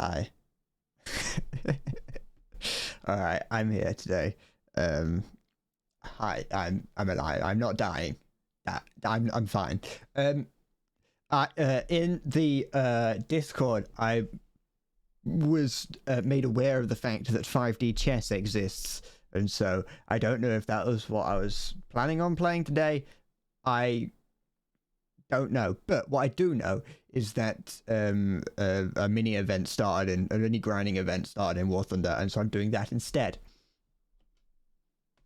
Hi. All right, I'm here today. Hi, I'm alive. I'm not dying. I'm fine. In the Discord, I was made aware of the fact that 5D chess exists, and so I don't know if that was what I was planning on playing today. I don't know, but what I do know is that a mini event started in a mini grinding event started in War Thunder, and so I'm doing that instead.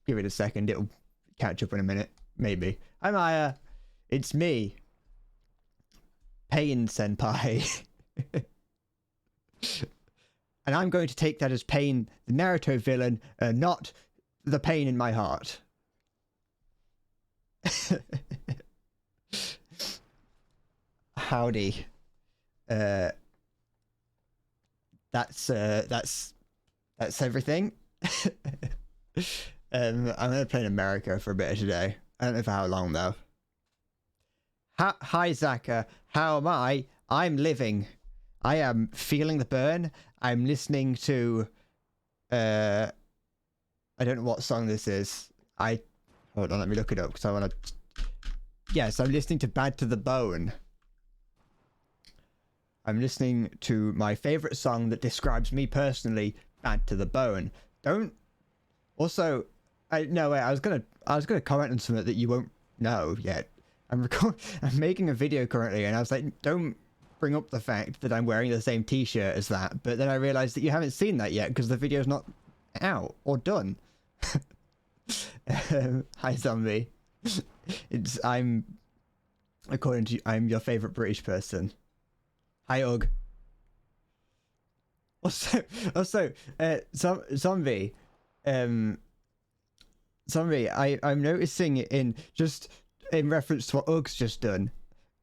Give it a second, it'll catch up in a minute, maybe. Hi Maya, it's me, Pain Senpai. And I'm going to take that as Pain, the Naruto villain, not the pain in my heart. Howdy. That's everything. I'm gonna play in America for a bit today. I don't know for how long though. Hi Zaka, how am I? I'm living. I am feeling the burn. I'm listening to I don't know what song this is. Hold on, let me look it up because I want to. Yes, I'm listening to Bad to the Bone. I'm listening to my favorite song that describes me personally, Bad to the Bone. Don't. Also, no wait. I was gonna comment on something that you won't know yet. I'm making a video currently, and I was like, don't bring up the fact that I'm wearing the same T-shirt as that. But then I realized that you haven't seen that yet because the video's not out or done. Hi Zombie. I'm your favorite British person. Hi Ugg. Also, Zombie. Zombie, I'm noticing in reference to what Ugg's just done.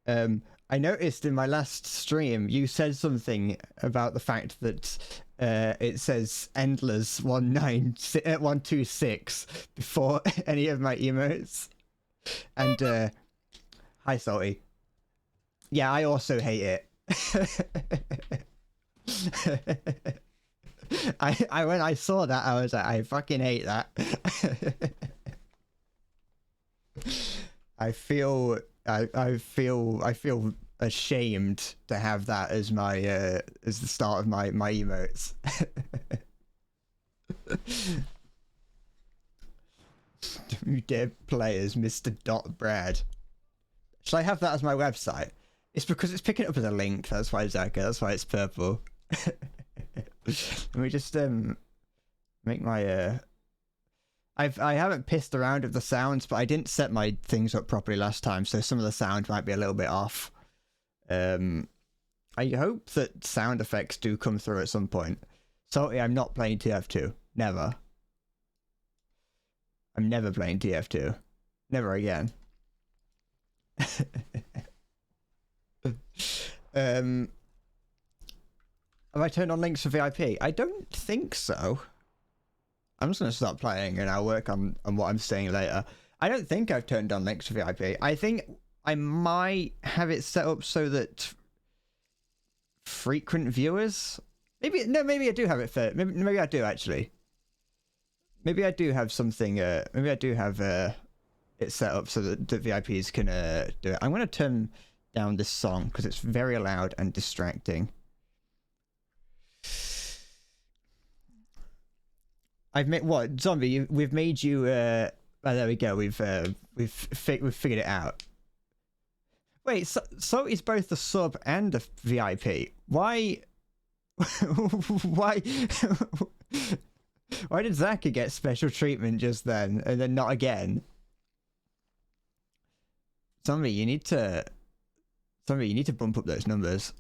I noticed in my last stream you said something about the fact that it says Endless 126 before any of my emotes. And hi Salty. Yeah, I also hate it. I when I saw that I was like, I fucking hate that. I feel ashamed to have that as my as the start of my emotes. You dear players, Mr. Dot Brad. Should I have that as my website? It's because it's picking it up as a link. That's why, Zaka. That's why it's purple. Let me just make my I haven't pissed around with the sounds, but I didn't set my things up properly last time, so some of the sound might be a little bit off. I hope that sound effects do come through at some point. Salty, I'm not playing TF2. Never. I'm never playing TF2. Never again. Have I turned on links for VIP? I don't think so. I'm just going to start playing and I'll work on what I'm saying later. I don't think I've turned on links for VIP. I think I might have it set up so that frequent viewers... Maybe I do have it for... Maybe I do, actually. Maybe I do have something... maybe I do have it set up so that the VIPs can do it. I'm going to turn down this song because it's very loud and distracting. I've made what Zombie? We've made you. Oh, there we go. We've figured it out. Wait, so is both the sub and the VIP. Why? Why? Why did Zaka get special treatment just then and then not again? Zombie, you need to bump up those numbers.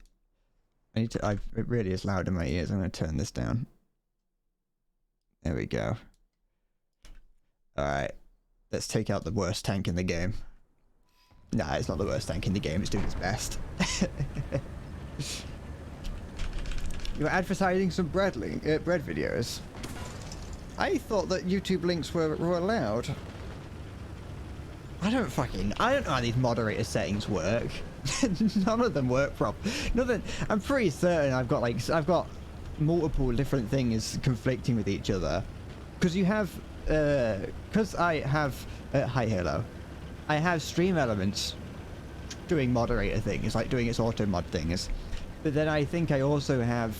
It really is loud in my ears. I'm going to turn this down. There we go. Alright. Let's take out the worst tank in the game. Nah, it's not the worst tank in the game. It's doing its best. You're advertising some bread videos. I thought that YouTube links were allowed. I don't know how these moderator settings work. None of them work properly. Nothing. I'm pretty certain I've got multiple different things conflicting with each other. Because you have, because I have, hi Halo, I have Stream Elements doing moderator things, like doing its auto mod things. But then I think I also have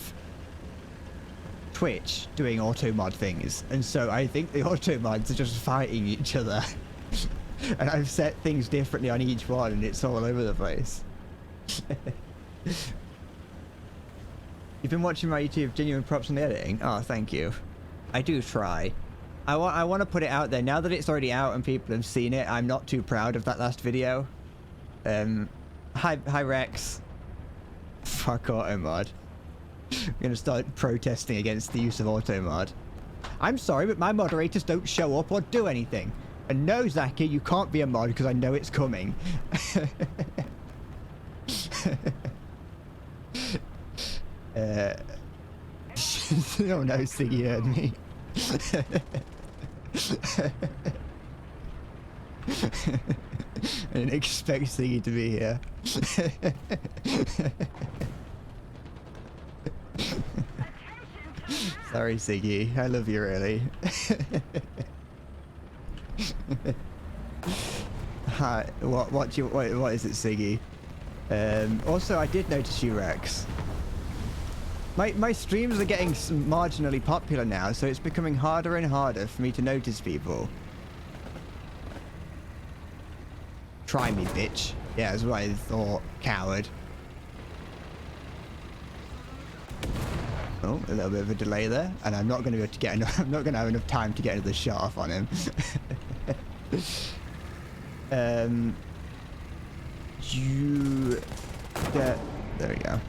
Twitch doing auto mod things. And so I think the auto mods are just fighting each other. And I've set things differently on each one and it's all over the place. You've been watching my YouTube, genuine props on the editing? Oh, thank you. I do try. I want to put it out there. Now that it's already out and people have seen it, I'm not too proud of that last video. Hi Rex. Fuck auto mod. I'm gonna start protesting against the use of auto mod. I'm sorry, but my moderators don't show up or do anything. And no, Zaki, you can't be a mod because I know it's coming. Oh no, Siggy heard me. I didn't expect Siggy to be here. Sorry, Siggy. I love you, really. Hi. What is it, Siggy? Also, I did notice you, Rex. My streams are getting marginally popular now, so it's becoming harder and harder for me to notice people. Try me, bitch. Yeah, that's what I thought, coward. Oh, a little bit of a delay there, and I'm not going to be able to get enough. I'm not going to have enough time to get another shot off on him. There we go.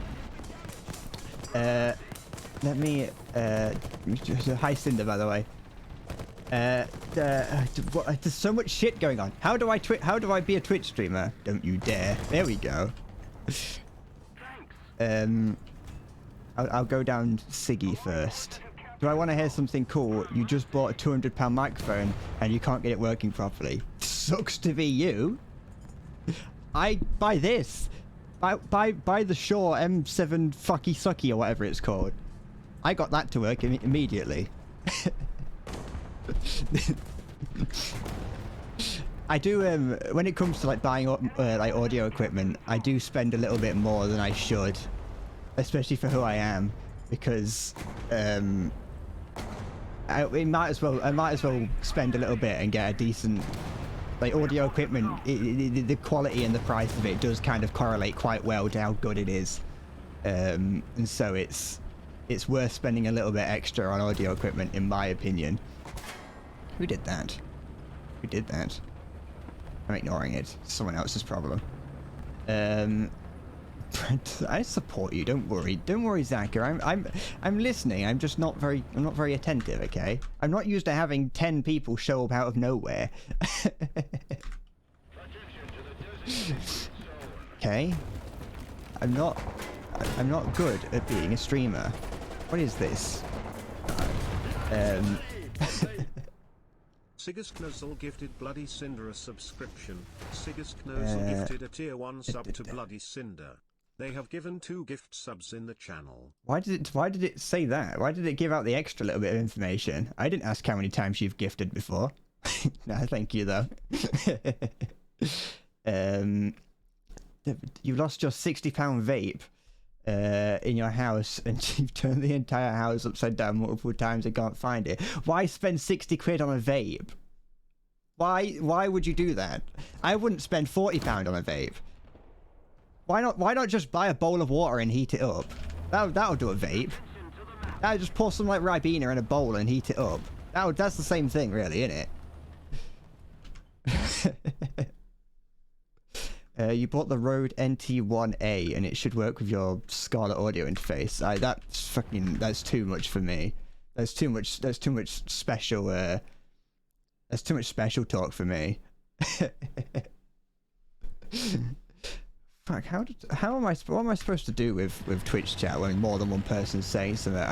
Let me, hi Cinder, by the way. There's so much shit going on. How do I be a Twitch streamer? Don't you dare. There we go. I'll go down Siggy first. Do I want to hear something cool? You just bought a £200 microphone and you can't get it working properly. Sucks to be you. I buy this. Buy the Shure M7 Fucky Sucky or whatever it's called. I got that to work immediately. I do, when it comes to like buying like audio equipment, I do spend a little bit more than I should, especially for who I am, because I might as well spend a little bit and get a decent like audio equipment. The quality and the price of it does kind of correlate quite well to how good it is, and so it's worth spending a little bit extra on audio equipment, in my opinion. Who did that? Who did that? I'm ignoring it. It's someone else's problem. I support you. Don't worry. Don't worry, Zachar. I'm listening. I'm just not very attentive. Okay. I'm not used to having 10 people show up out of nowhere. Okay. I'm not good at being a streamer. What is this? Sigus Knozel gifted Bloody Cinder a subscription. Sigus Knozel gifted a tier 1 sub to Bloody Cinder. They have given 2 gift subs in the channel. Why did it say that? Why did it give out the extra little bit of information? I didn't ask how many times you've gifted before. No, thank you though. You lost your £60 vape in your house and you've turned the entire house upside down multiple times and can't find it. Why spend 60 quid on a vape? Why would you do that? I wouldn't spend £40 on a vape. Why not just buy a bowl of water and heat it up? That'll do a vape. I'll just pour some like Ribena in a bowl and heat it up. That's the same thing, really, isn't it? You bought the Rode NT1A and it should work with your Scarlett audio interface. That's too much for me. That's too much special talk for me. Fuck, what am I supposed to do with Twitch chat when more than one person's saying something?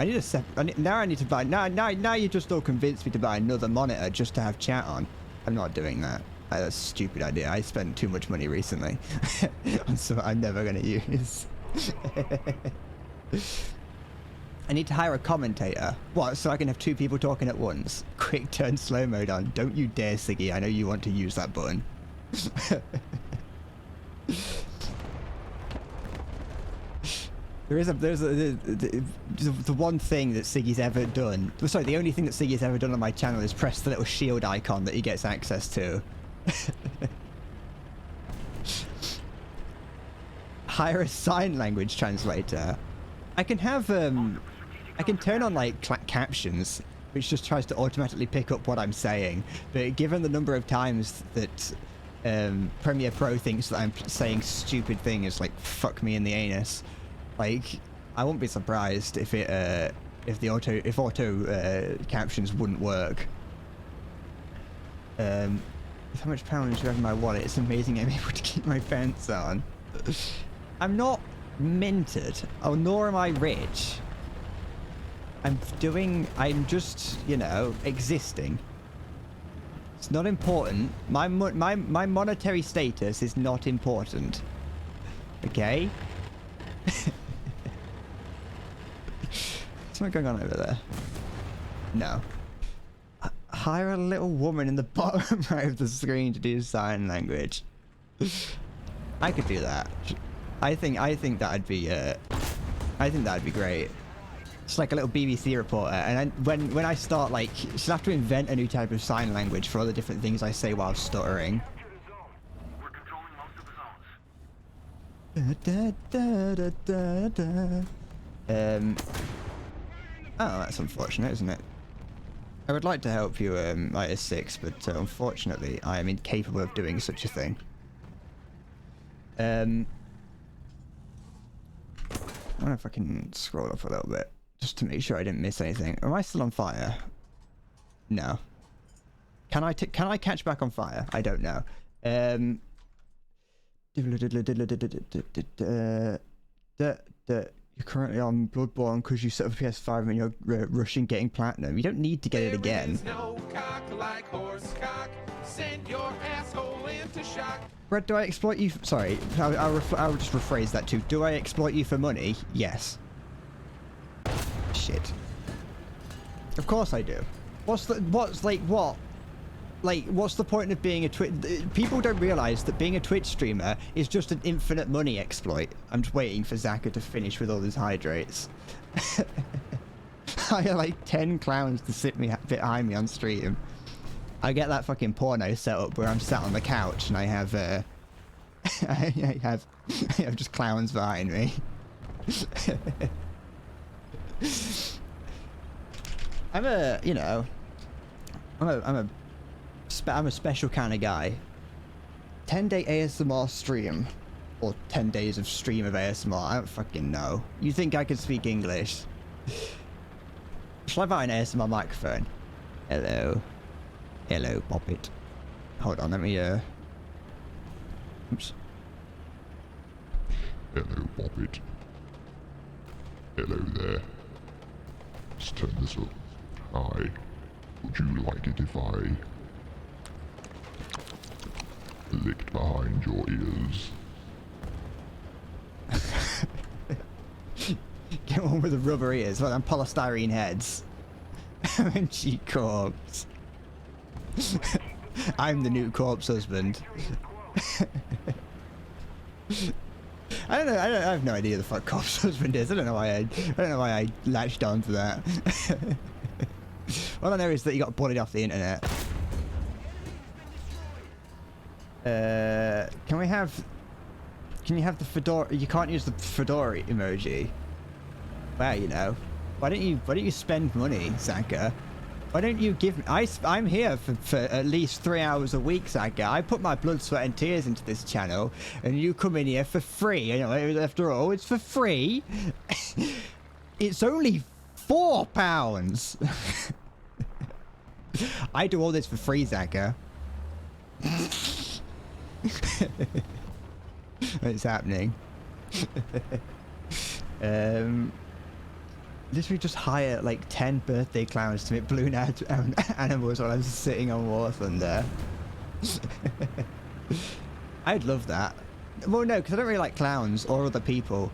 Now I need to buy, now you just all convinced me to buy another monitor just to have chat on. I'm not doing that. That's a stupid idea. I spent too much money recently on something I'm never going to use. I need to hire a commentator. What, so I can have two people talking at once? Quick turn slow mode on. Don't you dare, Siggy. I know you want to use that button. There's the one thing that Siggy's ever done. Sorry, the only thing that Siggy's ever done on my channel is press the little shield icon that he gets access to. Hire a sign language translator. I can have I can turn on like captions, which just tries to automatically pick up what I'm saying. But given the number of times that Premiere Pro thinks that I'm saying stupid things like "fuck me in the anus," like I won't be surprised if auto captions wouldn't work. With how much pounds you have in my wallet, it's amazing I'm able to keep my pants on. I'm not minted, oh, nor am I rich. I'm just, you know, existing. It's not important. My monetary status is not important. Okay? What's going on over there? No. Hire a little woman in the bottom right of the screen to do sign language. I could do that. I think that'd be great. It's like a little BBC reporter, and when I start, like, she'll have to invent a new type of sign language for all the different things I say while stuttering. Oh, that's unfortunate, isn't it? I would like to help you, Mitre 6, but unfortunately, I am incapable of doing such a thing. I wonder if I can scroll up a little bit, just to make sure I didn't miss anything. Am I still on fire? No. Can I catch back on fire? I don't know. You're currently on Bloodborne because you set up a PS5 and you're rushing getting platinum. You don't need to get it again. No cock like horse cock. Send your asshole into shock. Brett, do I exploit you? Sorry, I'll just rephrase that too. Do I exploit you for money? Yes. Shit. Of course I do. What's the point of being a Twitch? People don't realize that being a Twitch streamer is just an infinite money exploit. I'm just waiting for Zaka to finish with all his hydrates. I have like 10 clowns to sit behind me on stream. I get that fucking porno set up where I'm sat on the couch and I have I have just clowns behind me. I'm a special kind of guy. 10-day ASMR stream. Or 10 days of stream of ASMR. I don't fucking know. You think I can speak English? Shall I buy an ASMR microphone? Hello. Hello, Poppet. Hold on, let me, Oops. Hello, Poppet. Hello there. Let's turn this up. Hi. Would you like it if I licked behind your ears? Get one with the rubber ears, like them polystyrene heads. And she corpse. I'm the new corpse husband. I don't know. I have no idea the fuck corpse husband is. I don't know why I latched on to that. All I know is that he got bullied off the internet. Can you have the fedora? You can't use the fedora emoji. Well, you know. Why don't you spend money, Zaka? Why don't you give me... I'm here for at least 3 hours a week, Zaka. I put my blood, sweat and tears into this channel, and you come in here for free. You know, after all, it's for free. It's only £4. I do all this for free, Zaka. What's happening? Literally just hire like 10 birthday clowns to make balloon animals while I'm sitting on War Thunder. I'd love that. Well, no, because I don't really like clowns or other people.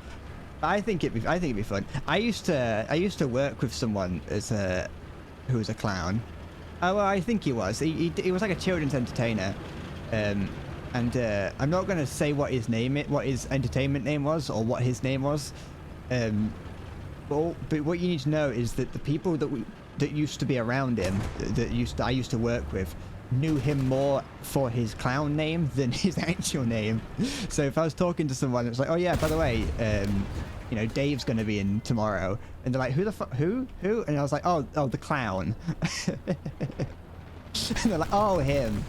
I think it'd be fun. I used to work with someone who was a clown. Oh, well, I think he was. He was like a children's entertainer. And I'm not gonna say what his entertainment name was, or what his name was. But what you need to know is that the people that used to be around him, I used to work with, knew him more for his clown name than his actual name. So if I was talking to someone, it's like, oh yeah, by the way, you know, Dave's gonna be in tomorrow, and they're like, who the fuck, who? And I was like, oh, the clown. And they're like, oh, him.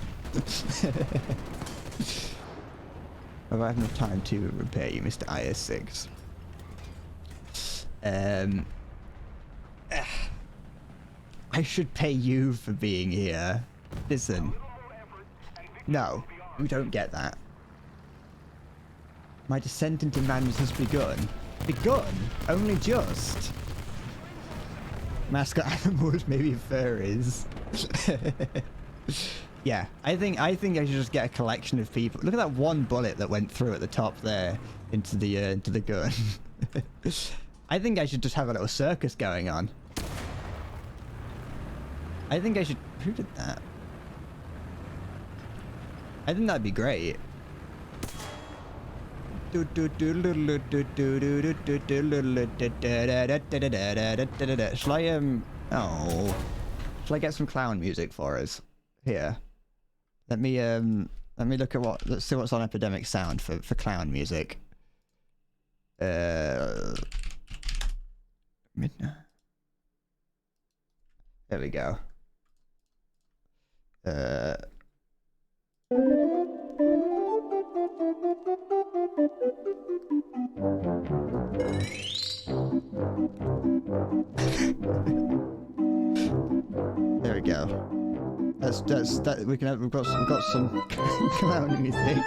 Have I have enough time to repair you, Mr. IS6? I should pay you for being here. Listen. No, you don't get that. My descent into madness has begun. Begun? Only just. Mascot animals, maybe furries. Yeah, I think I should just get a collection of people. Look at that one bullet that went through at the top there into the gun. I think I should just have a little circus going on. I think I should. Who did that? I think that'd be great. Shall I oh, shall I get some clown music for us? Here. Let me look at let's see what's on Epidemic Sound for clown music. Midnight. There we go. There we go. We've got some clown music.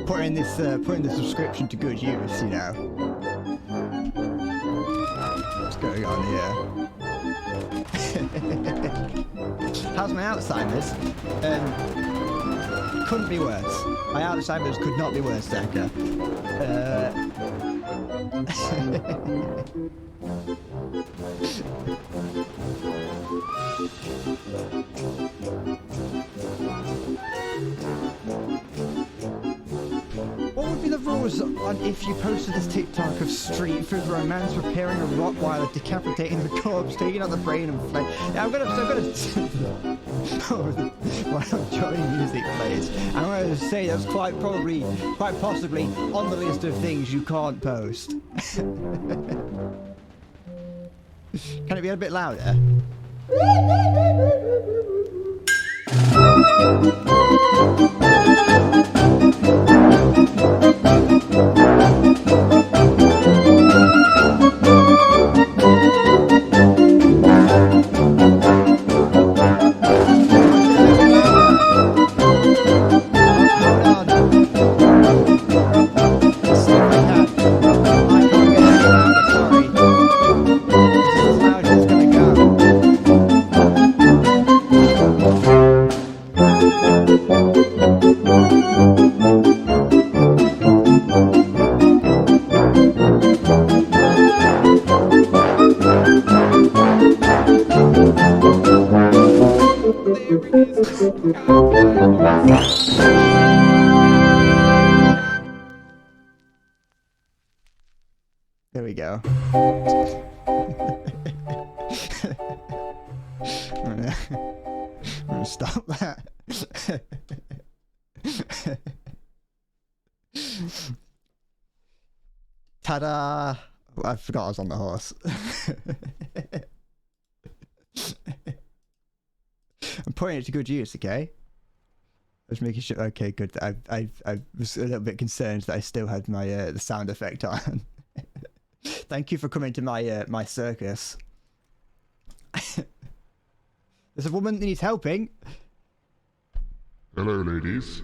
putting the subscription to good use, you know. What's going on here? How's my Alzheimer's? Couldn't be worse. My Alzheimer's could not be worse, Zaka. What would be the rules on if you posted this TikTok of street food romance, preparing a Rottweiler, decapitating the corpse, taking out the brain and flesh? Yeah, I'm gonna while Johnny music plays, I'm gonna say that's quite possibly on the list of things you can't post. Can it be a bit louder? There we go. I'm gonna stop that. Ta-da! I forgot I was on the horse. I'm putting it to good use, okay? I was making sure. Okay, good. I was a little bit concerned that I still had my the sound effect on. Thank you for coming to my my circus. There's a woman that needs helping. Hello, ladies.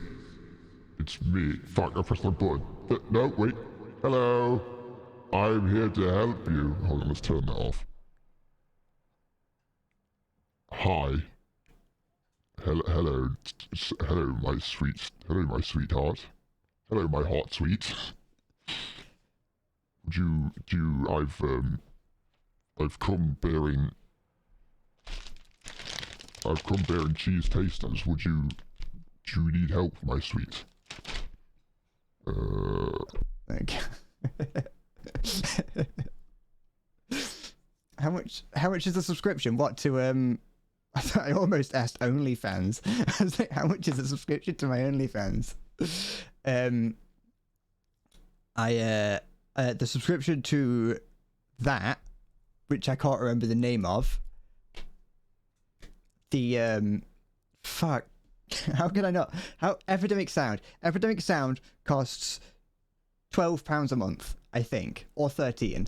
It's me. Fuck, I pressed the button. No, wait. Hello. I'm here to help you. Hold on, let's turn that off. Hi. hello, my sweetheart. Hello, my heart sweet. I've come bearing cheese tasters. Do you need help, my sweet? Okay. How much is the subscription? What to I almost asked OnlyFans. I was like, how much is the subscription to my OnlyFans? The subscription to that, which I can't remember the name of. The fuck. How can I not? How Epidemic Sound? Epidemic Sound costs £12 a month, I think, or 13.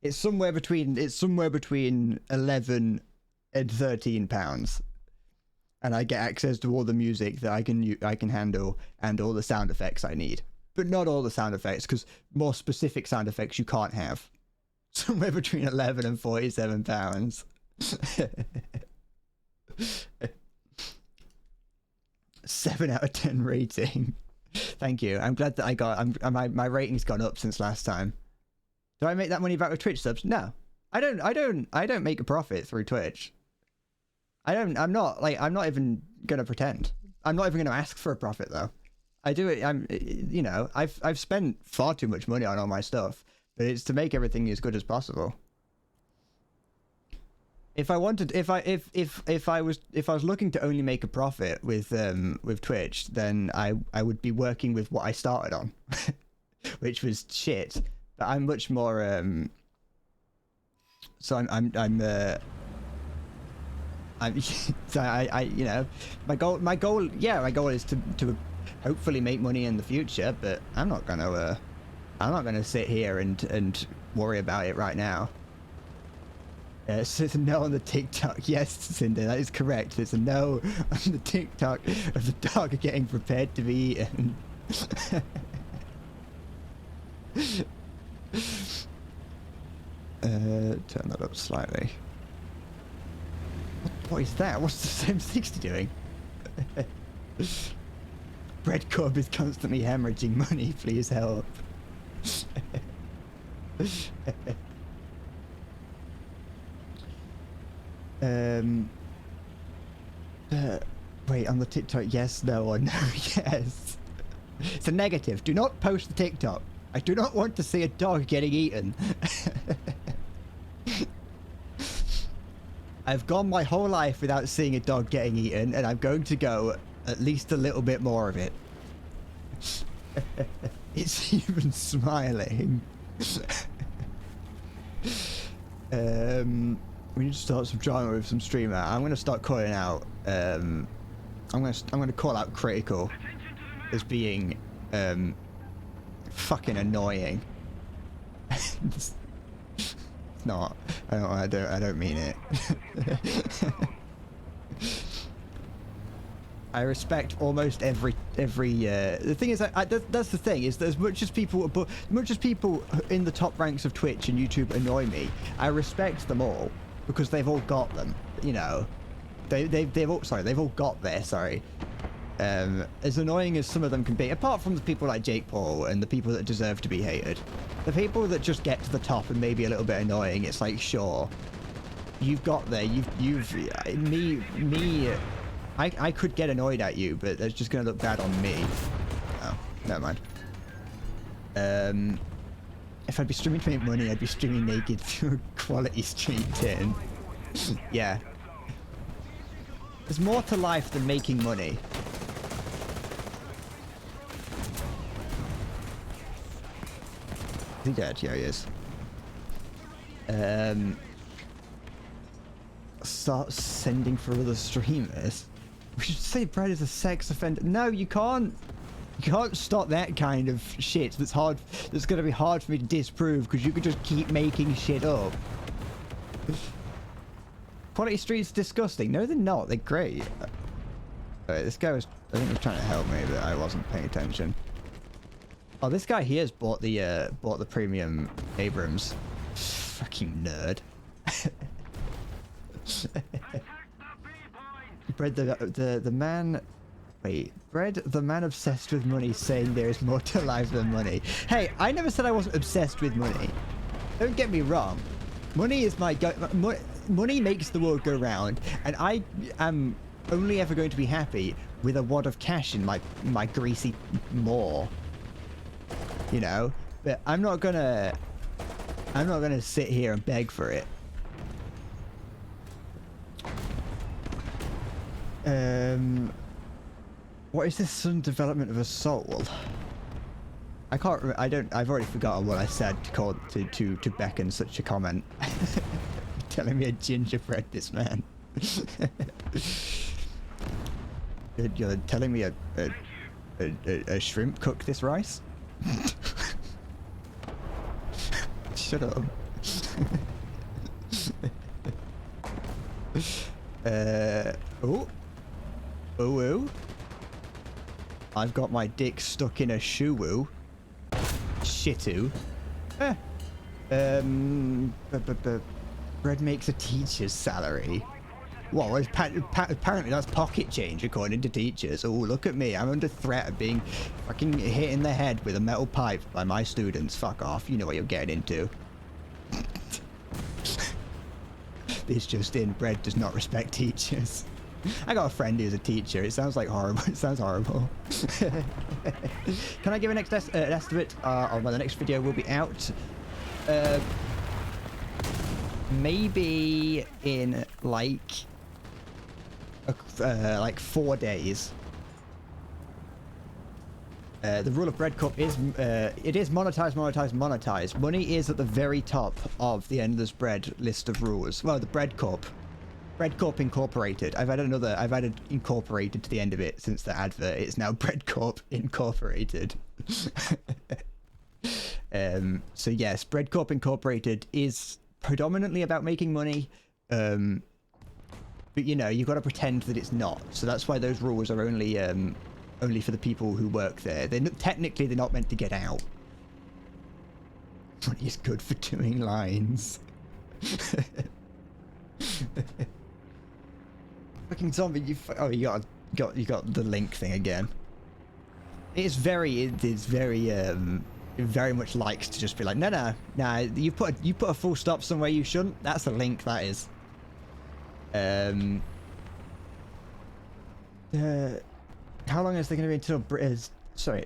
It's somewhere between 11 and 13 pounds, and I get access to all the music that I can handle and all the sound effects I need, but not all the sound effects, because more specific sound effects you can't have. Somewhere between 11 and 47 pounds. 7 out of 10 rating. Thank you. I'm glad that I got. My rating's gone up since last time. Do I make that money back with Twitch subs? No, I don't make a profit through Twitch. I'm not even gonna pretend. I'm not even gonna ask for a profit though. I do it. I've spent far too much money on all my stuff, but it's to make everything as good as possible. If I was looking to only make a profit with Twitch, then I would be working with what I started on, which was shit. But I'm much more so my goal is to hopefully make money in the future, but I'm not gonna sit here and worry about it right now. So it's a no on the TikTok. Yes, Cinder, that is correct. It's a no on the TikTok of the dog getting prepared to be eaten. Turn that up slightly. What is that? What's the M60 doing? Bread Corp is constantly hemorrhaging money. Please help. Wait, on the TikTok, yes, no, or no, yes. It's a negative. Do not post the TikTok. I do not want to see a dog getting eaten. I've gone my whole life without seeing a dog getting eaten, and I'm going to go at least a little bit more of it. It's even smiling. We need to start some drama with some streamer. I'm gonna start calling out. I'm gonna call out Critical as being fucking annoying. It's not. I don't mean it. I respect almost every. The thing is, that's the thing is that as much as people in the top ranks of Twitch and YouTube annoy me, I respect them all because they've all got them. You know, they've all got there. Sorry. As annoying as some of them can be, apart from the people like Jake Paul and the people that deserve to be hated, the people that just get to the top and maybe a little bit annoying, it's like, sure, you've got there. I could get annoyed at you, but that's just gonna look bad on me. Oh, never mind. If I'd be streaming to make money, I'd be streaming naked through a quality stream tin. Yeah. There's more to life than making money. Is he dead? Yeah, he is. Start sending for other streamers. We should say Brad is a sex offender. No, you can't. You can't stop that kind of shit. That's hard. That's gonna be hard for me to disprove because you could just keep making shit up. Quality Street's disgusting. No, they're not. They're great. Alright, this guy was. I think he was trying to help me, but I wasn't paying attention. Oh, this guy here has bought the premium Abrams. Fucking nerd. Bread the man. Wait, Bread the man obsessed with money, saying there is more to life than money. Hey, I never said I wasn't obsessed with money. Don't get me wrong. Money is money makes the world go round, and I am only ever going to be happy with a wad of cash in my greasy maw. You know, but I'm not gonna sit here and beg for it. What is this sudden development of a soul? I can't. I've already forgotten what I said to beckon such a comment. Telling me a gingerbread this man. You're telling me a shrimp cooked this rice? Shut up. Oh. I've got my dick stuck in a shoe-woo. Shitu. Bread makes a teacher's salary. Well, apparently that's pocket change according to teachers. Oh, look at me. I'm under threat of being fucking hit in the head with a metal pipe by my students. Fuck off. You know what you're getting into. This just in. Bread does not respect teachers. I got a friend who's a teacher. It sounds like horrible. It sounds horrible. Can I give an estimate on when the next video will be out? Maybe in like 4 days. The rule of Bread Corp is it is monetize. Money is at the very top of the Endless Bread list of rules. Well, the Bread Corp Incorporated. I've added Incorporated to the end of it since the advert. It's now Bread Corp Incorporated. So yes, Bread Corp Incorporated is predominantly about making money, but you know, you've got to pretend that it's not. So that's why those rules are only for the people who work there. Technically they're not meant to get out. Money is good for doing lines. Fucking zombie, you got the link thing again. It is very very much likes to just be like, no, you put a full stop somewhere you shouldn't. That's a link, that is. How long is there going to be until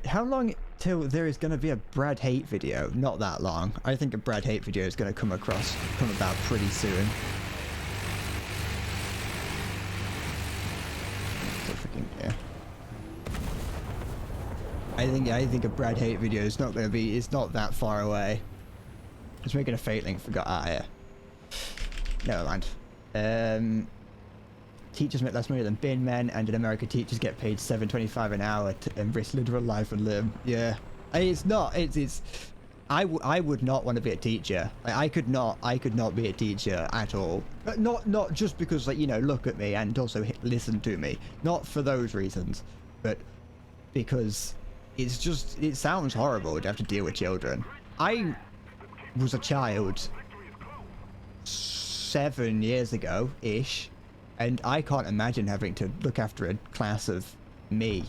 how long till there is going to be a Brad hate video? Not that long. I think a Brad hate video is going to come about pretty soon. Yeah. I think a Brad hate video is not going to be. It's not that far away. Just making a fate link. Forgot. Yeah. Never mind. Teachers make less money than bin men, and in America, teachers get paid $7.25 an hour and risk literal life and limb. Yeah. It's not. It's. I would not want to be a teacher. Like, I could not be a teacher at all. But not just because, like, you know, look at me and also listen to me. Not for those reasons, but because it sounds horrible to have to deal with children. I was a child 7 years ago ish, and I can't imagine having to look after a class of me.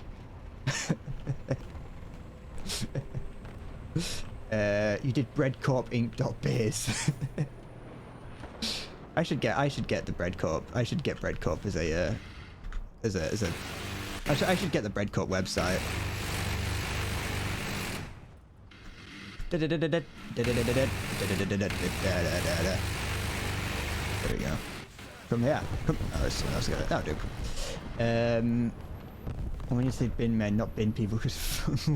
You did breadcorpinc.biz. I should get the Bread Corp. I should get Bread Corp as a I should get the Bread Corp website. There we go. Come here. Come. Oh, that's someone else got it. That'll do. When you say bin men, not bin people, because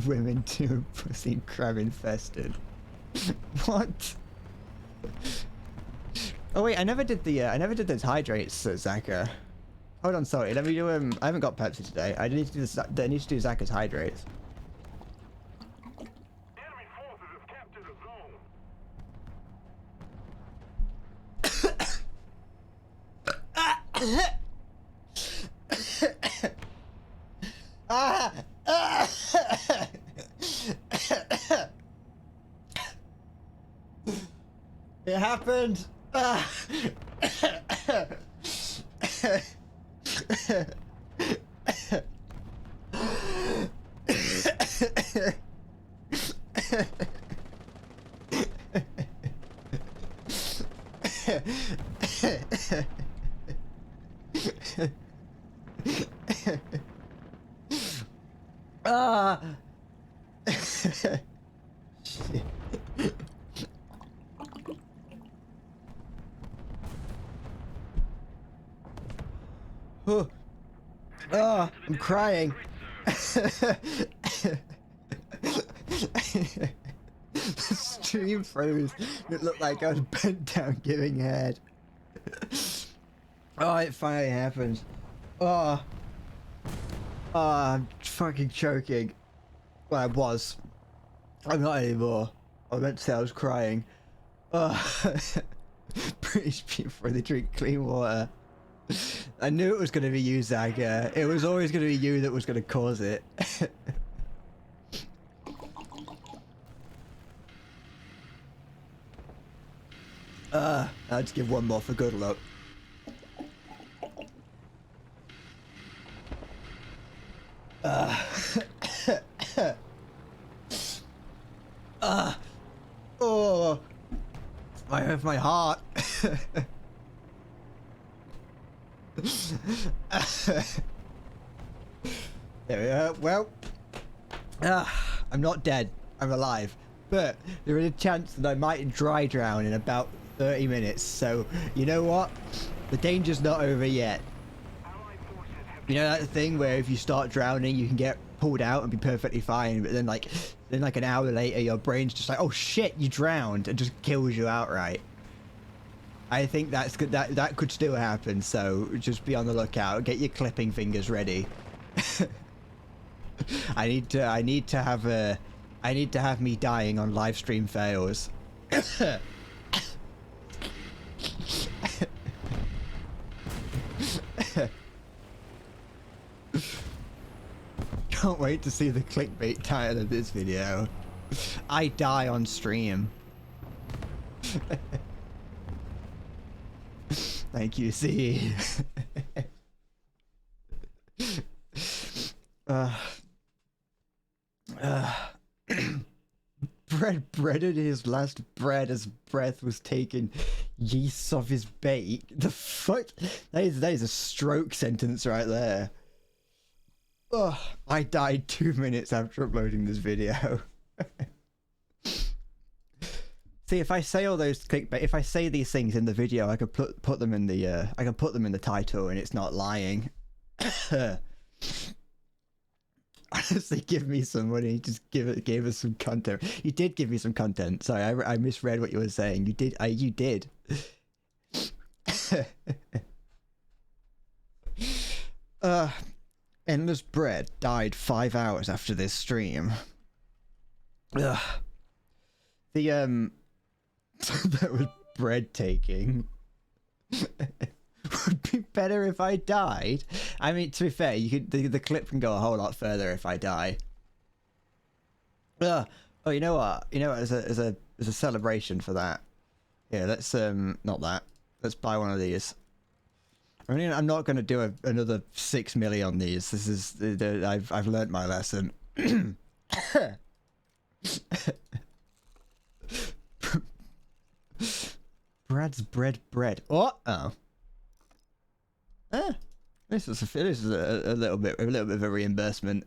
women too pussy crab infested. What? Oh wait, I never did those hydrates, Zaka. Hold on, sorry. Let me do I haven't got Pepsi today. I need to do this. I need to do Zaka's hydrates. Enemy forces have captured a zone. It happened. Ah. Shit. Oh. Oh, I'm crying. The stream froze. It looked like I was bent down giving head. Oh, it finally happened. Oh. Oh, I'm fucking choking. Well, I was. I'm not anymore. I meant to say I was crying. Oh. British people really drink clean water. I knew it was going to be you, Zaga. It was always going to be you that was going to cause it. I'll just give one more for good luck. Oh, I have my heart. There we are. Well, I'm not dead. I'm alive. But there is a chance that I might dry drown in about 30 minutes. So, you know what? The danger's not over yet. You know that thing where if you start drowning, you can get pulled out and be perfectly fine, but then like an hour later, your brain's just like, oh shit, you drowned, and just kills you outright. I think that's good. That could still happen. So just be on the lookout. Get your clipping fingers ready. I need to have me dying on live stream fails. Can't wait to see the clickbait title of this video. I die on stream. Thank you, C. Bread breaded his last bread as breath was taken. Yeast of his bake. The fuck? That is a stroke sentence right there. Oh, I died 2 minutes after uploading this video. See, if I say all those clickbait, if I say these things in the video, I could put them in the I can put them in the title, and it's not lying. Honestly, give me some money. Just give us some content. You did give me some content. Sorry, I misread what you were saying. You did. You did. Endless Bread died 5 hours after this stream. Ugh. The that was bread taking. Would be better if I died. I mean, to be fair, you could the clip can go a whole lot further if I die. Oh, you know what? You know what? As a celebration for that. Yeah, let's not that. Let's buy one of these. I mean, I'm not going to do another 6 million on these. This is I've learned my lesson. Brad's bread. Oh. This is a little bit of a reimbursement.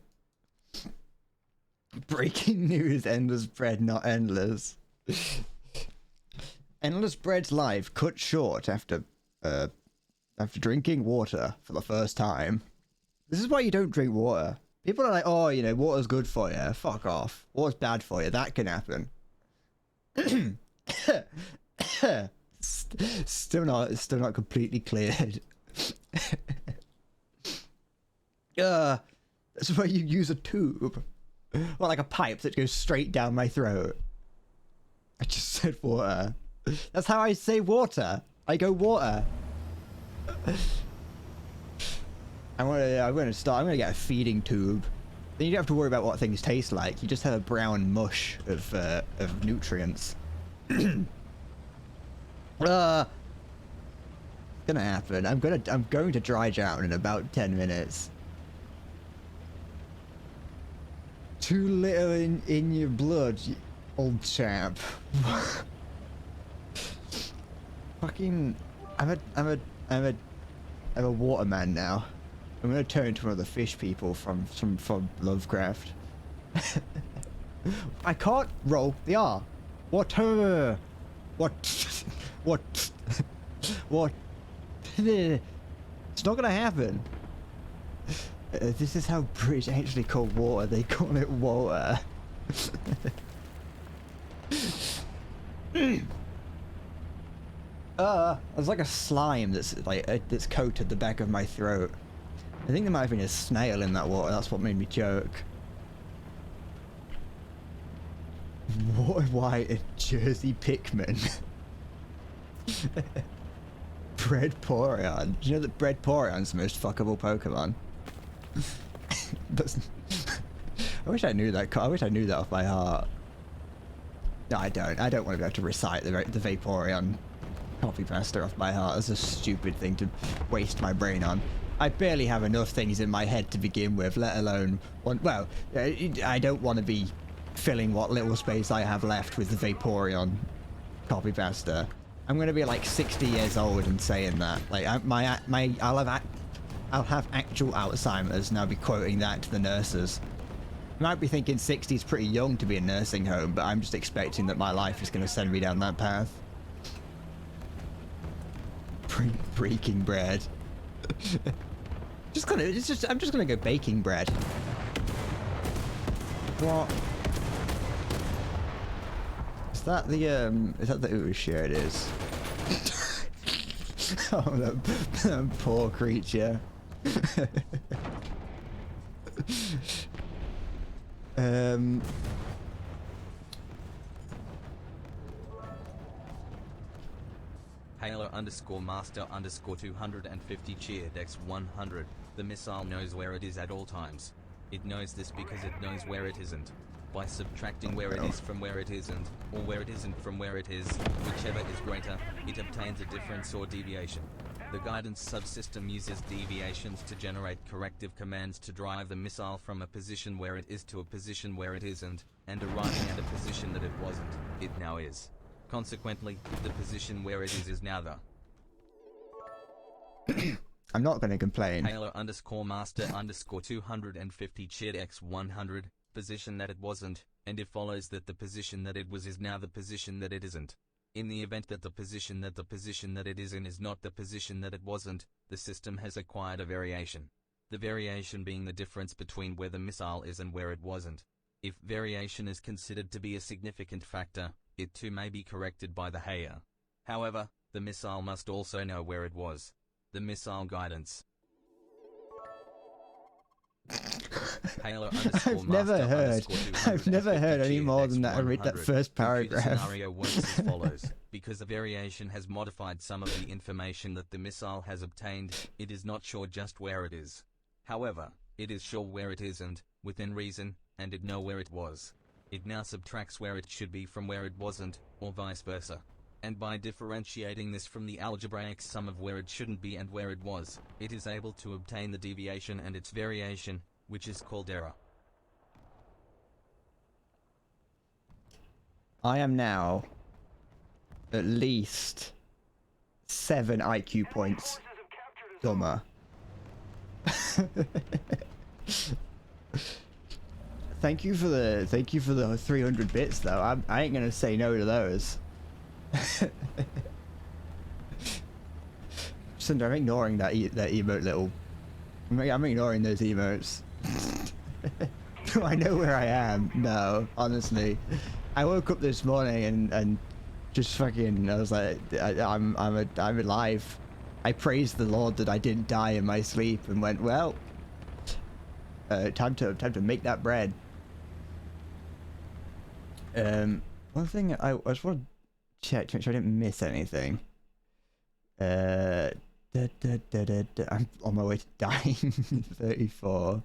Breaking news: Endless Bread not endless. Endless Bread's life cut short after drinking water for the first time. This is why you don't drink water. People are like, oh, you know, water's good for you. Fuck off. Water's bad for you. That can happen. Still not completely cleared. That's why you use a tube. Or like a pipe that goes straight down my throat. I just said water. That's how I say water. I go water. I'm gonna get a feeding tube. Then you don't have to worry about what things taste like. You just have a brown mush of nutrients. Gonna happen. I'm going to dry drown in about 10 minutes. Too little in your blood, you old chap. Fucking, I'm a waterman now. I'm gonna turn into one of the fish people from Lovecraft. I can't roll the R. What? What? What? It's not gonna happen. This is how British actually call water. They call it water. There's like a slime that's that's coated the back of my throat. I think there might have been a snail in that water. That's what made me choke. What? Why a Jersey Pikmin? Breadporeon. Do you know that Breadporeon's the most fuckable Pokemon? I wish I knew that. I wish I knew that off by heart. No, I don't. I don't want to be able to recite the Vaporeon copy pasta off by heart. That's a stupid thing to waste my brain on. I barely have enough things in my head to begin with, let alone one. Well, I don't want to be filling what little space I have left with the Vaporeon copy pasta. I'm gonna be like 60 years old and saying that. Like I'll have actual Alzheimer's and I'll be quoting that to the nurses. I might be thinking 60 is pretty young to be in a nursing home, but I'm just expecting that my life is gonna send me down that path. Breaking bread. I'm just gonna go baking bread. What? Is that the Urush? Sure it is. Oh, that poor creature. Halo_master_250 cheered X100. The missile knows where it is at all times. It knows this because it knows where it isn't. By subtracting where it is from where it isn't, or where it isn't from where it is, whichever is greater, it obtains a difference or deviation. The guidance subsystem uses deviations to generate corrective commands to drive the missile from a position where it is to a position where it isn't, and arriving at a position that it wasn't, it now is. Consequently, the position where it is now the... I'm not going to complain. Halo_master_250 cheered X100, position that it wasn't, and it follows that the position that it was is now the position that it isn't. In the event that the position that it is in is not the position that it wasn't, the system has acquired a variation. The variation being the difference between where the missile is and where it wasn't. If variation is considered to be a significant factor, it too may be corrected by the Haya. However, the missile must also know where it was. The missile guidance. I've never heard any more than that. I read that first paragraph. The scenario works as follows. Because the variation has modified some of the information that the missile has obtained, it is not sure just where it is. However, it is sure where it isn't, within reason, and it know where it was. It now subtracts where it should be from where it wasn't, or vice versa. And by differentiating this from the algebraic sum of where it shouldn't be and where it was, it is able to obtain the deviation and its variation, which is called error. I am now at least 7 IQ points dumber. Thank you for the 300 bits though. I ain't gonna say no to those. Cinder, I'm ignoring that emote little. I'm ignoring those emotes. Do I know where I am? No, honestly. I woke up this morning and just fucking. I was like, I'm alive. I praised the Lord that I didn't die in my sleep and went, well, time to make that bread. One thing I just want to check to make sure I didn't miss anything. I'm on my way to dying. 34.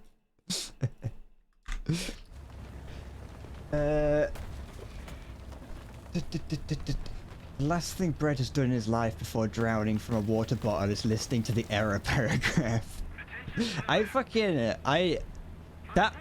The last thing Brett has done in his life before drowning from a water bottle is listening to the error paragraph.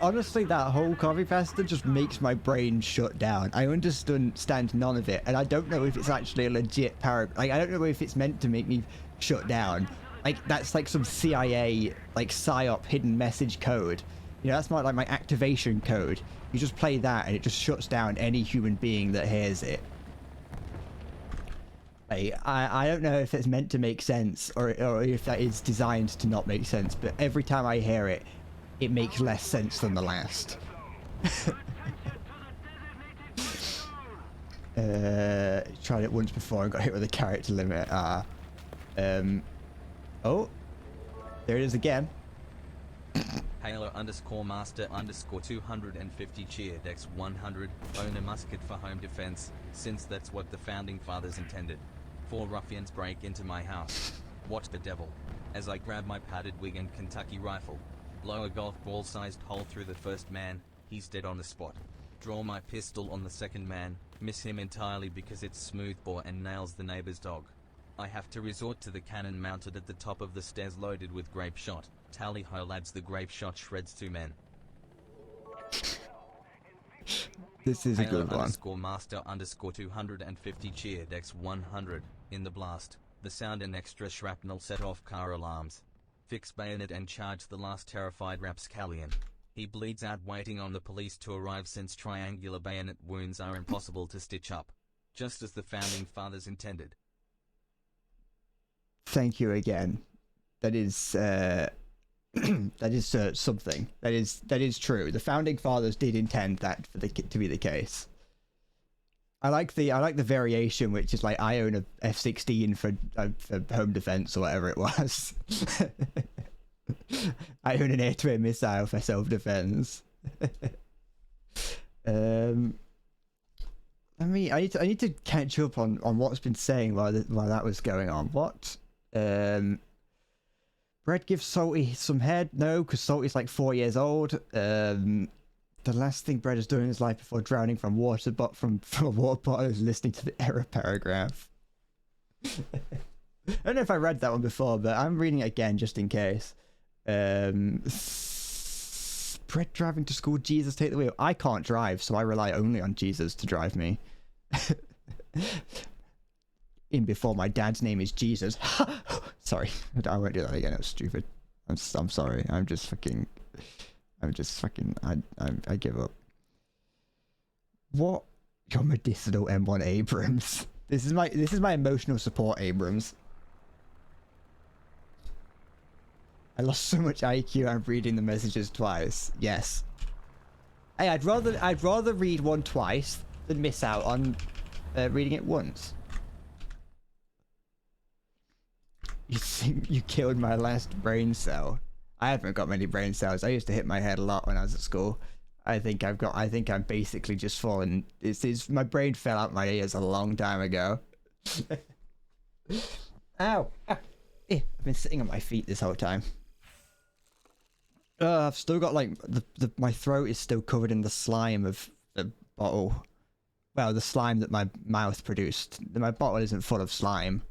Honestly, that whole copy pasta just makes my brain shut down. I understand none of it, and I don't know if it's actually a legit paragraph. Like, I don't know if it's meant to make me shut down. Like, that's like some CIA, like, PSYOP hidden message code. You know, that's my activation code. You just play that, and it just shuts down any human being that hears it. Like, I don't know if it's meant to make sense, or if that is designed to not make sense, but every time I hear it, it makes less sense than the last. Tried it once before and got hit with a character limit. Oh, there it is again. Halo _master _250 cheer Dex 100. Own a musket for home defense, since that's what the founding fathers intended. 4 ruffians break into my house. Watch the devil. As I grab my padded wig and Kentucky rifle. Blow a golf ball sized hole through the first man, he's dead on the spot. Draw my pistol on the second man, miss him entirely because it's smoothbore and nails the neighbor's dog. I have to resort to the cannon mounted at the top of the stairs loaded with grape shot. Tally ho lads, the grape shot shreds 2 men. This is a Halo good one. _master _250 cheer Dex 100. In the blast, the sound and extra shrapnel set off car alarms. Fix bayonet and charge the last terrified rapscallion. He bleeds out waiting on the police to arrive since triangular bayonet wounds are impossible to stitch up. Just as the founding fathers intended. Thank you again. That is that is something. That is true. The founding fathers did intend that to be the case. I like the variation, which is like I own a F-16 for home defense or whatever it was. I own an air-to-air missile for self-defense. I need to catch up on what's been saying while that was going on. What? Bread gives Salty some head? No, because Salty's like 4 years old. The last thing Bread has done in his life before drowning from a water bottle is listening to the error paragraph. I don't know if I read that one before, but I'm reading it again just in case. Bread driving to school, Jesus take the wheel. I can't drive, so I rely only on Jesus to drive me. In before my dad's name is Jesus. Sorry, I won't do that again. It was stupid. I'm sorry. I give up. What? Your medicinal M1 Abrams. This is my emotional support Abrams. I lost so much IQ. I'm reading the messages twice. Yes. Hey, I'd rather read one twice than miss out on reading it once. You think you killed my last brain cell? I haven't got many brain cells. I used to hit my head a lot when I was at school. I think I'm basically just fallen. My brain fell out my ears a long time ago. Ow! Ah. I've been sitting on my feet this whole time. I've still got like my throat is still covered in the slime of the bottle. Well, the slime that my mouth produced. My bottle isn't full of slime.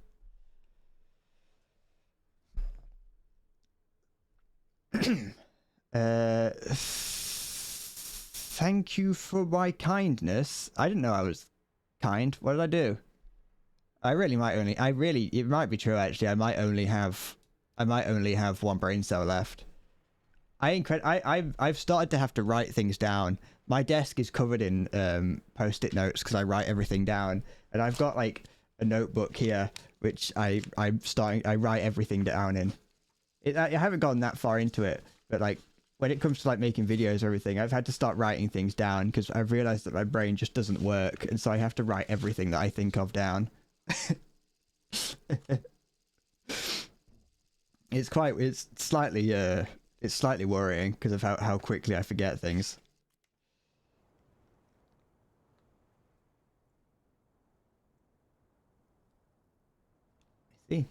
Thank you for my kindness. I didn't know I was kind. What did I do? It might be true actually. I might only have one brain cell left. I've started to have to write things down. My desk is covered in post-it notes because I write everything down, and I've got like a notebook here which I write everything down in. I haven't gotten that far into it, but like when it comes to like making videos or everything, I've had to start writing things down because I've realized that my brain just doesn't work, and so I have to write everything that I think of down. It's slightly worrying because of how quickly I forget things. See.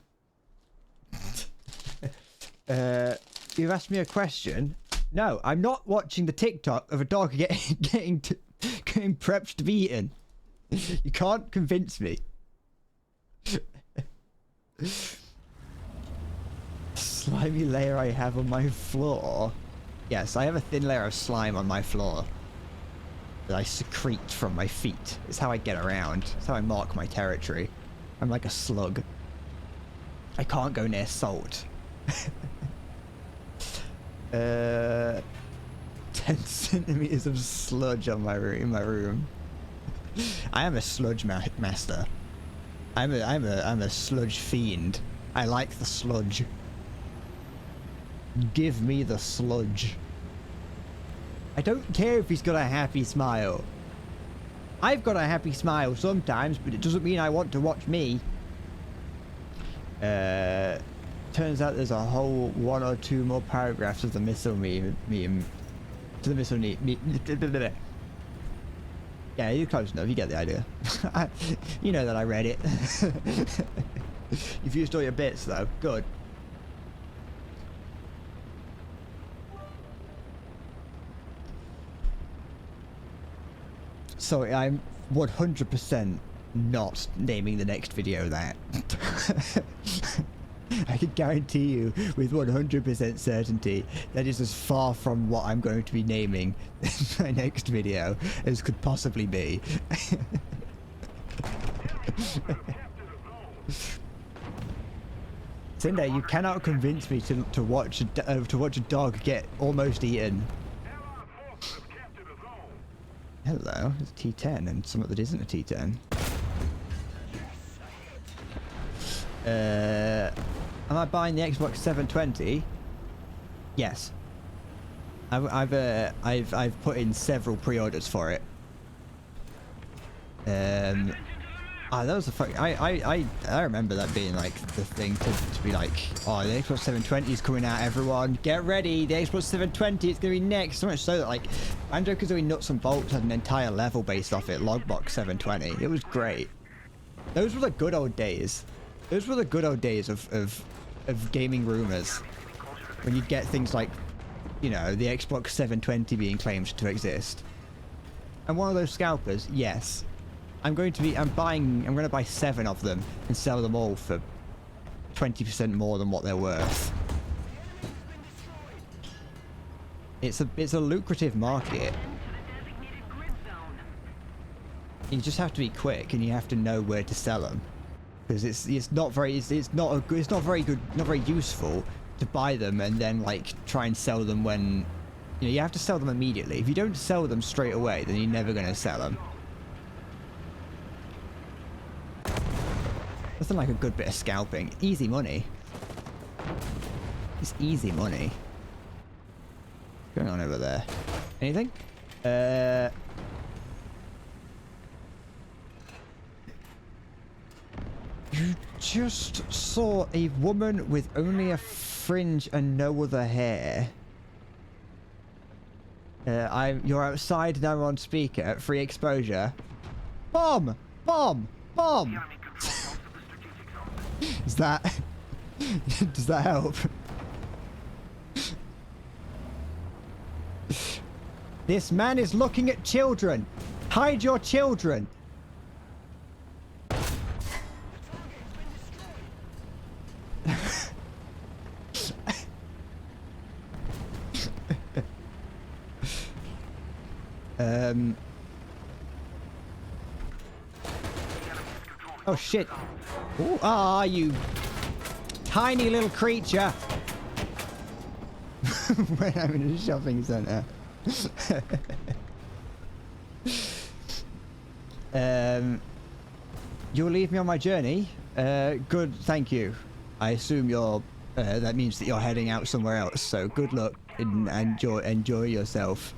You've asked me a question. No, I'm not watching the TikTok of a dog getting prepped to be eaten. You can't convince me. Slimy layer I have on my floor. Yes, I have a thin layer of slime on my floor that I secrete from my feet. It's how I get around. It's how I mark my territory. I'm like a slug. I can't go near salt. 10 centimeters of sludge on in my room. I am a sludge master. I'm a sludge fiend. I like the sludge. Give me the sludge. I don't care if he's got a happy smile. I've got a happy smile sometimes, but it doesn't mean I want to watch me. Turns out there's a whole 1 or 2 more paragraphs of the missile meme. To the missile meme. Yeah, you're close enough. You get the idea. You know that I read it. You've used all your bits, though. Good. So I'm 100% not naming the next video that. I can guarantee you with 100% certainty that is as far from what I'm going to be naming my next video as could possibly be. Cinder, you cannot convince me to watch a dog get almost eaten. Hello, it's a T10 and something that isn't a T10. Am I buying the Xbox 720? Yes. I've put in several pre-orders for it. That was the fuck. I remember that being like the thing to be like, oh, the Xbox 720 is coming out, everyone get ready, the Xbox 720 is gonna be next. So much so that like Banjo-Kazooie Nuts and Bolts had an entire level based off it, Logbox 720. It was great. Those were the good old days. Those were the good old days of gaming rumors, when you'd get things like, you know, the Xbox 720 being claimed to exist. And one of those scalpers, yes. I'm going to buy 7 of them and sell them all for 20% more than what they're worth. It's a lucrative market. You just have to be quick and you have to know where to sell them. Because it's not very useful to buy them and then like try and sell them when, you know, you have to sell them immediately. If you don't sell them straight away, then you're never going to sell them. Nothing like a good bit of scalping. Easy money. It's easy money. What's going on over there? Anything? You just saw a woman with only a fringe and no other hair. You're outside now on speaker. Free exposure. Bomb! Bomb! Bomb! Is that... Does that help? This man is looking at children. Hide your children. Oh shit. Who are you? Tiny little creature. When I'm in a shopping center. You'll leave me on my journey? Good, thank you. I assume you're, that means that you're heading out somewhere else, so good luck and enjoy yourself.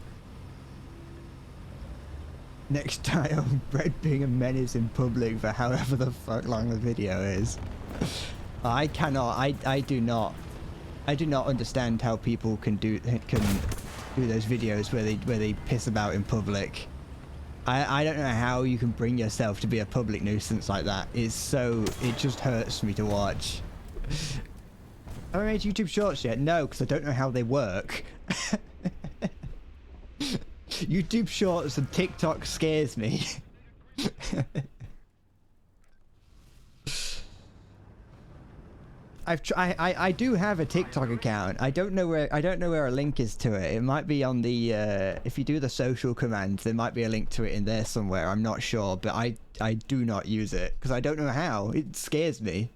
Next time, Brett being a menace in public for however the fuck long the video is. I do not understand how people can do those videos where they piss about in public. I don't know how you can bring yourself to be a public nuisance like that. It just hurts me to watch. Have I made YouTube shorts yet? No, because I don't know how they work. YouTube shorts and TikTok scares me. I do have a TikTok account. I don't know where a link is to it. It might be on the if you do the social command, there might be a link to it in there somewhere. I'm not sure, but I do not use it because I don't know how. It scares me.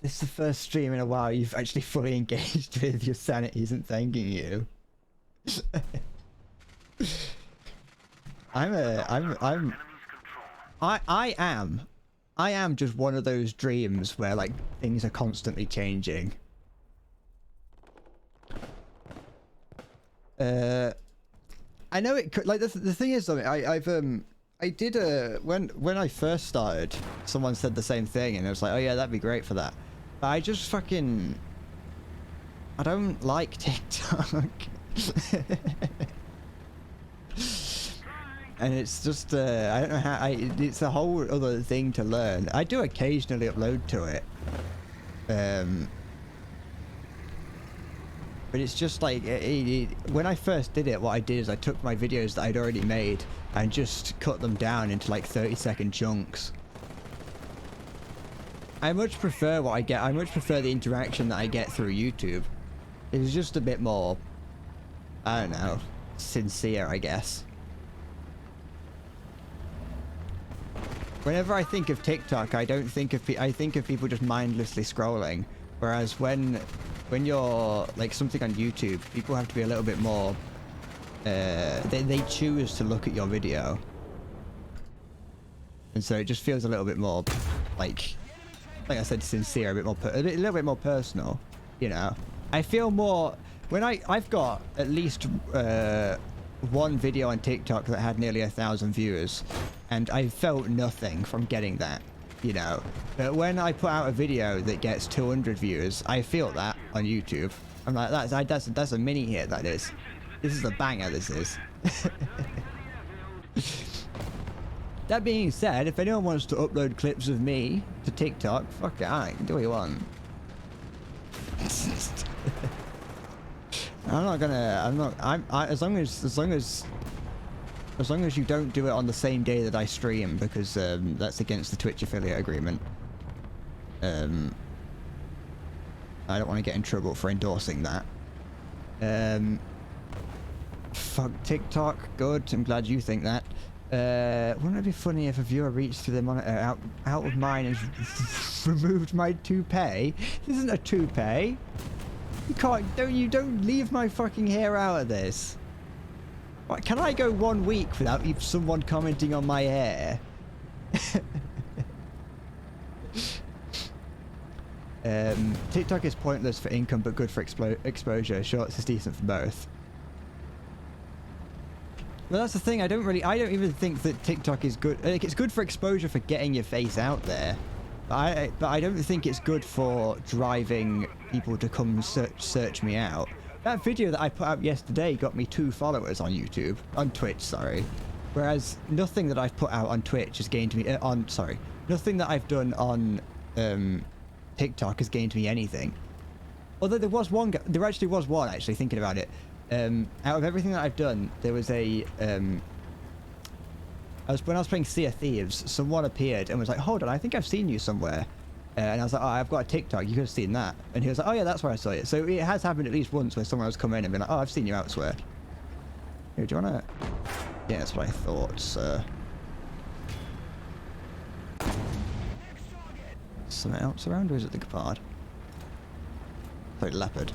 This is the first stream in a while you've actually fully engaged with your sanity isn't thanking you. I am just one of those dreams where like things are constantly changing. I know it could, like the thing is though, I did when I first started, someone said the same thing and I was like, oh yeah, that'd be great for that. But I just fucking, I don't like TikTok. And it's just, I don't know how, it's a whole other thing to learn. I do occasionally upload to it. But it's just like, when I first did it, what I did is I took my videos that I'd already made and just cut them down into like 30-second chunks. I much prefer what I get, I much prefer the interaction that I get through YouTube. It's just a bit more, I don't know, sincere, I guess. Whenever I think of TikTok, I don't think of I think of people just mindlessly scrolling. Whereas when you're like something on YouTube, people have to be a little bit more. They choose to look at your video, and so it just feels a little bit more like I said, sincere, a little bit more personal. You know, I feel more when I've got at least one video on TikTok that had nearly 1,000 viewers, and I felt nothing from getting that, you know. But when I put out a video that gets 200 views, I feel that on YouTube. I'm like, that's a mini hit. That is. This is a banger. This is. That being said, if anyone wants to upload clips of me to TikTok, fuck it, I can do what you want. As long as you don't do it on the same day that I stream, because that's against the Twitch affiliate agreement. I don't want to get in trouble for endorsing that. Fuck TikTok, good, I'm glad you think that. Wouldn't it be funny if a viewer reached through their monitor out of mine and removed my toupee? This isn't a toupee. You can't, don't leave my fucking hair out of this. What, can I go 1 week without someone commenting on my hair? TikTok is pointless for income but good for exposure. Shorts is decent for both. Well, that's the thing. I don't even think that TikTok is good. Like, it's good for exposure for getting your face out there. But I don't think it's good for driving people to come search me out. That video that I put out yesterday got me 2 followers on YouTube. On Twitch, sorry. Whereas nothing that I've put out on Twitch has gained me... nothing that I've done on TikTok has gained me anything. Although there actually was one, actually, thinking about it. Out of everything that I've done, there was a... when I was playing Sea of Thieves, someone appeared and was like, hold on, I think I've seen you somewhere. And I was like, oh, I've got a TikTok, you could have seen that. And he was like, oh yeah, that's where I saw it. So it has happened at least once where someone has come in and been like, oh, I've seen you elsewhere. Here, do you wanna... Yeah, that's what I thought, sir. Something else around, or is it the Gepard? Like leopard.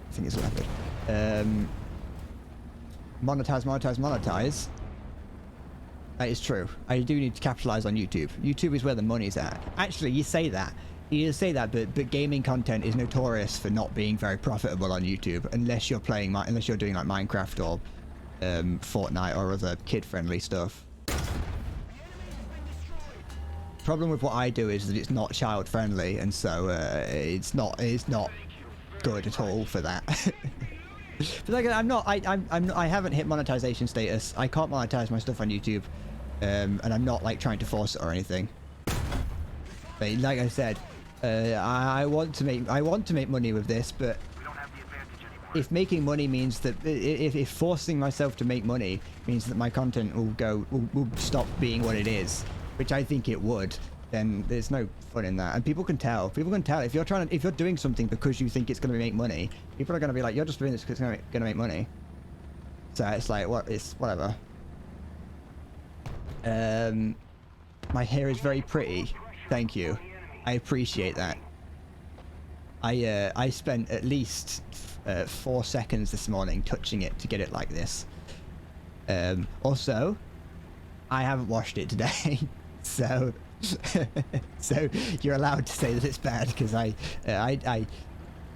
I think it's leopard. Monetize. That is true. I do need to capitalize on YouTube. YouTube is where the money's at. Actually, you say that. You say that, but gaming content is notorious for not being very profitable on YouTube unless you're doing like Minecraft or Fortnite or other kid-friendly stuff. Problem with what I do is that it's not child-friendly, and so it's not good at all for that. But like, I haven't hit monetization status. I can't monetize my stuff on YouTube, and I'm not like trying to force it or anything. But like I said, I want to make money with this, but if making money means that if forcing myself to make money means that my content will stop being what it is, which I think it would, then there's no fun in that. And people can tell. People can tell if you're doing something because you think it's going to make money. People are going to be like, you're just doing this because it's going to make money. So it's like, it's whatever. My hair is very pretty. Thank you. I appreciate that. I spent at least 4 seconds this morning touching it to get it like this. Also, I haven't washed it today, so so you're allowed to say that it's bad because I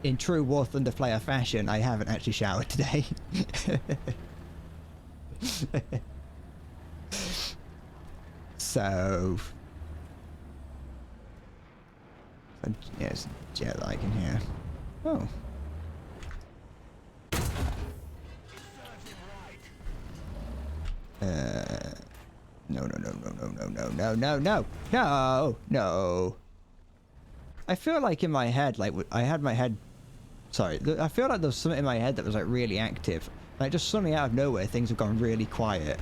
in true War Thunder player fashion, I haven't actually showered today. So yes, jet lag in here. Oh. No. I feel like in my head, like I had my head. Sorry, I feel like there was something in my head that was like really active. Like just suddenly out of nowhere, things have gone really quiet.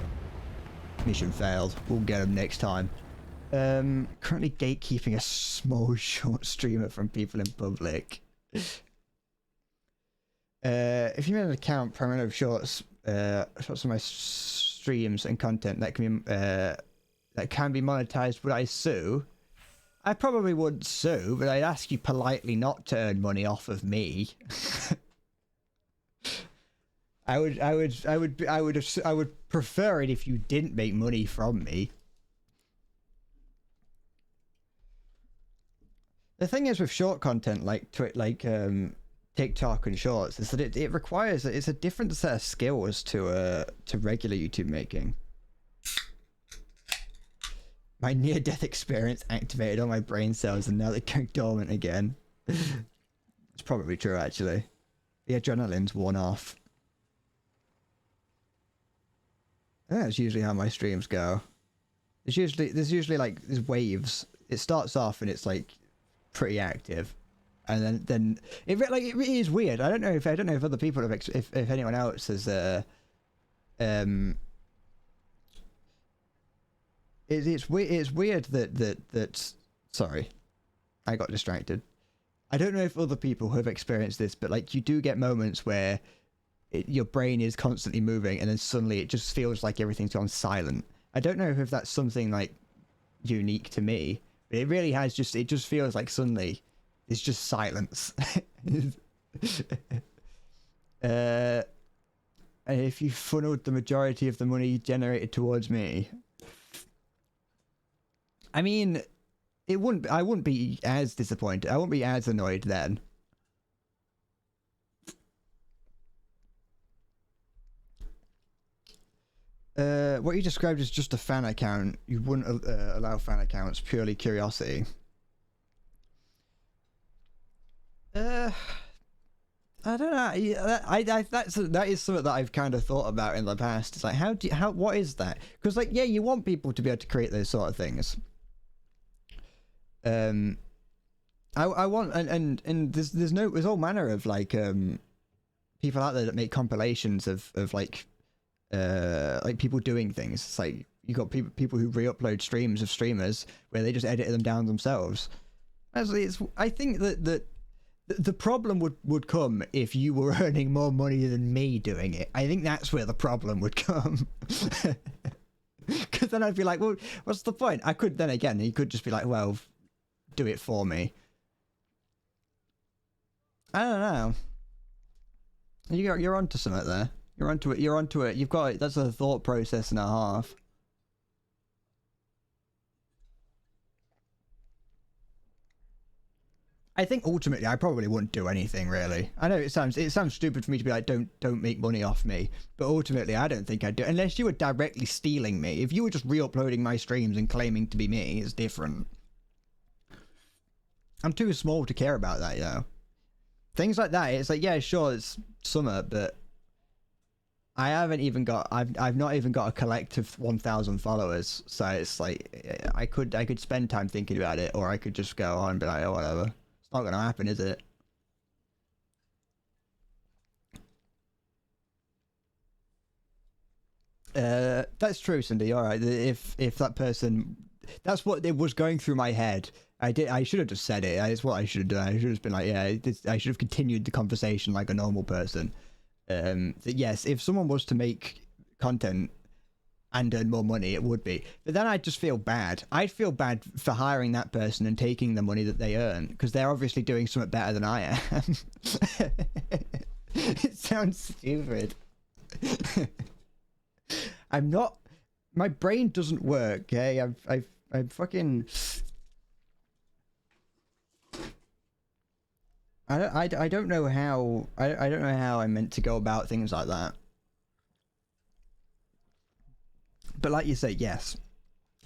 Mission failed. We'll get them next time. Currently gatekeeping a small short streamer from people in public. If you made an account primarily of shorts of my streams and content that can be monetized, would I sue? I probably wouldn't sue, but I'd ask you politely not to earn money off of me. I would prefer it if you didn't make money from me. The thing is with short content like TikTok and Shorts is that it requires, it's a different set of skills to regular YouTube making. My near-death experience activated all my brain cells and now they're going dormant again. It's probably true actually. The adrenaline's worn off. That's usually how my streams go. There's usually like there's waves. It starts off and it's like pretty active, and then it is weird. I don't know if other people have if anyone else has it's weird that sorry, I got distracted. I don't know if other people have experienced this, but like you do get moments where your brain is constantly moving and then suddenly it just feels like everything's gone silent. I don't know if that's something like unique to me, but it really has it just feels like suddenly it's just silence. And if you funneled the majority of the money generated towards me, I mean, I wouldn't be as disappointed. I wouldn't be as annoyed then. What you described as just a fan account, you wouldn't allow fan accounts, purely curiosity. I don't know. That is something that I've kind of thought about in the past. It's like, what is that? Because like, yeah, you want people to be able to create those sort of things. I want, and there's all manner of like people out there that make compilations of like people doing things. It's like you got people who re-upload streams of streamers where they just edit them down themselves. Actually, I think that the problem would come if you were earning more money than me doing it. I think that's where the problem would come. Because then I'd be like, well, what's the point? I could, then again, you could just be like, well, do it for me. I don't know. You're onto something there. You're onto it. You're onto it. You've got it. That's a thought process and a half. I think ultimately I probably wouldn't do anything really. I know it sounds stupid for me to be like, don't make money off me, but ultimately I don't think I'd do it unless you were directly stealing me. If you were just re-uploading my streams and claiming to be me, it's different. I'm too small to care about that, you know. Things like that, it's like, yeah, sure, it's summer, but I haven't even got, I've not even got a collective 1,000 followers, so it's like, I could spend time thinking about it, or I could just go on and be like, oh, whatever. It's not gonna happen, is it? That's true, Cindy. All right. If that person, that's what it was going through my head. I should have just said it. It's what I should have done. I should have just been like, yeah. I should have continued the conversation like a normal person. That yes, if someone was to make content and earn more money, it would be. But then I'd just feel bad. I'd feel bad for hiring that person and taking the money that they earn because they're obviously doing something better than I am. It sounds stupid. I'm not. My brain doesn't work. Okay, I'm fucking. I don't know how. I don't know how I'm meant to go about things like that. But like you say, yes,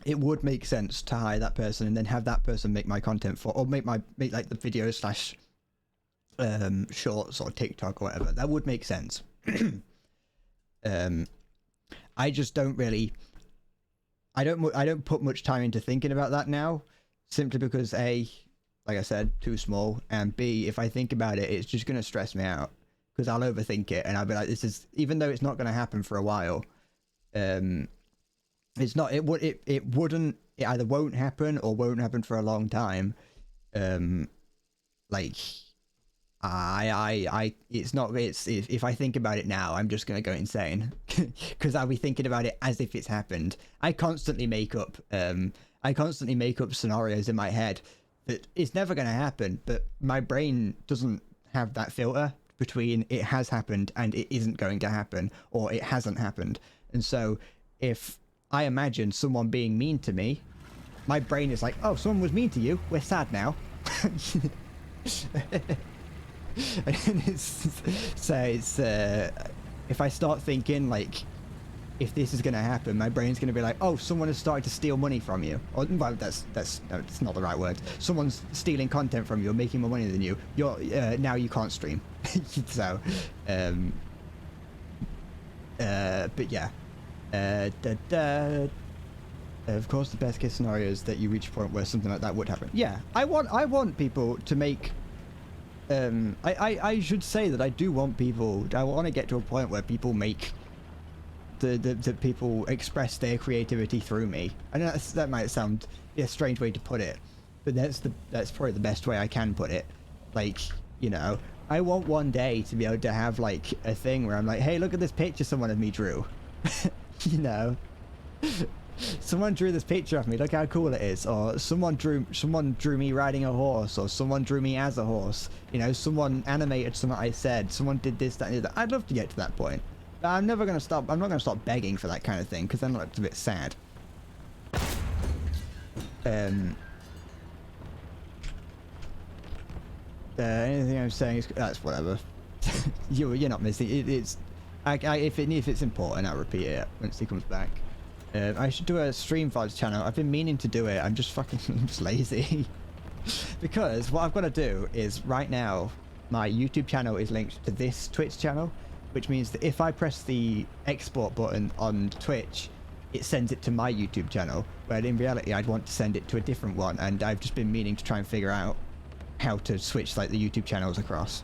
it would make sense to hire that person and then have that person make my content or make like the videos / shorts or TikTok or whatever. That would make sense. I just don't really. I don't put much time into thinking about that now, simply because A, like I said, too small, and B, if I think about it, it's just gonna stress me out because I'll overthink it and I'll be like, this is, even though it's not gonna happen for a while, it's not. It wouldn't. It either won't happen or won't happen for a long time. Like, it's not. It's if I think about it now, I'm just gonna go insane because I'll be thinking about it as if it's happened. I constantly make up scenarios in my head that it's never gonna happen, but my brain doesn't have that filter between it has happened and it isn't going to happen or it hasn't happened. And so if I imagine someone being mean to me, my brain is like, oh, someone was mean to you, we're sad now. If I start thinking like, if this is going to happen, my brain's going to be like, oh, someone has started to steal money from you. Or, well, that's not the right word. Someone's stealing content from you or making more money than you. You're now you can't stream. So, but yeah. Of course, the best case scenario is that you reach a point where something like that would happen. Yeah, I want people to make. I should say that I do want people. I want to get to a point where people make. The people express their creativity through me. I know that might sound a strange way to put it, but that's probably the best way I can put it. Like, you know, I want one day to be able to have like a thing where I'm like, hey, look at this picture someone of me drew. You know, someone drew this picture of me, look how cool it is. Or someone drew me riding a horse, or someone drew me as a horse. You know, someone animated something I said, someone did this, that, and the other. I'd love to get to that point, but I'm not gonna stop begging for that kind of thing, because then it's a bit sad. Anything I'm saying is that's whatever. You're not missing it. It's if it's important, I'll repeat it once he comes back. I should do a stream for his channel. I've been meaning to do it. I'm just lazy. Because what I've got to do is right now my YouTube channel is linked to this Twitch channel, which means that if I press the export button on Twitch, it sends it to my YouTube channel. But in reality, I'd want to send it to a different one, and I've just been meaning to try and figure out how to switch like the YouTube channels across,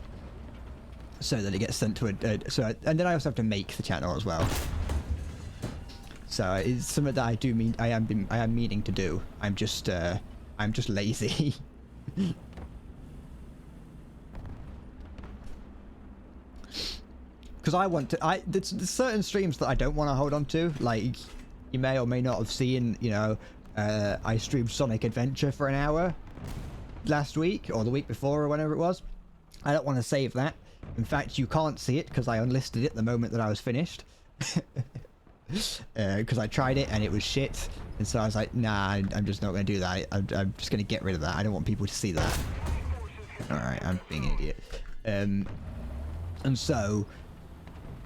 so that it gets sent to and then I also have to make the channel as well. So it's something that I am meaning to do. I'm just lazy. Because I want to. There's certain streams that I don't want to hold on to. Like, you may or may not have seen. You know, I streamed Sonic Adventure for an hour last week or the week before or whenever it was. I don't want to save that. In fact, you can't see it because I unlisted it the moment that I was finished. Because I tried it and it was shit, and so I was like, nah, I'm just not going to do that. I'm just going to get rid of that. I don't want people to see that. Alright, I'm being an idiot. And so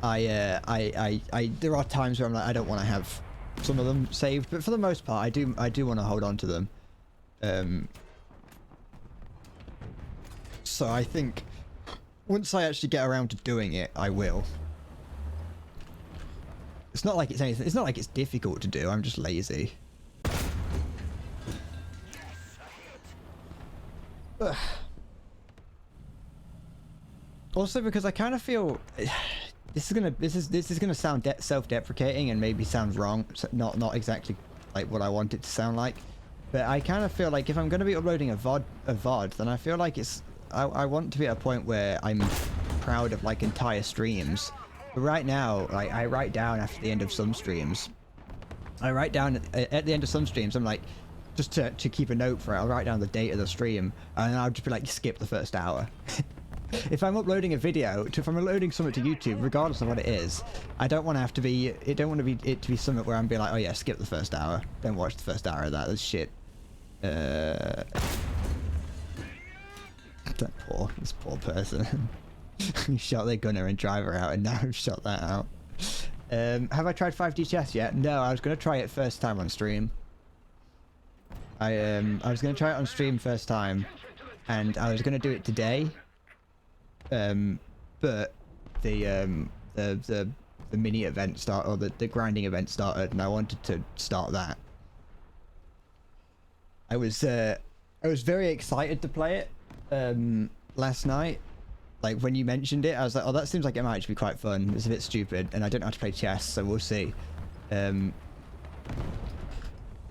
I there are times where I'm like, I don't want to have some of them saved, but for the most part I do want to hold on to them. So I think once I actually get around to doing it, I will. It's not like it's anything. It's not like it's difficult to do. I'm just lazy. Also, because I kind of feel this is gonna sound self-deprecating and maybe sound wrong, not exactly like what I want it to sound like, but I kind of feel like if I'm gonna be uploading a VOD, then I feel like I want to be at a point where I'm proud of like entire streams. But right now, like I write down after the end of some streams. I write down at the end of some streams. I'm like, just to keep a note for it. I'll write down the date of the stream, and I'll just be like, skip the first hour. If I'm uploading a video, if I'm uploading something to YouTube, regardless of what it is, I don't want to have to be. I don't want it to be something where I'm being like, oh yeah, skip the first hour. Don't watch the first hour of that. That's shit. That this poor person. He shot their gunner and driver out, and now I've shot that out. Have I tried 5D chess yet? No, I was gonna try it first time on stream. I was gonna try it on stream first time, and I was gonna do it today. But the mini event started, or the grinding event started, and I wanted to start that. I was very excited to play it last night. Like when you mentioned it, I was like, oh, that seems like it might actually be quite fun. It's a bit stupid, and I don't know how to play chess, so we'll see. There's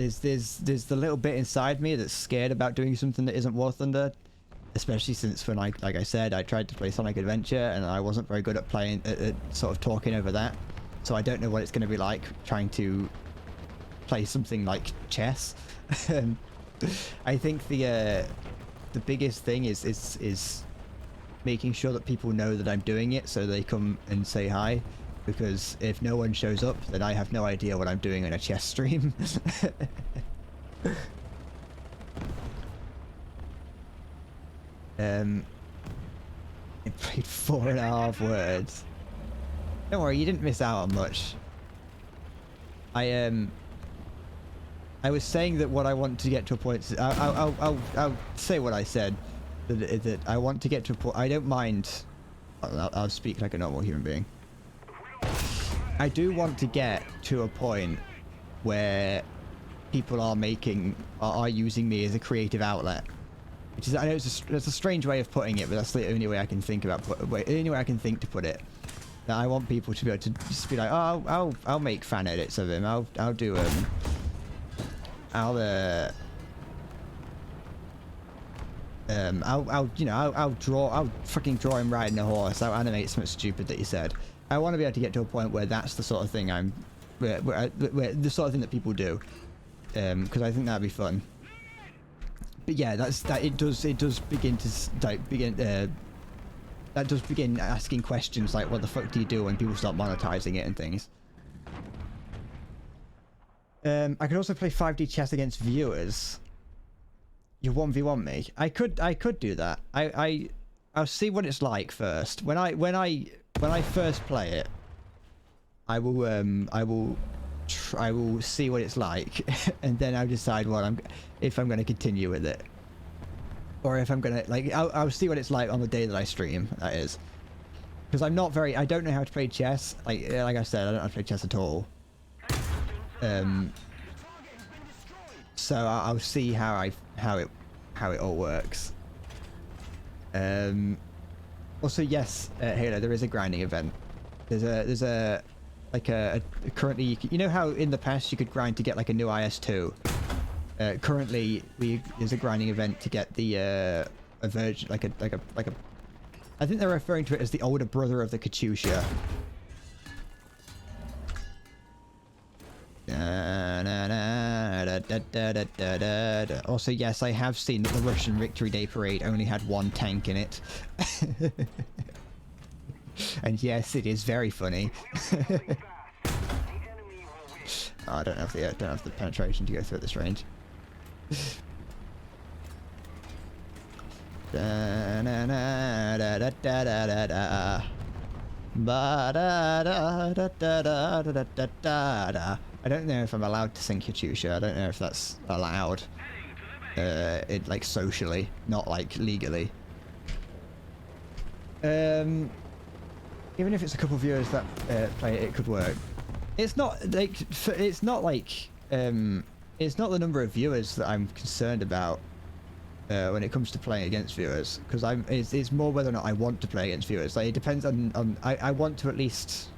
the little bit inside me that's scared about doing something that isn't War Thunder. Especially since when like I said, I tried to play Sonic Adventure and I wasn't very good at playing, sort of talking over that. So I don't know what it's going to be like trying to play something like chess. I think the biggest thing is making sure that people know that I'm doing it, so they come and say hi. Because if no one shows up, then I have no idea what I'm doing on a chess stream. I played 4.5 words. Don't worry, you didn't miss out on much. I was saying that what I want to get to a point. I'll say what I said. That I want to get to a point. I don't mind. I'll speak like a normal human being. I do want to get to a point where people are using me as a creative outlet. Which is, I know it's a strange way of putting it, but that's the only way I can think about. The only way I can think to put it. That I want people to be able to just be like, oh, I'll make fan edits of him. I'll do I'll fucking draw him riding a horse. I'll animate something stupid that he said. I want to be able to get to a point where that's the sort of thing where the sort of thing that people do, because I think that'd be fun. But yeah, it does begin asking questions like, what the fuck do you do when people start monetizing it and things. I could also play 5D chess against viewers. You 1v1 me. I could do that. I'll see what it's like first. When I first play it, I will see what it's like, and then I'll decide if I'm going to continue with it, or if I'm going to I'll see what it's like on the day that I stream. That is, because I don't know how to play chess. Like I said, I don't know how to play chess at all. So I'll see how it all works. Also, yes, Halo, there is a grinding event. There's a currently, you know how in the past you could grind to get like a new IS-2. Currently, there's a grinding event to get the a version like a. I think they're referring to it as the older brother of the Katyusha. Also, yes, I have seen that the Russian Victory Day Parade only had one tank in it. And yes, it is very funny. Oh, I don't have the penetration to go through at this range. I don't know if I'm allowed to sing Katyusha. I don't know if that's allowed. Like socially, not like legally. Even if it's a couple of viewers that play it, it could work. It's not like it's not the number of viewers that I'm concerned about. when it comes to playing against viewers, because it's more whether or not I want to play against viewers. Like, it depends on I want to at least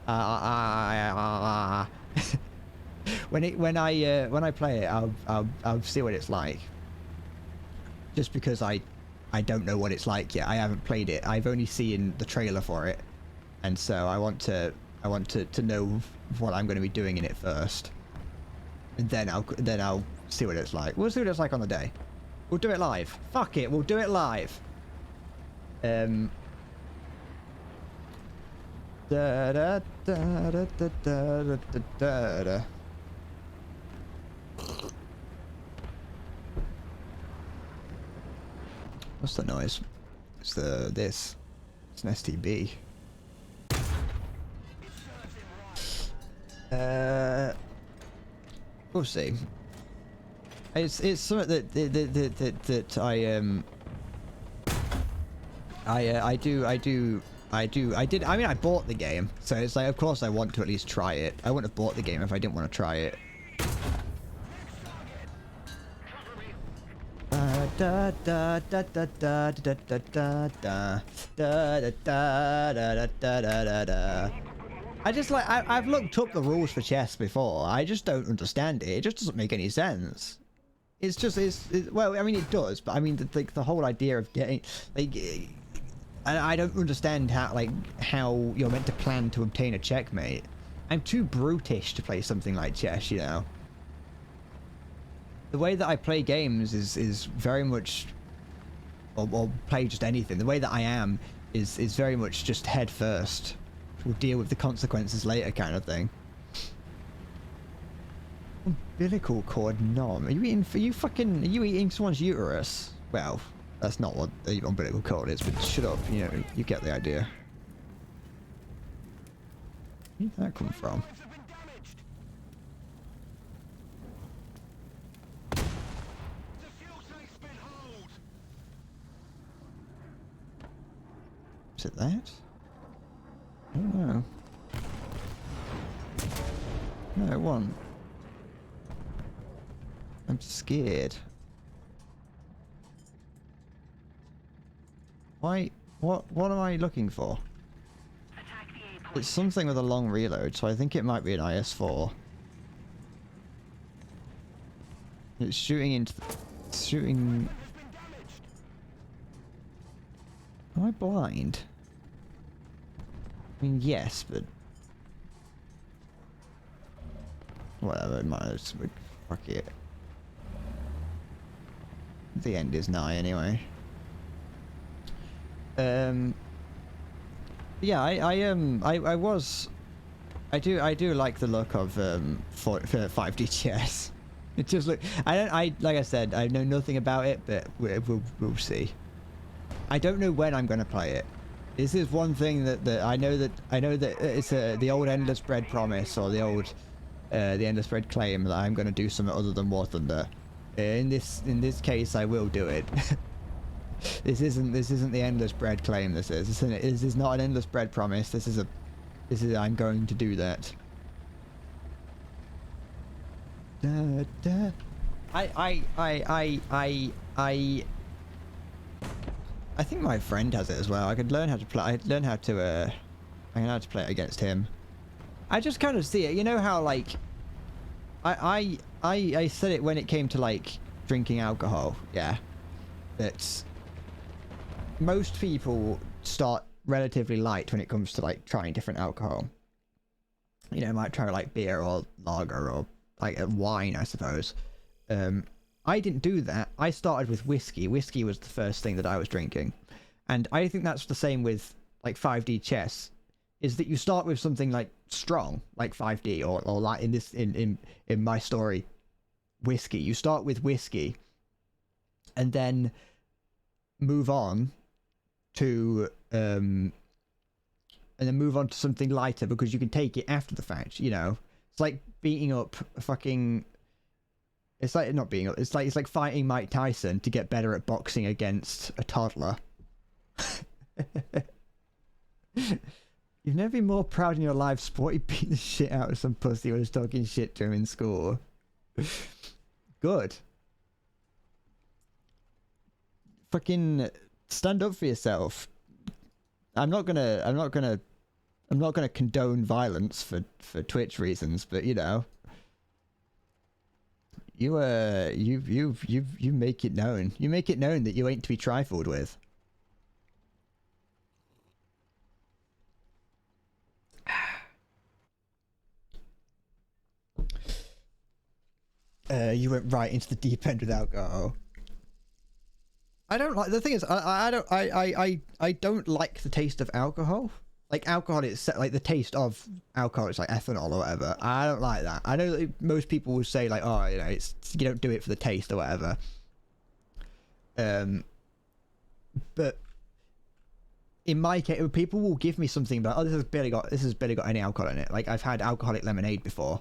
when I play it, I'll see what it's like. Just because I don't know what it's like yet. I haven't played it. I've only seen the trailer for it, and so I want to know what I'm going to be doing in it first, and then I'll see what it's like. We'll see what it's like on the day. We'll do it live. Fuck it, we'll do it live. Da da da da da da da da da. What's the noise? It's this. It's an STB. We'll see. It's something that I bought the game, so it's like, of course I want to at least try it. I wouldn't have bought the game if I didn't want to try it. Da da da da da da da da da da da da da da. I just like I've looked up the rules for chess before. I just don't understand it. It just doesn't make any sense. It's just well, I mean it does, but I mean the whole idea of getting like, I don't understand how you're meant to plan to obtain a checkmate. I'm too brutish to play something like chess, you know. The way that I play games is very much, or play just anything. The way that I am is very much just head first. We'll deal with the consequences later, kind of thing. Umbilical cord nom. Are you eating someone's uterus? Well, that's not what the umbilical cord is, but shut up. You know, you get the idea. Where did that come from? Is it that? I don't know. No, it wasn't. I'm scared. Why? What am I looking for? It's something with a long reload, so I think it might be an IS-4. It's shooting into shooting... Am I blind? I mean, yes, but... Whatever, it matters. Fuck it. The end is nigh, anyway. Yeah, I do like the look of for 5D chess. It just look. Like I said, I know nothing about it, but we'll see. I don't know when I'm gonna play it. This is one thing that I know that it's the old Endless Bread promise, or the old the Endless Bread claim that I'm gonna do something other than War Thunder. In this case, I will do it. This isn't the Endless Bread claim. This is not an Endless Bread promise. This is I'm going to do that. Da, da. I think my friend has it as well. I could learn how to play. I learn how to play it against him. I just kind of see it. You know how like I said it when it came to like drinking alcohol. Yeah, that most people start relatively light when it comes to like trying different alcohol. You know, might try like beer or lager or like wine, I suppose. I didn't do that. I started with whiskey. Whiskey was the first thing that I was drinking. And I think that's the same with like 5D chess, is that you start with something like strong, like 5D, or like in my story, whiskey. You start with whiskey and then move on to something lighter, because you can take it after the fact, you know. It's like beating up a fucking... It's like not being... It's like fighting Mike Tyson to get better at boxing against a toddler. You've never been more proud in your life, Sporty beat the shit out of some pussy who was talking shit to him in school. Good. fucking stand up for yourself. I'm not gonna condone violence for Twitch reasons, but you know, you make it known. You make it known that you ain't to be trifled with. You went right into the deep end with alcohol. I don't like, the thing is, I don't like the taste of alcohol. Like alcohol, it's like the taste of alcohol, it's like ethanol or whatever. I don't like that. I know that most people will say like, oh, you know, it's, you don't do it for the taste or whatever. But in my case, people will give me something about, oh, this has barely got any alcohol in it. Like I've had alcoholic lemonade before.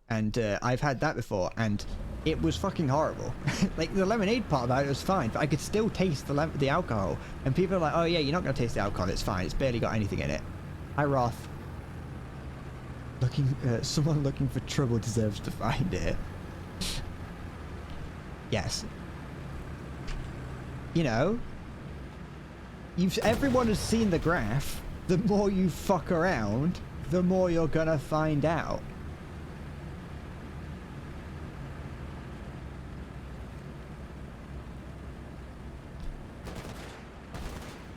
And I've had that before, and it was fucking horrible. Like the lemonade part about it was fine, but I could still taste the alcohol. And people are like, "Oh yeah, you're not gonna taste the alcohol. It's fine. It's barely got anything in it." Hi Roth. Someone looking for trouble deserves to find it. Yes. You know, everyone has seen the graph. The more you fuck around, the more you're gonna find out.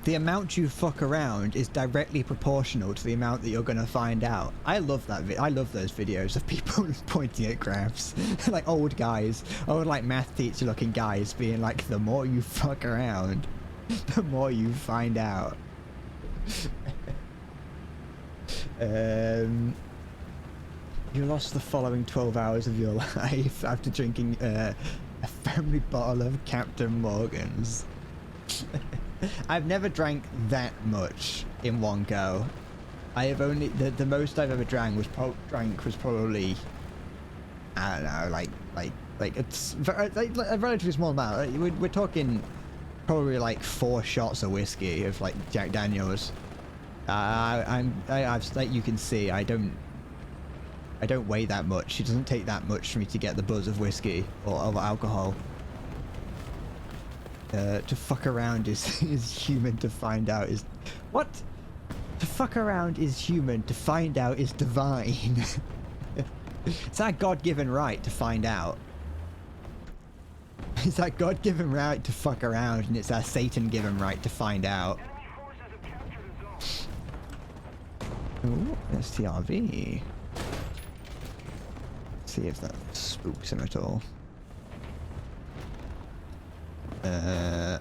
The amount you fuck around is directly proportional to the amount that you're gonna find out. I love that. I love those videos of people pointing at graphs, like old guys, old like math teacher looking guys, being like, "The more you fuck around, the more you find out." You lost the following 12 hours of your life after drinking a family bottle of Captain Morgan's. I've never drank that much in one go. I have only the most I've ever drank was probably, I don't know, like it's like a relatively small amount. We're talking probably like 4 shots of whiskey of like Jack Daniels. I've like you can see I don't weigh that much. It doesn't take that much for me to get the buzz of whiskey or of alcohol. To fuck around is human, to find out is... What? To fuck around is human, to find out is divine. It's our God-given right to find out. It's our God-given right to fuck around, and it's our Satan-given right to find out. Ooh, STRV. Let's see if that spooks him at all. When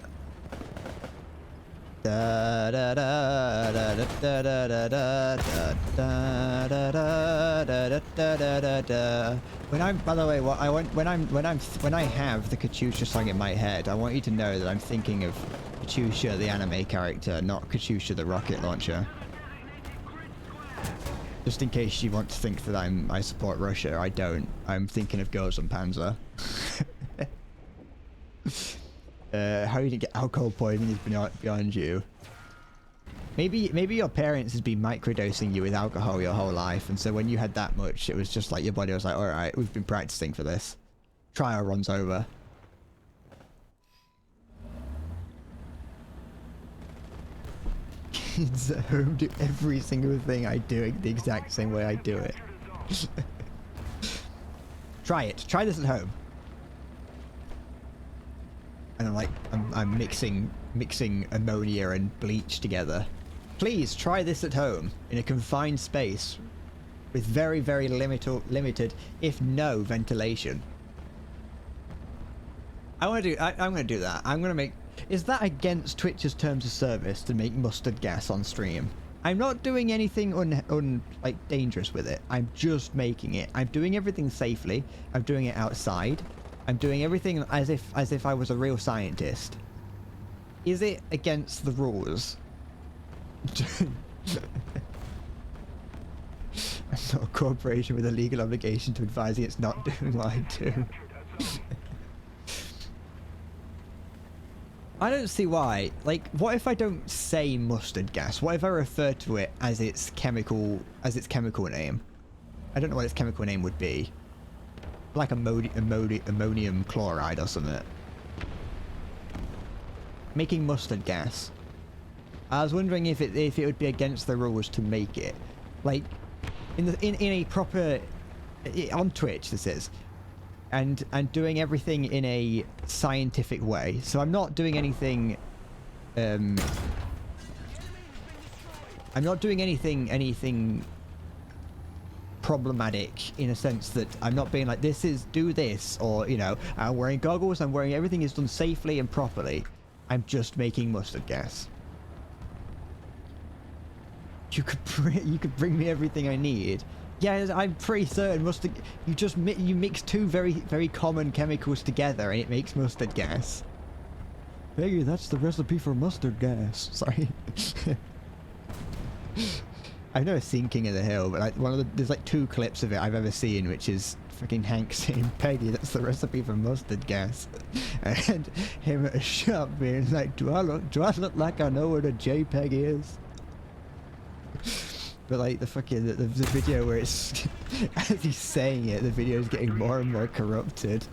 I'm, by the way, what I want when I have the Katyusha song in my head, I want you to know that I'm thinking of Katyusha the anime character, not Katyusha the rocket launcher. Just in case you want to think that I support Russia, I don't. I'm thinking of Girls on Panzer. How you didn't get alcohol poisoning is beyond you. Maybe your parents has been microdosing you with alcohol your whole life, and so when you had that much, it was just like your body was like, all right, we've been practicing for this. Trial runs over. Kids at home do every single thing I do the exact same way I do it. Try it. Try this at home. And I'm mixing ammonia and bleach together. Please try this at home in a confined space with very, very limited, if no, ventilation. I'm gonna do that. I'm gonna make. Is that against Twitch's terms of service to make mustard gas on stream? I'm not doing anything like dangerous with it. I'm just making it. I'm doing everything safely. I'm doing it outside. I'm doing everything as if I was a real scientist. Is it against the rules? I'm not a corporation with a legal obligation to advise it's not doing what I do. I don't see why. Like, what if I don't say mustard gas? What if I refer to it as its chemical name? I don't know what its chemical name would be. Like ammonium chloride or something. making mustard gas. I was wondering if it would be against the rules to make it, like, in a proper, on Twitch this is, and doing everything in a scientific way. So I'm not doing anything. I'm not doing anything problematic in a sense that I'm not being like, this is do this, or, you know, I'm wearing goggles, I'm wearing everything is done safely and properly. I'm just making mustard gas. You could bring me everything I need. Yeah, I'm pretty certain mustard. You mix two very common chemicals together and it makes mustard gas. Hey, that's the recipe for mustard gas. Sorry. I've never seen King of the Hill, but like there's like 2 clips of it I've ever seen, which is fucking Hank saying, "Peggy, that's the recipe for mustard gas," and him at a shop being like, "Do I look like I know what a JPEG is?" But like the fucking the video where it's as he's saying it, the video is getting more and more corrupted.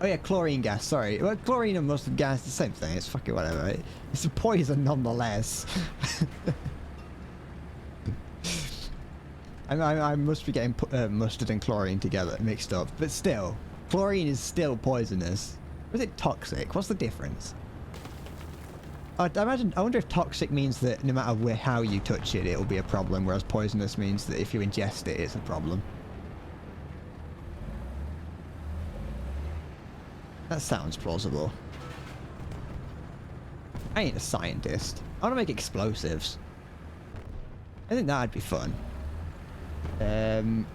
Oh yeah, chlorine gas, sorry. Well, chlorine and mustard gas is the same thing, it's fucking whatever. Right? It's a poison nonetheless. I must be getting mustard and chlorine together, mixed up. But still, chlorine is still poisonous. Or is it toxic? What's the difference? I wonder if toxic means that no matter how you touch it, it'll be a problem, whereas poisonous means that if you ingest it, it's a problem. That sounds plausible. I ain't a scientist. I want to make explosives. I think that'd be fun. The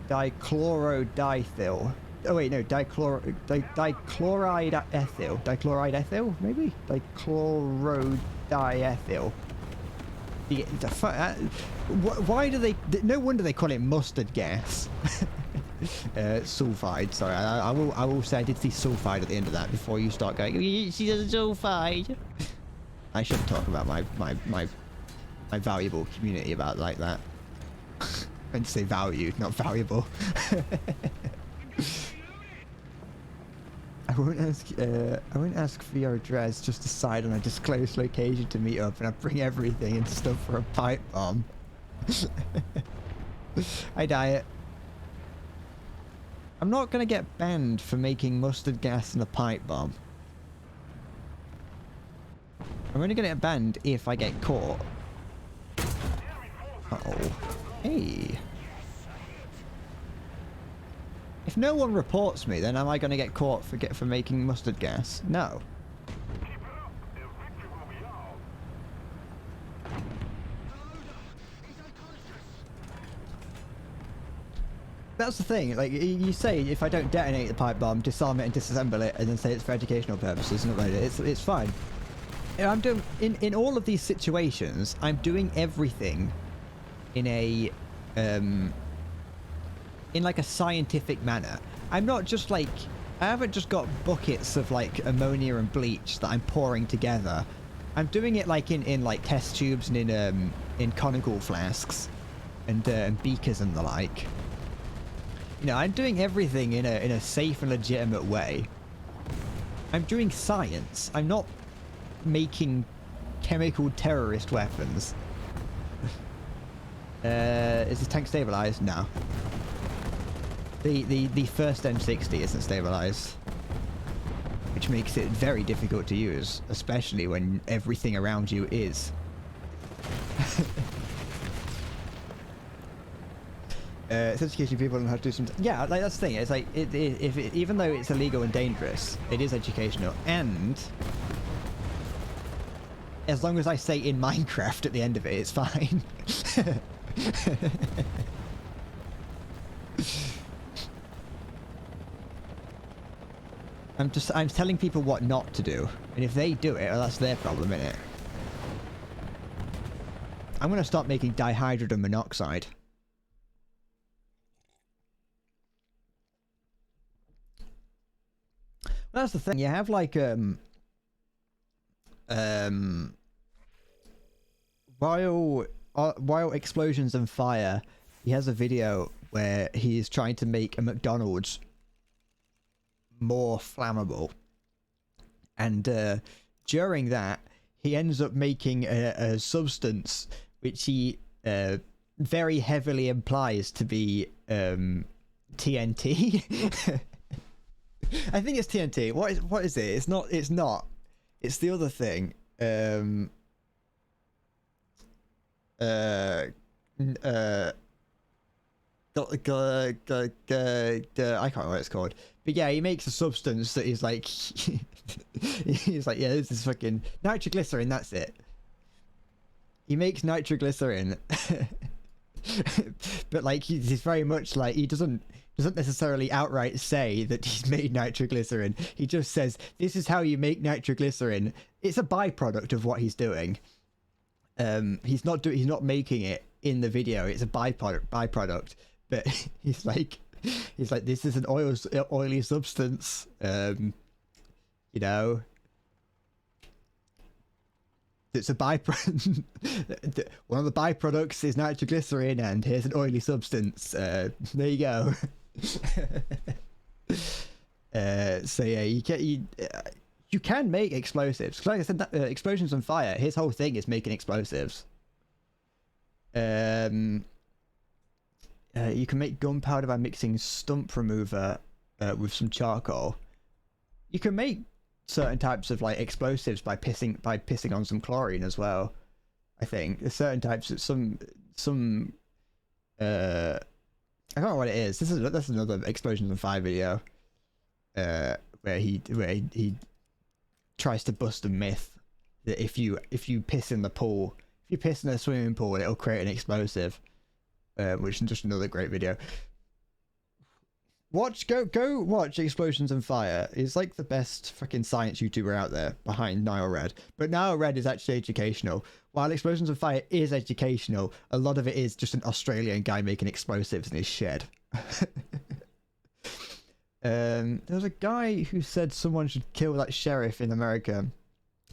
dichlorodithyl. Oh wait, no, dichloride ethyl. Dichloride ethyl, maybe? Dichlorodiethyl. Why do they? No wonder they call it mustard gas. Sulfide. Sorry, I will say I did see sulfide at the end of that before you start going. She does sulfide. I shouldn't talk about my valuable community about like that. I meant to say valued, not valuable. I won't ask for your address, just decide on a disclosed location to meet up, and I bring everything and stuff for a pipe bomb. Hi, Diet. I'm not gonna get banned for making mustard gas and a pipe bomb. I'm only gonna get banned if I get caught. Uh-oh. Hey. If no one reports me, then am I going to get caught for making mustard gas? No. That's the thing. Like you say, if I don't detonate the pipe bomb, disarm it and disassemble it, and then say it's for educational purposes and upload it, it's fine. I'm doing in all of these situations. I'm doing everything in a in like a scientific manner. I'm not just like, I haven't just got buckets of like ammonia and bleach that I'm pouring together. I'm doing it like in like test tubes and in conical flasks and beakers and the like. You know, I'm doing everything in a safe and legitimate way. I'm doing science. I'm not making chemical terrorist weapons. Is the tank stabilized? No. The first M60 isn't stabilized, which makes it very difficult to use, especially when everything around you is. It's educating people on how to do some. Yeah, like that's the thing. It's like even though it's illegal and dangerous, it is educational, and as long as I say in Minecraft at the end of it, it's fine. I'm telling people what not to do, and if they do it, well, that's their problem, innit? I'm gonna start making dihydrogen monoxide. Well, that's the thing. You have like while explosions and fire he has a video where he is trying to make a McDonald's more flammable, and during that he ends up making a substance which he very heavily implies to be TNT. I think it's TNT. What is it? It's not. It's the other thing. I can't remember what it's called. But yeah, he makes a substance that is like he's like, yeah, this is fucking nitroglycerin, that's it. He makes nitroglycerin. But like he's very much like, he doesn't necessarily outright say that he's made nitroglycerin. He just says, this is how you make nitroglycerin. It's a byproduct of what he's doing. He's not making it in the video. It's a byproduct. But he's like, this is an oily substance. You know, it's a byproduct. One of the byproducts is nitroglycerin, and here's an oily substance. There you go. So yeah, you can make explosives. Like I said, Explosions on Fire, his whole thing is making explosives. You can make gunpowder by mixing stump remover with some charcoal. You can make certain types of like explosives by pissing on some chlorine as well. I think there's certain types of some I don't know what it is. That's another Explosions on Fire video where he tries to bust a myth that if you piss in the pool, if you piss in a swimming pool, it'll create an explosive. Which is just another great video. Go watch Explosions on Fire. He's like the best fucking science YouTuber out there behind Nile Red. But Nile Red is actually educational. While Explosions on Fire is educational, a lot of it is just an Australian guy making explosives in his shed. There was a guy who said someone should kill that sheriff in America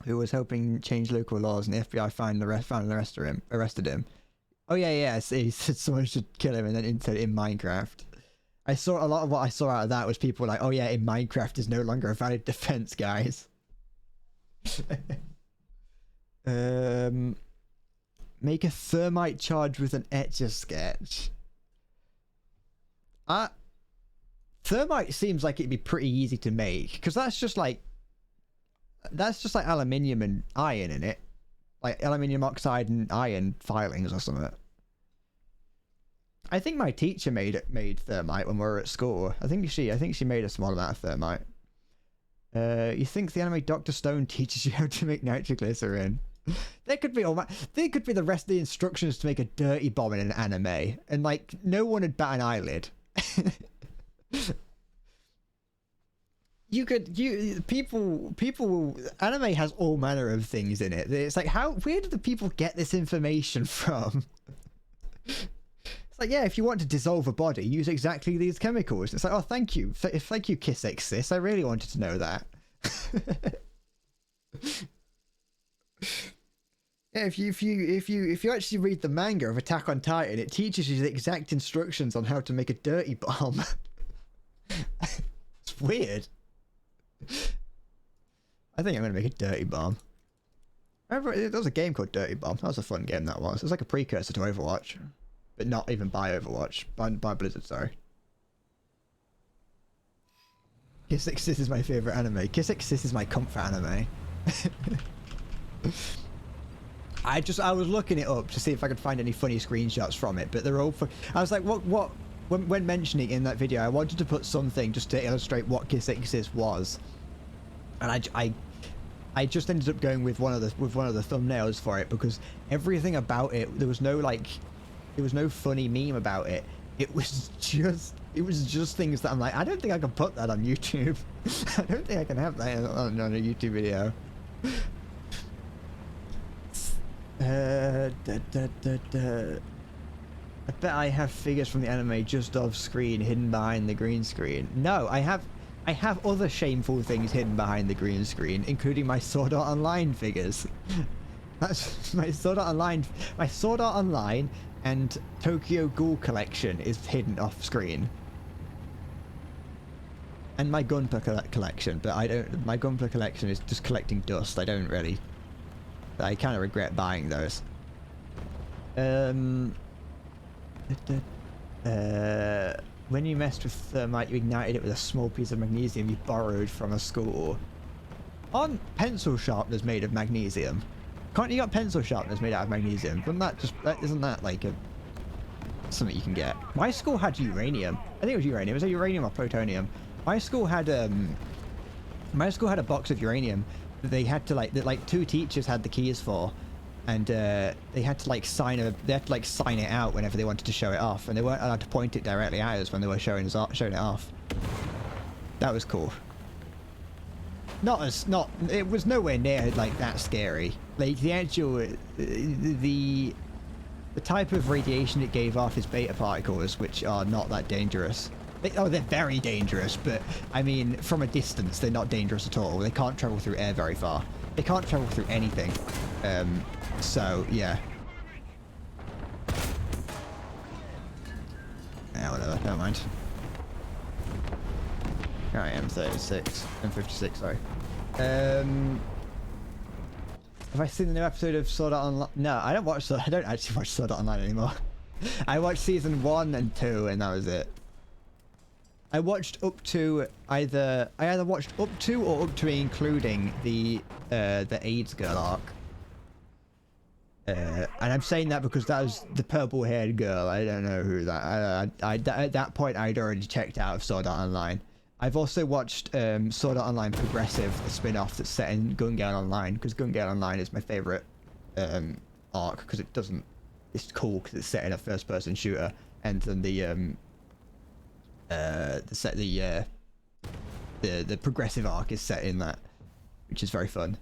who was helping change local laws, and the FBI found and arrested him. Oh yeah, so he said someone should kill him, and then said in Minecraft. I saw a lot of what I saw out of that was people like, oh yeah, in Minecraft is no longer a valid defense, guys. Make a thermite charge with an Etch-a-Sketch. Thermite seems like it'd be pretty easy to make, because that's just like aluminium and iron in it. Like aluminium oxide and iron filings or something. I think my teacher made thermite when we were at school. I think she made a small amount of thermite. You think the anime Dr. Stone teaches you how to make nitroglycerin? There could be the rest of the instructions to make a dirty bomb in an anime, and like no one would bat an eyelid. Anime has all manner of things in it. It's like, where do the people get this information from? It's like, yeah, if you want to dissolve a body, use exactly these chemicals. It's like, oh, thank you, Kiss X Sis. I really wanted to know that. Yeah, if you actually read the manga of Attack on Titan, it teaches you the exact instructions on how to make a dirty bomb. It's weird. I think I'm gonna make a dirty bomb. Remember, there was a game called Dirty Bomb. That was a fun game, that was. It was like a precursor to Overwatch. But not even by Overwatch. By Blizzard, sorry. Kiss X Sis is my favourite anime. Kiss X Sis is my comfort anime. I was looking it up to see if I could find any funny screenshots from it, but they're all I was like, what? When mentioning in that video, I wanted to put something just to illustrate what Kiss X Sis was. And I just ended up going with one of the thumbnails for it, because everything about it, there was no funny meme about it. It was just things that I'm like, I don't think I can put that on YouTube. I don't think I can have that on a YouTube video. I bet I have figures from the anime just off screen, hidden behind the green screen. No, I have other shameful things hidden behind the green screen, including my Sword Art Online figures. That's my Sword Art Online. My Sword Art Online and Tokyo Ghoul collection is hidden off screen. And my Gunpla collection, but I don't. My Gunpla collection is just collecting dust. I don't really. I kind of regret buying those. When you messed with thermite, you ignited it with a small piece of magnesium you borrowed from a school. Aren't pencil sharpeners made of magnesium? Can't you got pencil sharpeners made out of magnesium? Isn't that like something you can get? My school had uranium. I think it was uranium. Was it uranium or plutonium? My school had a box of uranium that they had to like two teachers had the keys for, and they had to like sign it out whenever they wanted to show it off, and they weren't allowed to point it directly at us when they were showing it off. That was cool. It was nowhere near like that scary. Like the actual the type of radiation it gave off is beta particles, which are not that dangerous. They're very dangerous, but I mean, from a distance, they're not dangerous at all. They can't travel through air very far. They can't travel through anything. So yeah. Yeah, whatever. Never mind. I am 36. I'm 56. Sorry. Have I seen the new episode of Sword Art Online? No, I don't actually watch Sword Art Online anymore. I watched season 1 and 2, and that was it. I watched up to I either watched up to or up to including the AIDS girl arc. And I'm saying that because that was the purple-haired girl. I don't know who that. At that point, I'd already checked out of Sword Art Online. I've also watched Sword Art Online Progressive, the spin-off that's set in Gun Gale Online, because Gun Gale Online is my favorite arc because it's cool because it's set in a first-person shooter, and then the progressive arc is set in that, which is very fun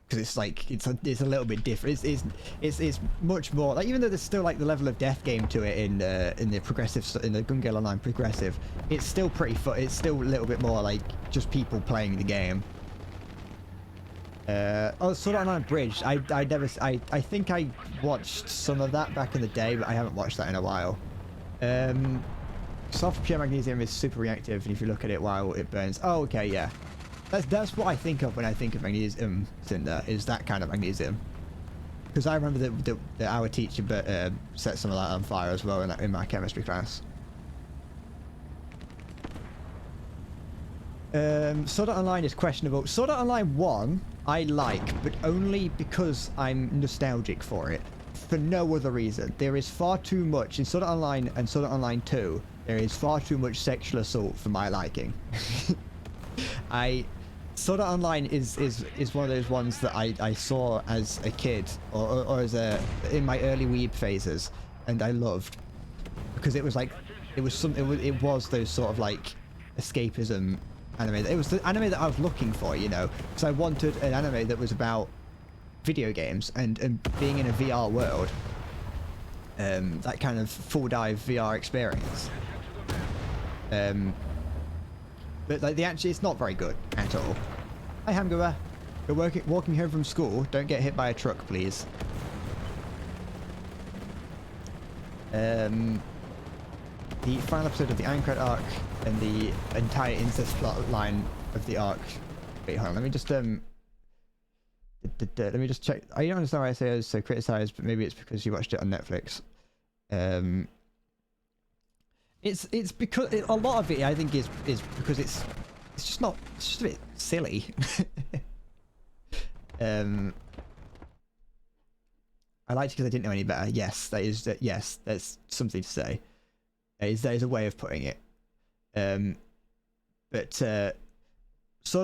because it's like it's a little bit different. It's much more like, even though there's still like the level of death game to it in the progressive, in the Gun Gale Online Progressive, it's still pretty fun. It's still a little bit more like just people playing the game. Sword Art Online Bridge. I think I watched some of that back in the day, but I haven't watched that in a while. Soft pure magnesium is super reactive, and if you look at it while it burns. Oh, okay, yeah. That's what I think of when I think of magnesium cinder, is that kind of magnesium. Because I remember that our teacher set some of that on fire as well in my chemistry class. Sword Art Online is questionable. Sword Art Online 1 I like, but only because I'm nostalgic for it. For no other reason. There is far too much in Sword Art Online and Sword Art Online 2. There is far too much sexual assault for my liking. Sword Art Online is one of those ones that I saw as a kid or as in my early weeb phases, and I loved, because it was like it was those sort of like escapism anime. It was the anime that I was looking for, you know, because I wanted an anime that was about video games and being in a VR world. That kind of full dive VR experience. But like it's not very good at all. Hi Hamgoer, you're walking home from school. Don't get hit by a truck, please. The final episode of the Aincrad arc and the entire incest plot line of the arc. Wait, hold on. Let me just let me just check. I don't understand why I say I was so criticized, but maybe it's because you watched it on Netflix. It's because a lot of it I think is because it's just not, it's just a bit silly. I liked it because I didn't know any better. Yes, yes, that's something to say. That is a way of putting it. But Sword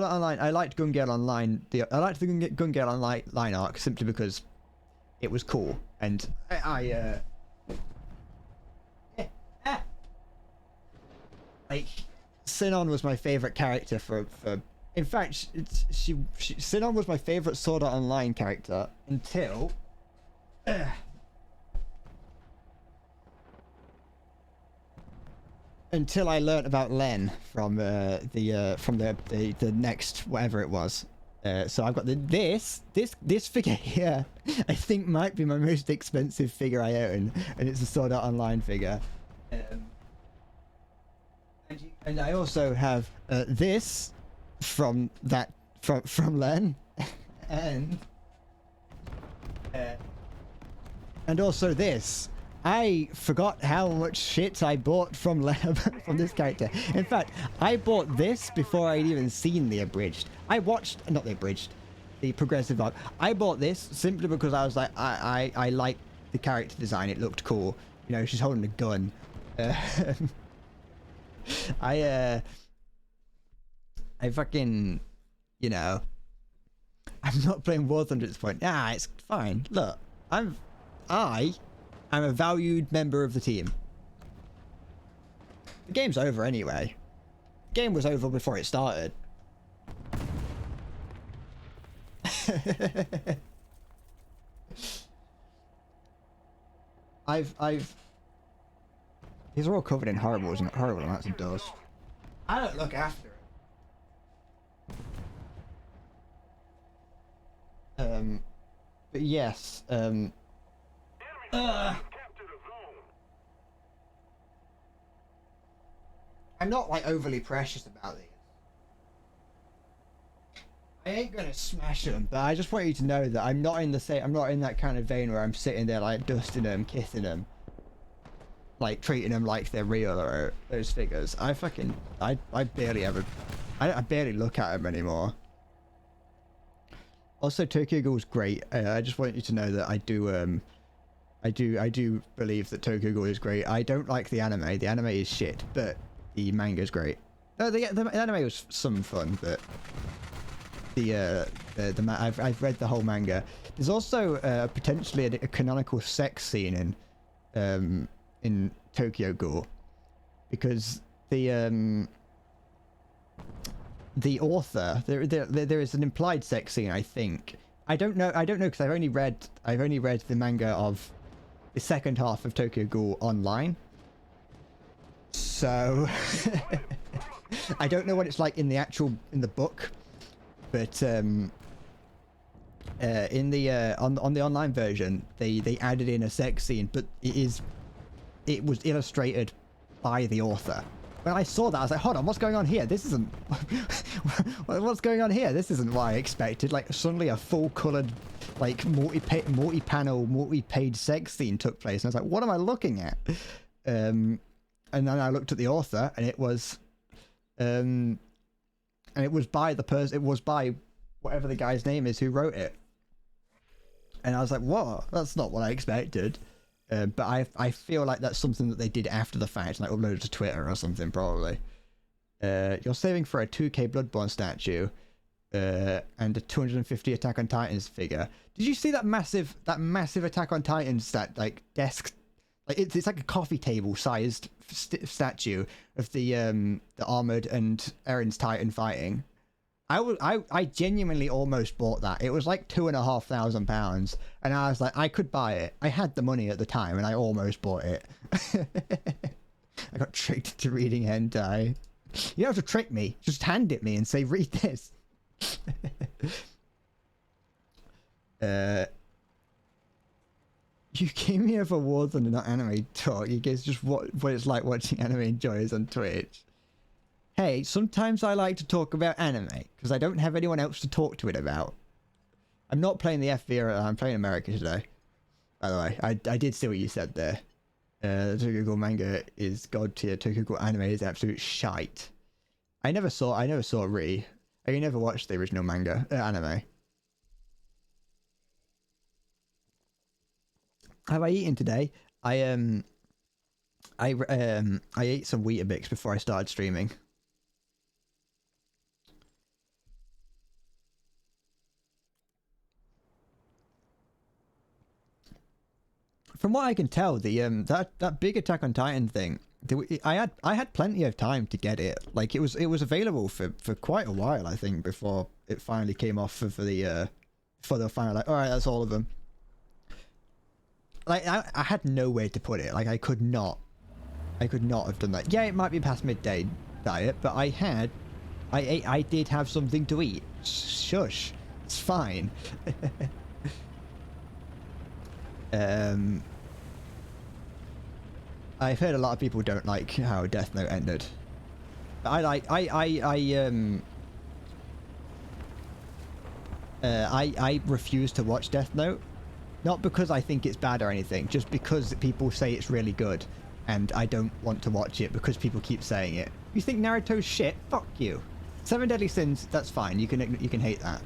Art Online, I liked Gun Gale Online. I liked the Gun Gale Online arc simply because it was cool, and like Sinon was my favorite character for in fact Sinon was my favorite Sword Art Online character until until I learnt about Len from the next whatever it was, So I've got this figure here. I think might be my most expensive figure I own, and it's a Sword Art Online figure. And I also have this from Len, and also this. I forgot how much shit I bought from this character. In fact, I bought this before I'd even seen the abridged. I watched, not the abridged, the progressive arc. I bought this simply because I was like, I liked the character design. It looked cool. You know, she's holding a gun. I fucking, you know, I'm not playing Warzone at this point. Nah, it's fine. Look, I'm a valued member of the team. The game's over anyway. The game was over before it started. These are all covered in horrible amounts of dust. I don't look after it. But yes, Enemy forces have captured a zone. I'm not like overly precious about these. I ain't gonna smash them, but I just want you to know that I'm not in that kind of vein where I'm sitting there like dusting them, kissing them, like treating them like they're real or those figures. I barely look at them anymore. Also, Tokyo Ghoul's great. I just want you to know that I do believe that Tokyo Ghoul is great. I don't like the anime. The anime is shit, but the manga's great. The anime was some fun, but I've read the whole manga. There's also potentially a canonical sex scene in Tokyo Ghoul, because the author, there is an implied sex scene, I think. I don't know because I've only read the manga of the second half of Tokyo Ghoul online, so I don't know what it's like in the book, but in the on the online version they added in a sex scene, but it was illustrated by the author. When I saw that, I was like, hold on, what's going on here? This isn't... what's going on here? This isn't what I expected. Like, suddenly a full-coloured, like, multi-panel, multi-page sex scene took place. And I was like, what am I looking at? And then I looked at the author, and it was... and it was by the person... It was by whatever the guy's name is who wrote it. And I was like, whoa, that's not what I expected. But I feel like that's something that they did after the fact, like uploaded to Twitter or something, probably. You're saving for a 2K Bloodborne statue and a 250 Attack on Titans figure. Did you see that massive Attack on Titans desk? Like it's like a coffee table sized statue of the Armored and Erin's Titan fighting. I genuinely almost bought that. It was like £2,500, and I was like, I could buy it. I had the money at the time, and I almost bought it. I got tricked into reading hentai. You don't have to trick me. Just hand it me and say, read this. You came here for Warzone and not anime talk. You guys just what it's like watching anime enjoyers on Twitch. Hey, sometimes I like to talk about anime, because I don't have anyone else to talk to it about. I'm not playing the FV, I'm playing America today. By the way, I did see what you said there. The Tokyo Ghoul manga is god tier, Tokyo Ghoul anime is absolute shite. I never saw Ri. I never watched the original manga, anime. Have I eaten today? I ate some Weetabix before I started streaming. From what I can tell, the that big Attack on Titan thing, I had plenty of time to get it. Like it was available for quite a while, I think, before it finally came off for the final, like, all right, that's all of them. Like I had nowhere to put it. Like I could not have done that. Yeah, it might be past midday diet, but I did have something to eat. Shush. It's fine. I've heard a lot of people don't like how Death Note ended. I refuse to watch Death Note, not because I think it's bad or anything, just because people say it's really good, and I don't want to watch it because people keep saying it. You think Naruto's shit? Fuck you. Seven Deadly Sins, that's fine. You can hate that.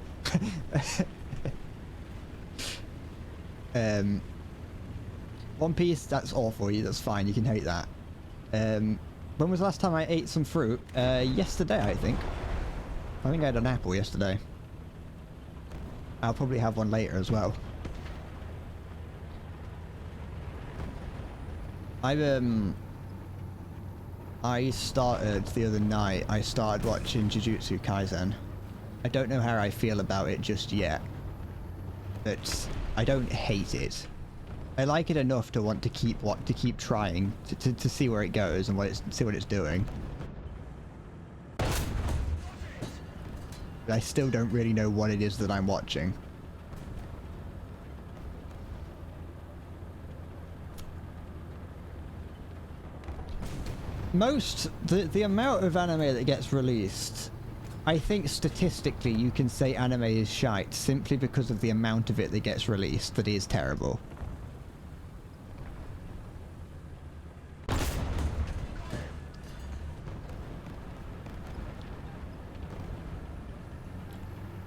One Piece, that's awful. That's fine. You can hate that. When was the last time I ate some fruit? Yesterday, I think. I think I had an apple yesterday. I'll probably have one later as well. I started the other night, I started watching Jujutsu Kaisen. I don't know how I feel about it just yet, but I don't hate it. I like it enough to want to keep trying to see where it goes and see what it's doing. But I still don't really know what it is that I'm watching. The amount of anime that gets released, I think statistically you can say anime is shite simply because of the amount of it that gets released that is terrible.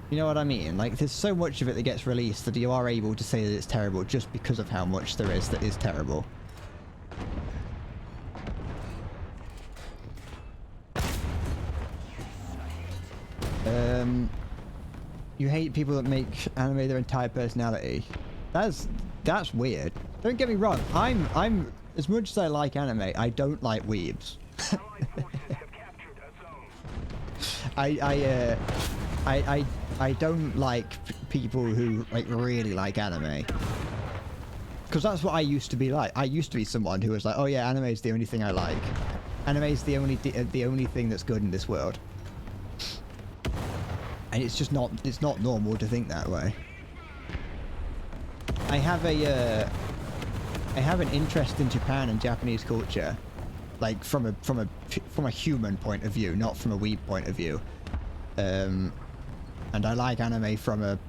You know what I mean? Like, there's so much of it that gets released that you are able to say that it's terrible just because of how much there is that is terrible. You hate people that make anime their entire personality. That's weird. Don't get me wrong. I'm as much as I like anime, I don't like weebs. I don't like people who like really like anime. Because that's what I used to be like. I used to be someone who was like, oh yeah, anime is the only thing I like. Anime is the only thing that's good in this world. And it's just not, it's not normal to think that way. I have an interest in Japan and Japanese culture, like from a human point of view, not from a weeb point of view. And I like anime from a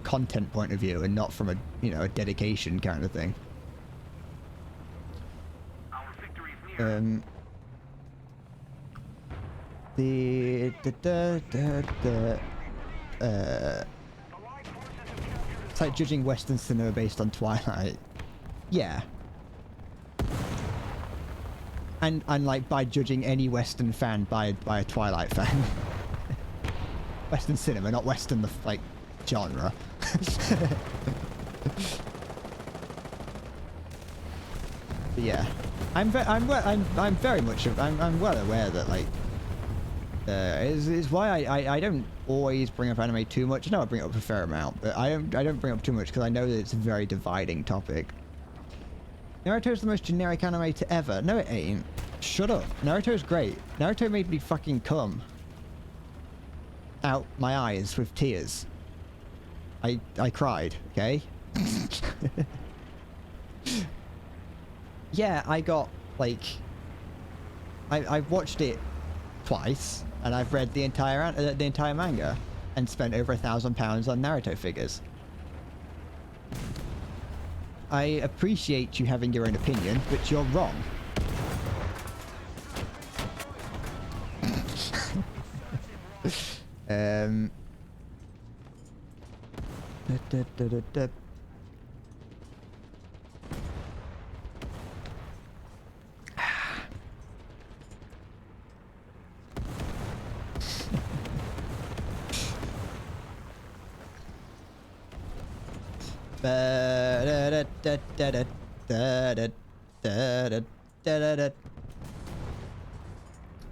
content point of view and not from a a dedication kind of thing. It's like judging Western cinema based on Twilight. Yeah. And like by judging any Western fan by a Twilight fan. Western cinema, not Western like genre. But yeah, I'm very much I'm well aware that like is why I don't always bring up anime too much. I know I bring it up a fair amount, but I don't bring it up too much because I know that it's a very dividing topic. Naruto's the most generic anime to ever. No, it ain't. Shut up. Naruto's great. Naruto made me fucking come out my eyes with tears. I cried, okay? Yeah, I got, like... I've watched it twice, and I've read the entire manga, and spent over £1,000 on Naruto figures. I appreciate you having your own opinion, but you're wrong.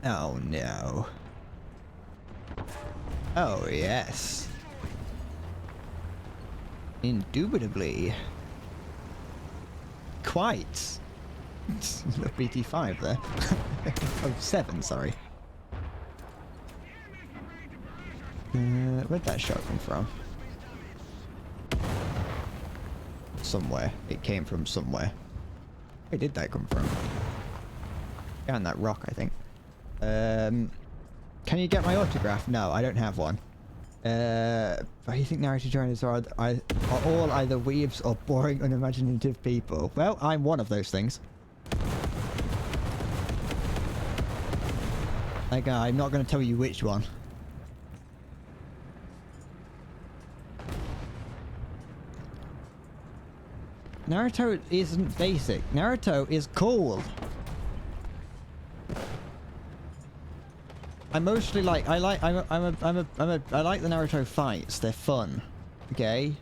Oh no. Oh yes. Indubitably. Quite. Look, BT5 there. Oh, 7, sorry. Where'd that shot come from? Somewhere. It came from somewhere. Where did that come from? Behind that rock, I think. Can you get my autograph? No, I don't have one. Why do you think narrative journalists are all either weebs or boring, unimaginative people? Well, I'm one of those things. Like, I'm not going to tell you which one. Naruto isn't basic. Naruto is cool. I mostly like. I like the Naruto fights. They're fun. Okay.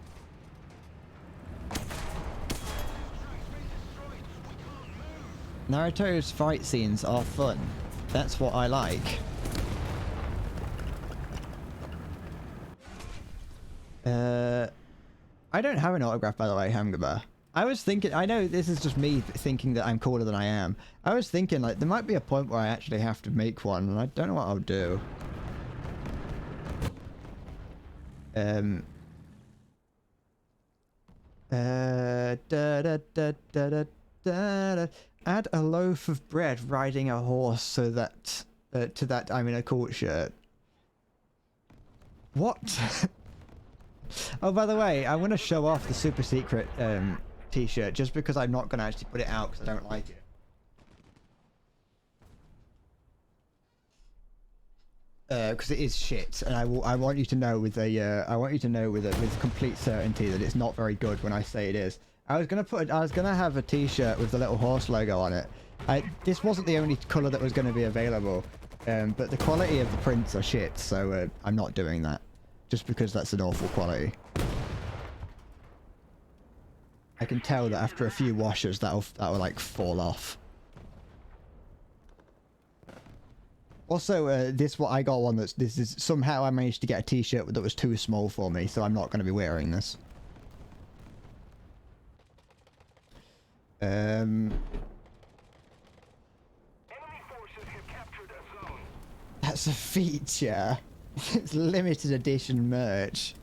Naruto's fight scenes are fun. That's what I like. I don't have an autograph, by the way, Hamgabar. I was thinking, I know this is just me thinking that I'm cooler than I am. I was thinking, like, there might be a point where I actually have to make one, and I don't know what I'll do. Add a loaf of bread riding a horse so that, to that I'm in a cool shirt. What? Oh, by the way, I want to show off the super secret, t-shirt just because I'm not going to actually put it out because I don't like it. Because it is shit, and I want you to know with with complete certainty that it's not very good when I say it is. I was gonna have a t-shirt with the little horse logo on it. This wasn't the only color that was going to be available, but the quality of the prints are shit, so I'm not doing that just because that's an awful quality. I can tell that after a few washes that'll like fall off. Also, I got one this is somehow I managed to get a t-shirt that was too small for me, so I'm not going to be wearing this. Enemy forces have captured a zone. That's a feature. It's limited edition merch.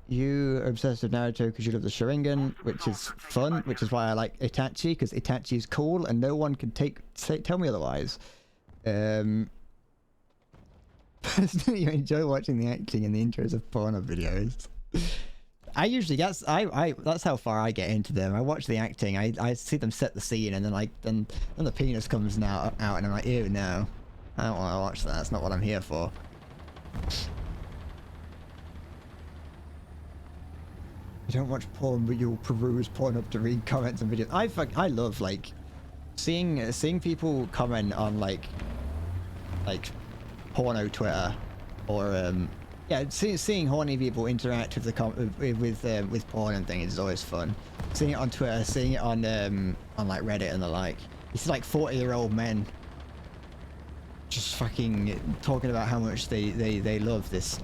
You are obsessed with Naruto because you love the Sharingan, which is fun, which is why I like Itachi, because Itachi is cool and no one can tell me otherwise. Personally, you enjoy watching the acting and the intros of porno videos. I usually that's how far I get into them. I watch the acting, I see them set the scene, and then the penis comes out and I'm like, ew, no, I don't want to watch that. That's not what I'm here for. You don't watch porn, but you'll peruse porn up to read comments and videos. I love like seeing people comment on like porno Twitter, or yeah, seeing horny people interact with the with porn and things is always fun. Seeing it on Twitter, seeing it on like Reddit and the like. It's like 40-year-old men just fucking talking about how much they love this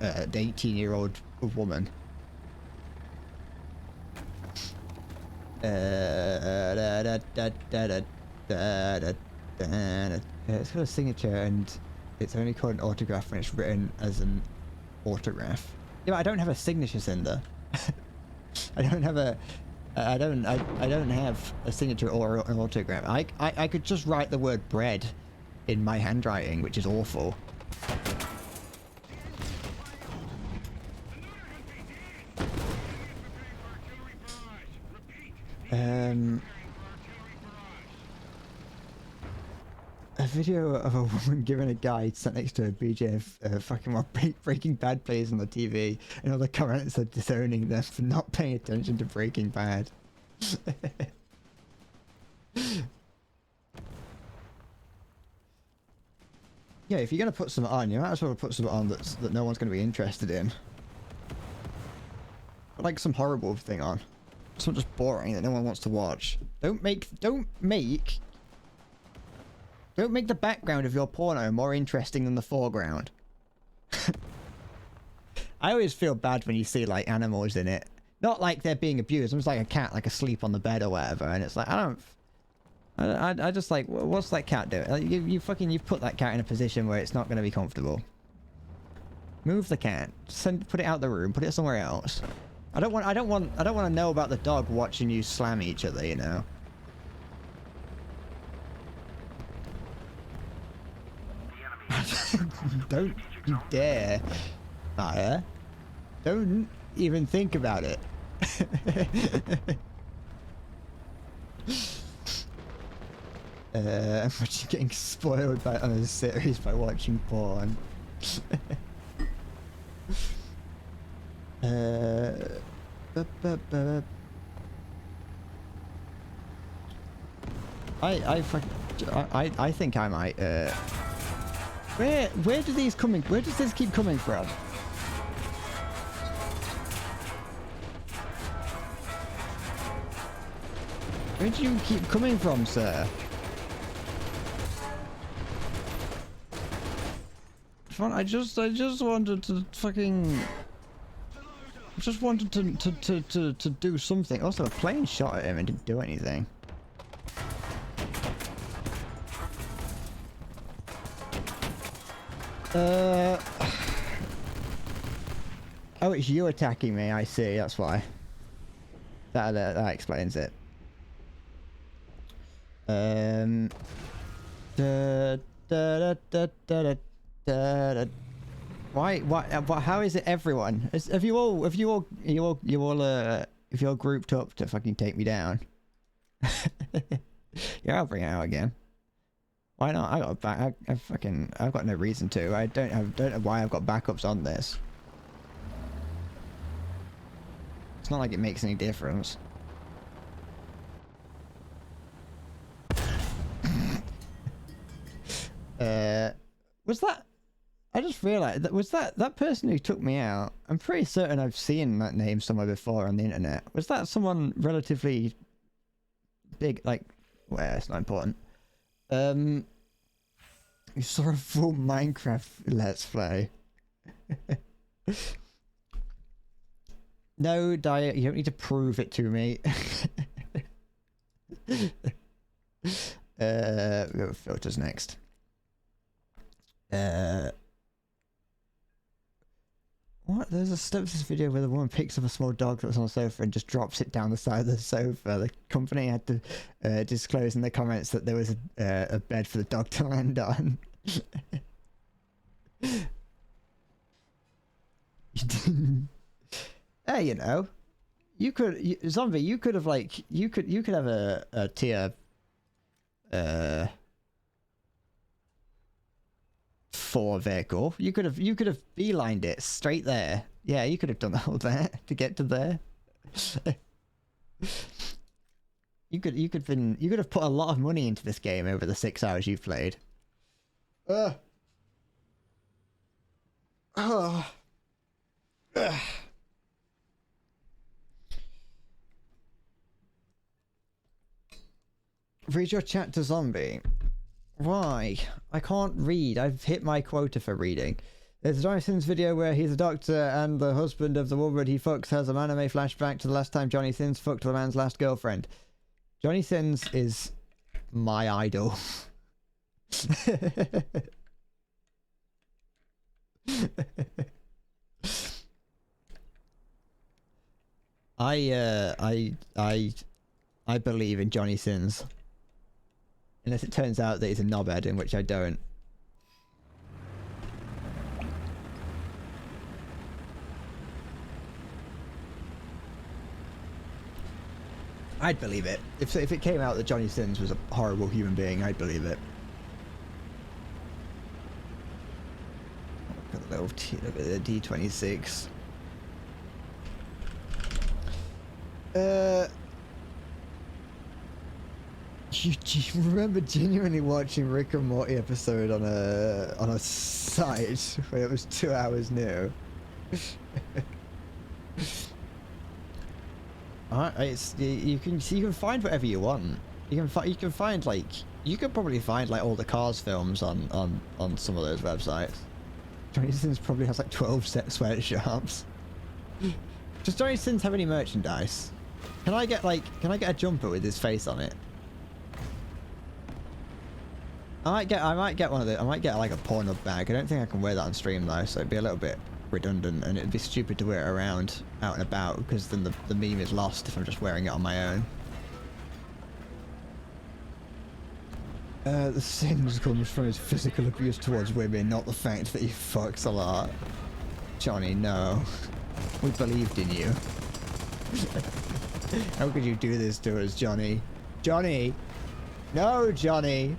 18-year-old woman. It's got a signature and it's only called an autograph when it's written as an autograph. Yeah, but I don't have a signature sender. I don't have a signature or an autograph. I could just write the word bread in my handwriting, which is awful. A video of a woman giving a guide sat next to a BJ fucking while Breaking Bad plays on the TV, and all the comments are disowning them for not paying attention to Breaking Bad. Yeah, if you're gonna put something on, you might as well put something on that no one's gonna be interested in. Put like some horrible thing on. Something just boring that no one wants to watch. Don't make the background of your porno more interesting than the foreground. I always feel bad when you see like animals in it. Not like they're being abused. It's like a cat like asleep on the bed or whatever, and it's like I I just like, what's that cat doing? Like, you put that cat in a position where it's not going to be comfortable. Move the cat. Put it out the room. Put it somewhere else. I don't want to know about the dog watching you slam each other, you know. Don't you dare, Maya. Don't even think about it. I'm actually getting spoiled on a series by watching porn. I think I might. Where do these coming? Where does this keep coming from? Where do you keep coming from, sir? I just wanted to fucking. I just wanted to do something. Also, a plane shot at him and didn't do anything. Oh, it's you attacking me. I see. That's why. That explains it. Why? How is it everyone? Have you all grouped up to fucking take me down? Yeah, I'll bring it out again. Why not? I got back. I've got no reason to. I don't know why I've got backups on this. It's not like it makes any difference. Was that? I just realized that was that person who took me out. I'm pretty certain I've seen that name somewhere before on the internet. Was that someone relatively big? Like, well, it's not important. You saw a full Minecraft Let's Play. No, Diet, you don't need to prove it to me. We go filters next. What? There's a Stepsis video where the woman picks up a small dog that was on the sofa and just drops it down the side of the sofa. The company had to disclose in the comments that there was a bed for the dog to land on. Hey, you know, Zombie, you could have like, you could have a tier 4 vehicle. You could have beelined it straight there. Yeah, you could have done all that to get to there. you could have put a lot of money into this game over the 6 hours you've played. Read your chat to Zombie. Why? I can't read. I've hit my quota for reading. There's a Johnny Sins video where he's a doctor and the husband of the woman he fucks has an anime flashback to the last time Johnny Sins fucked the man's last girlfriend. Johnny Sins is my idol. I believe in Johnny Sins. Unless it turns out that he's a knobhead, in which I don't. I'd believe it. If it came out that Johnny Sins was a horrible human being, I'd believe it. Look at the little look at the D26. Do you remember genuinely watching Rick and Morty episode on a site where it was 2 hours new? It's you can find whatever you want. You can find like you could probably find like all the Cars films on some of those websites. Johnny Sins probably has like 12 sweatshops. Does Johnny Sins have any merchandise? Can I get a jumper with his face on it? I might get one of the, I might get like a Pornhub bag. I don't think I can wear that on stream though, so it'd be a little bit redundant, and it'd be stupid to wear it around out and about, because then the meme is lost if I'm just wearing it on my own. The sins comes from his physical abuse towards women, not the fact that he fucks a lot. Johnny, no. We believed in you. How could you do this to us, Johnny? Johnny! No, Johnny!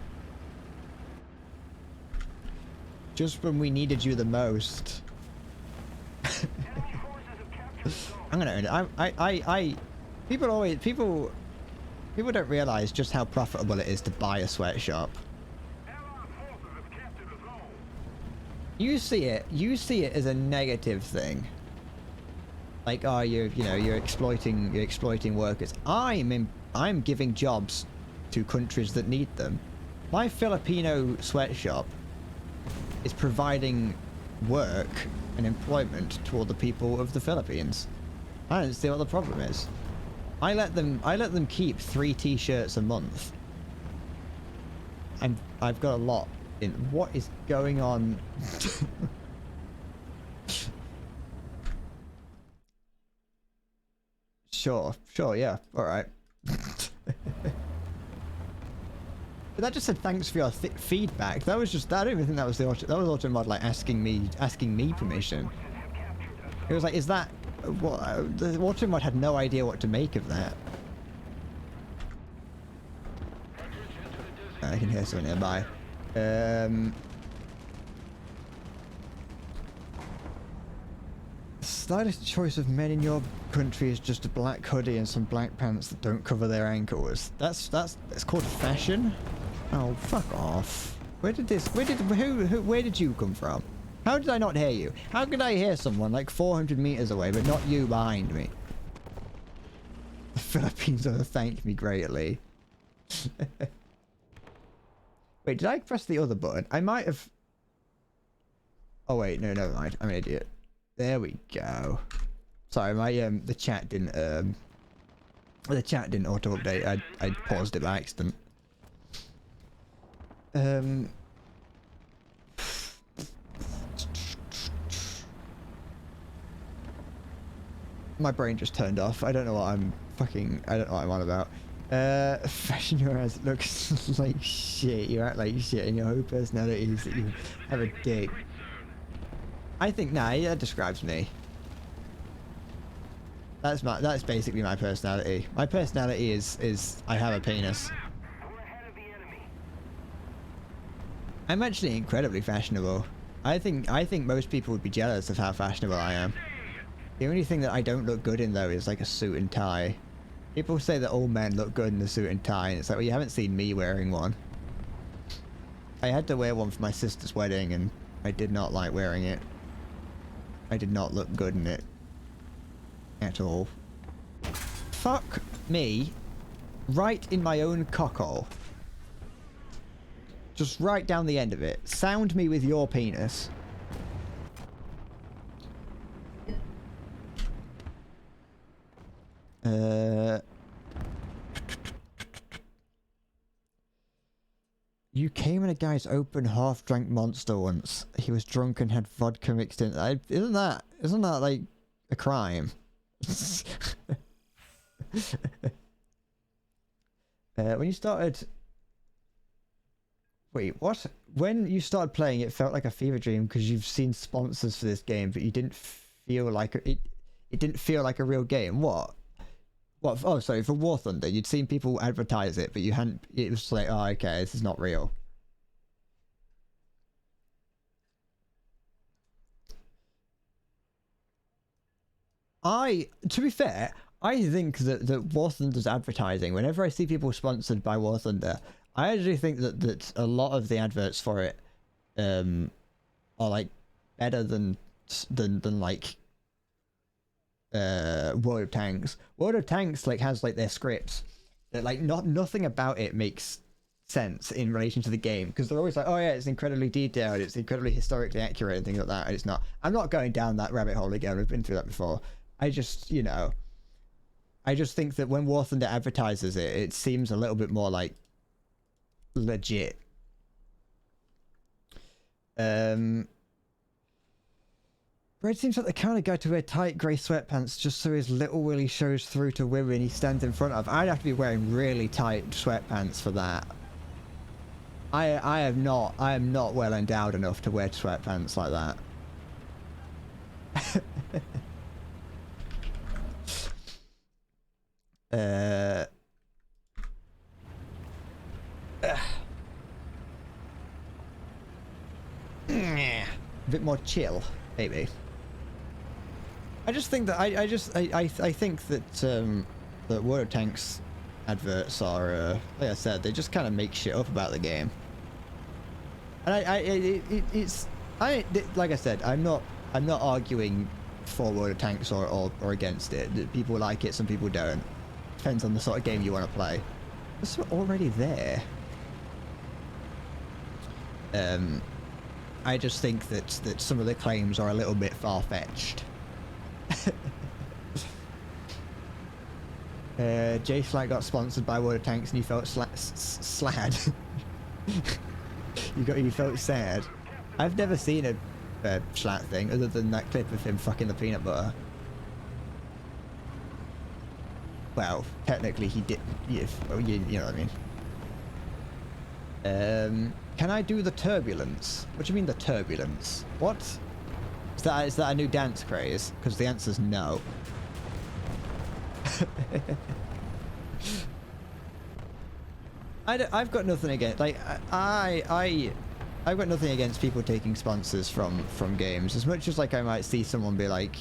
Just when we needed you the most. I'm gonna earn it. People don't realize just how profitable it is to buy a sweatshop. You see it as a negative thing. Like, oh, you're exploiting workers. I'm giving jobs to countries that need them. My Filipino sweatshop is providing work and employment to all the people of the Philippines. I don't see what the problem is. I let them keep 3 t-shirts a month. I've got a lot in. What is going on? Sure, yeah, alright. But that just said thanks for your feedback. That was just, I don't even think that was that was Automod like asking me permission. It was like, is that what? The Automod had no idea what to make of that. I can hear something nearby. Slightest choice of men in your country is just a black hoodie and some black pants that don't cover their ankles. That's called fashion? Oh, fuck off. Where did you come from? How did I not hear you? How could I hear someone like 400 meters away but not you behind me? The Philippines will thank me greatly. Wait, did I press the other button? I might have... Oh wait, no, never mind. I'm an idiot. There we go. Sorry, my the chat didn't auto update. I paused it by accident. My brain just turned off. I don't know what I'm on about. Fashion your ass looks like shit. You act like shit, and your whole personality is that you have a dick. I think, nah, that describes me. That's basically my personality. My personality is I have a penis. I'm actually incredibly fashionable. I think most people would be jealous of how fashionable I am. The only thing that I don't look good in though is like a suit and tie. People say that all men look good in a suit and tie, and it's like, well, you haven't seen me wearing one. I had to wear one for my sister's wedding, and I did not like wearing it. I did not look good in it. At all. Fuck me. Right in my own cockhole. Just right down the end of it. Sound me with your penis. You came in a guy's open half-drank monster once. He was drunk and had vodka mixed in. Isn't that like a crime? When you started... Wait, what? When you started playing, it felt like a fever dream because you've seen sponsors for this game, but you didn't feel like it didn't feel like a real game. What? What? Oh, sorry, for War Thunder, you'd seen people advertise it, but you hadn't. It was like, oh, okay, this is not real. To be fair, I think that War Thunder's advertising, whenever I see people sponsored by War Thunder, I actually think that a lot of the adverts for it are like better than like World of Tanks. World of Tanks like has like their scripts that like nothing about it makes sense in relation to the game, because they're always like, oh yeah, it's incredibly detailed, it's incredibly historically accurate and things like that, and it's not. I'm not going down that rabbit hole again. We've been through that before. I just think that when War Thunder advertises it, it seems a little bit more like legit. Red seems like the kind of guy to wear tight grey sweatpants just so his little willy shows through to women he stands in front of. I'd have to be wearing really tight sweatpants for that. I am not well endowed enough to wear sweatpants like that. A bit more chill, maybe. I just think that I think that that World of Tanks adverts are like I said, they just kind of make shit up about the game. And it's like I said, I'm not arguing for World of Tanks or against it. People like it, some people don't. Depends on the sort of game you want to play. It's already there. I just think that some of the claims are a little bit far-fetched. J-Flag got sponsored by World of Tanks and you felt slad. you felt sad. I've never seen a Schlatt thing other than that clip of him fucking the peanut butter. Well, technically he did. You know what I mean. Can I do the turbulence? What do you mean the turbulence? What? Is that a new dance craze? Because the answer's no. I've got nothing against, like, I've got nothing against people taking sponsors from games. As much as, like, I might see someone be like,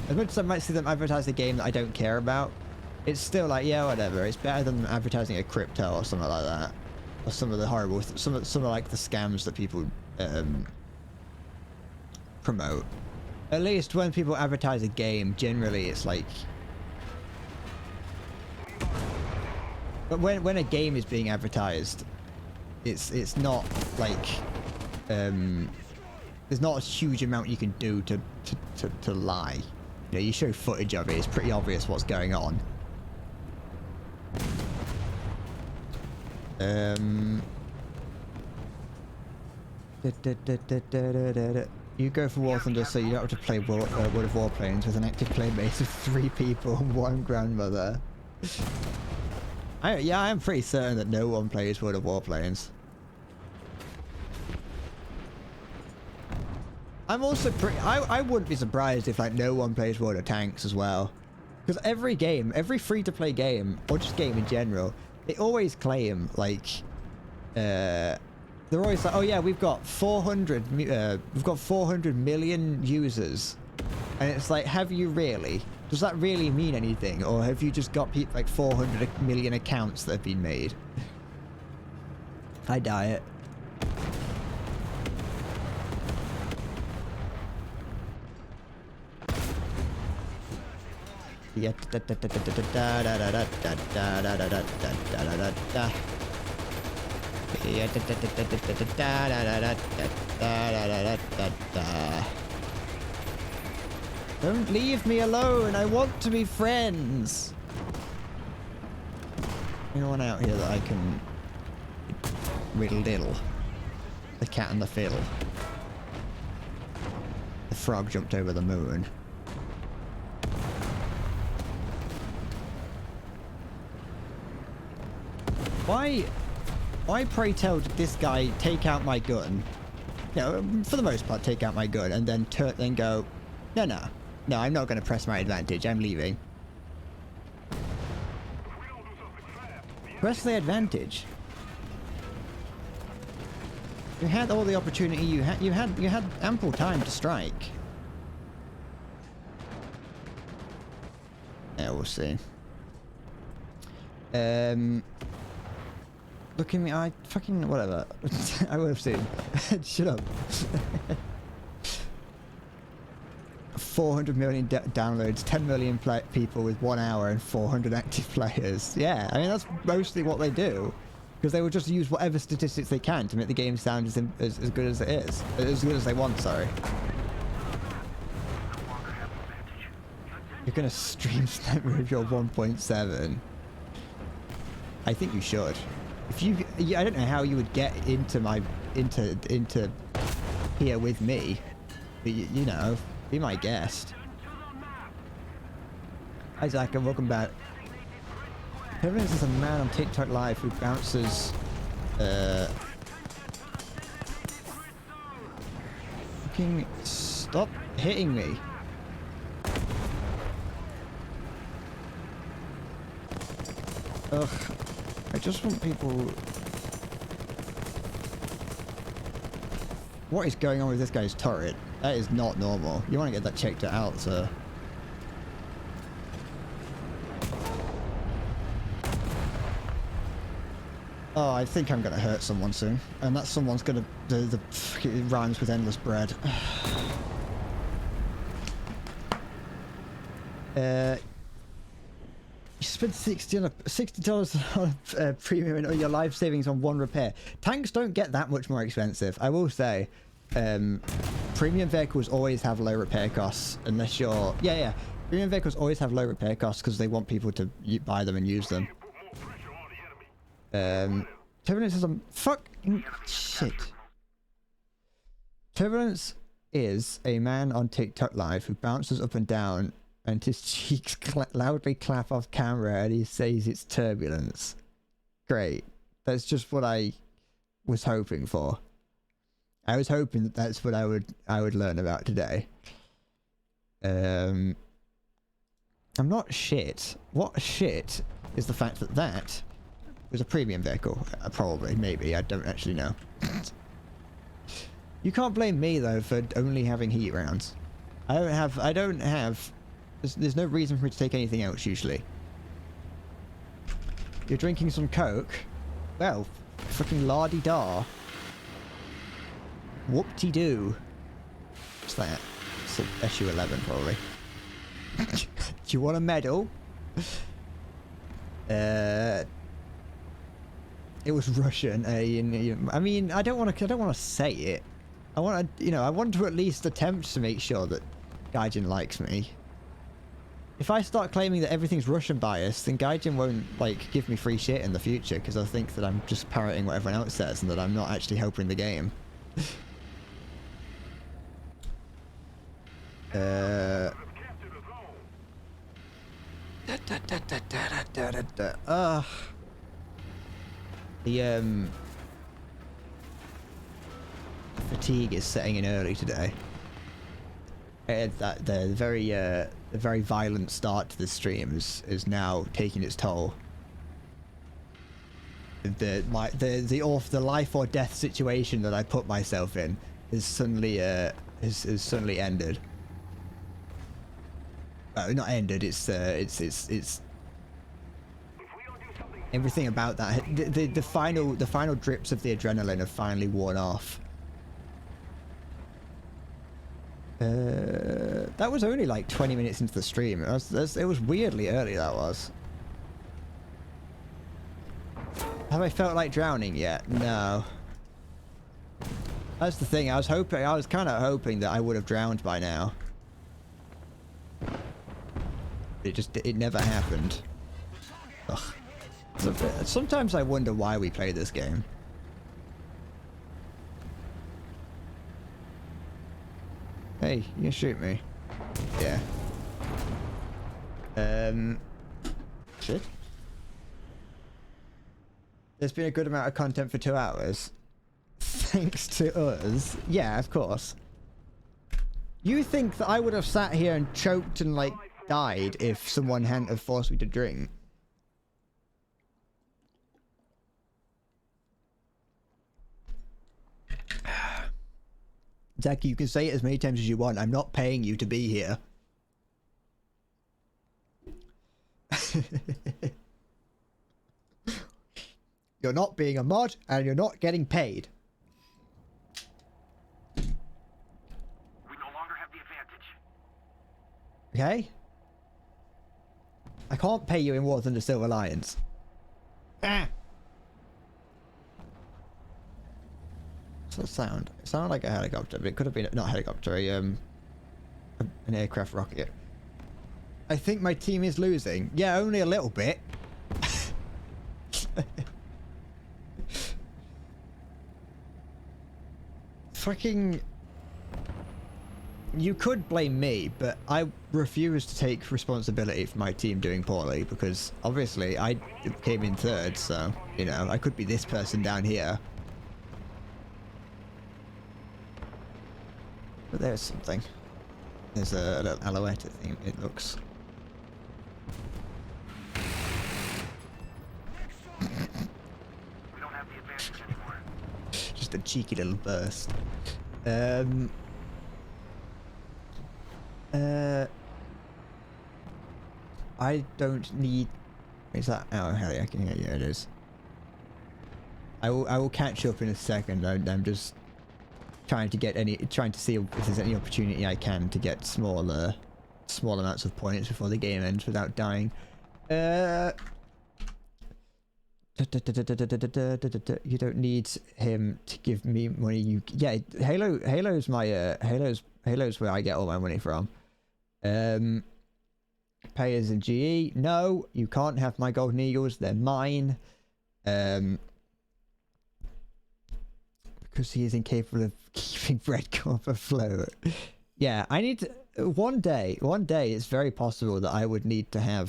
as much as I might see them advertise a game that I don't care about, it's still like, yeah, whatever. It's better than advertising a crypto or something like that. Or some of the horrible, some of like the scams that people promote. At least when people advertise a game, generally it's like. But when a game is being advertised, it's not like there's not a huge amount you can do to lie. You know, you show footage of it, it's pretty obvious what's going on. You go for War Thunder so you don't have to play World of Warplanes with an active player base of 3 people and 1 grandmother. Yeah, I am pretty certain that no one plays World of Warplanes. I'm also pretty... I wouldn't be surprised if, like, no one plays World of Tanks as well. Because every game, every free-to-play game, or just game in general, they always claim, like... they're always like, oh yeah, we've got 400 million users. And it's like, have you really? Does that really mean anything? Or have you just got like 400 million accounts that have been made? I doubt it. Yeah. Don't leave me alone. I want to be friends. Anyone out here that I can riddle? The cat and the fiddle. The frog jumped over the moon. Why pray tell did this guy take out my gun? You know, for the most part, take out my gun and then go, no, I'm not going to press my advantage. I'm leaving. Press the advantage. You had all the opportunity. You had ample time to strike. Yeah, we'll see. Look at me, I fucking whatever. I would have seen. Shut up. 400 million downloads, 10 million people with 1 hour and 400 active players. Yeah, I mean that's mostly what they do, because they will just use whatever statistics they can to make the game sound as good as it is, as good as they want. Sorry. You're gonna stream Sniper with your 1.7. I think you should. If you, I don't know how you would get into my, into here with me. But you know, be my guest. Hi Zach, and welcome back. Turbulence is a man on TikTok Live who bounces fucking stop hitting me. Ugh. I just want people... What is going on with this guy's turret? That is not normal. You want to get that checked out, sir. Oh, I think I'm gonna hurt someone soon. And that someone's gonna... It rhymes with endless bread. You spent $60 on a premium and your life savings on one repair. Tanks don't get that much more expensive. I will say, premium vehicles always have low repair costs unless you're... Yeah. Premium vehicles always have low repair costs because they want people to buy them and use them. Turbulence is a fucking shit. Turbulence is a man on TikTok Live who bounces up and down and his cheeks loudly clap off camera and he says it's turbulence. Great. That's just what I was hoping for. I was hoping that that's what I would learn about today. I'm not shit. What shit is the fact that that was a premium vehicle. Probably, maybe, I don't actually know. You can't blame me though for only having heat rounds. I don't have there's no reason for me to take anything else usually. You're drinking some Coke? Well, fucking la-di-da. Whoop-de-doo. What's that? It's an SU-11 probably. Do you want a medal? It was Russian. I mean, I don't want to say it. I want to, I want to at least attempt to make sure that Gaijin likes me. If I start claiming that everything's Russian biased, then Gaijin won't, like, give me free shit in the future, because they'll think that I'm just parroting what everyone else says, and that I'm not actually helping the game. The fatigue is setting in early today. The very violent start to the stream is now taking its toll. The life or death situation that I put myself in is suddenly suddenly ended. Not ended. It's everything about that. The final drips of the adrenaline have finally worn off. That was only like 20 minutes into the stream. It was weirdly early, that was. Have I felt like drowning yet? No. That's the thing. I was kind of hoping that I would have drowned by now. It never happened. Ugh. Sometimes I wonder why we play this game. Hey, you can shoot me. Yeah. Shit. There's been a good amount of content for 2 hours. Thanks to us. Yeah, of course. You think that I would have sat here and choked and, like, died if someone hadn't have forced me to drink? Zach, you can say it as many times as you want. I'm not paying you to be here. You're not being a mod, and you're not getting paid. We no longer have the advantage. Okay? I can't pay you in War Thunder Silver Lions. Ah! What's that sound? It sounded like a helicopter, but it could have been not a helicopter, an aircraft rocket. I think my team is losing. Yeah, only a little bit. Fucking you could blame me, but I refuse to take responsibility for my team doing poorly because obviously I came in third, so, you know, I could be this person down here. But there's something. There's a little alouette thing, it looks. We don't have the advantage anymore. Just a cheeky little burst. I don't need. Is that? Oh, hell yeah! Yeah, it is. I will catch up in a second. I'm just trying to see if there's any opportunity I can to get small amounts of points before the game ends without dying. You don't need him to give me money. Halo's my Halo's where I get all my money from. Payers in GE. No, you can't have my golden eagles. They're mine. Because he is incapable of keeping Breadcorp afloat. Yeah, I need to, one day it's very possible that I would need to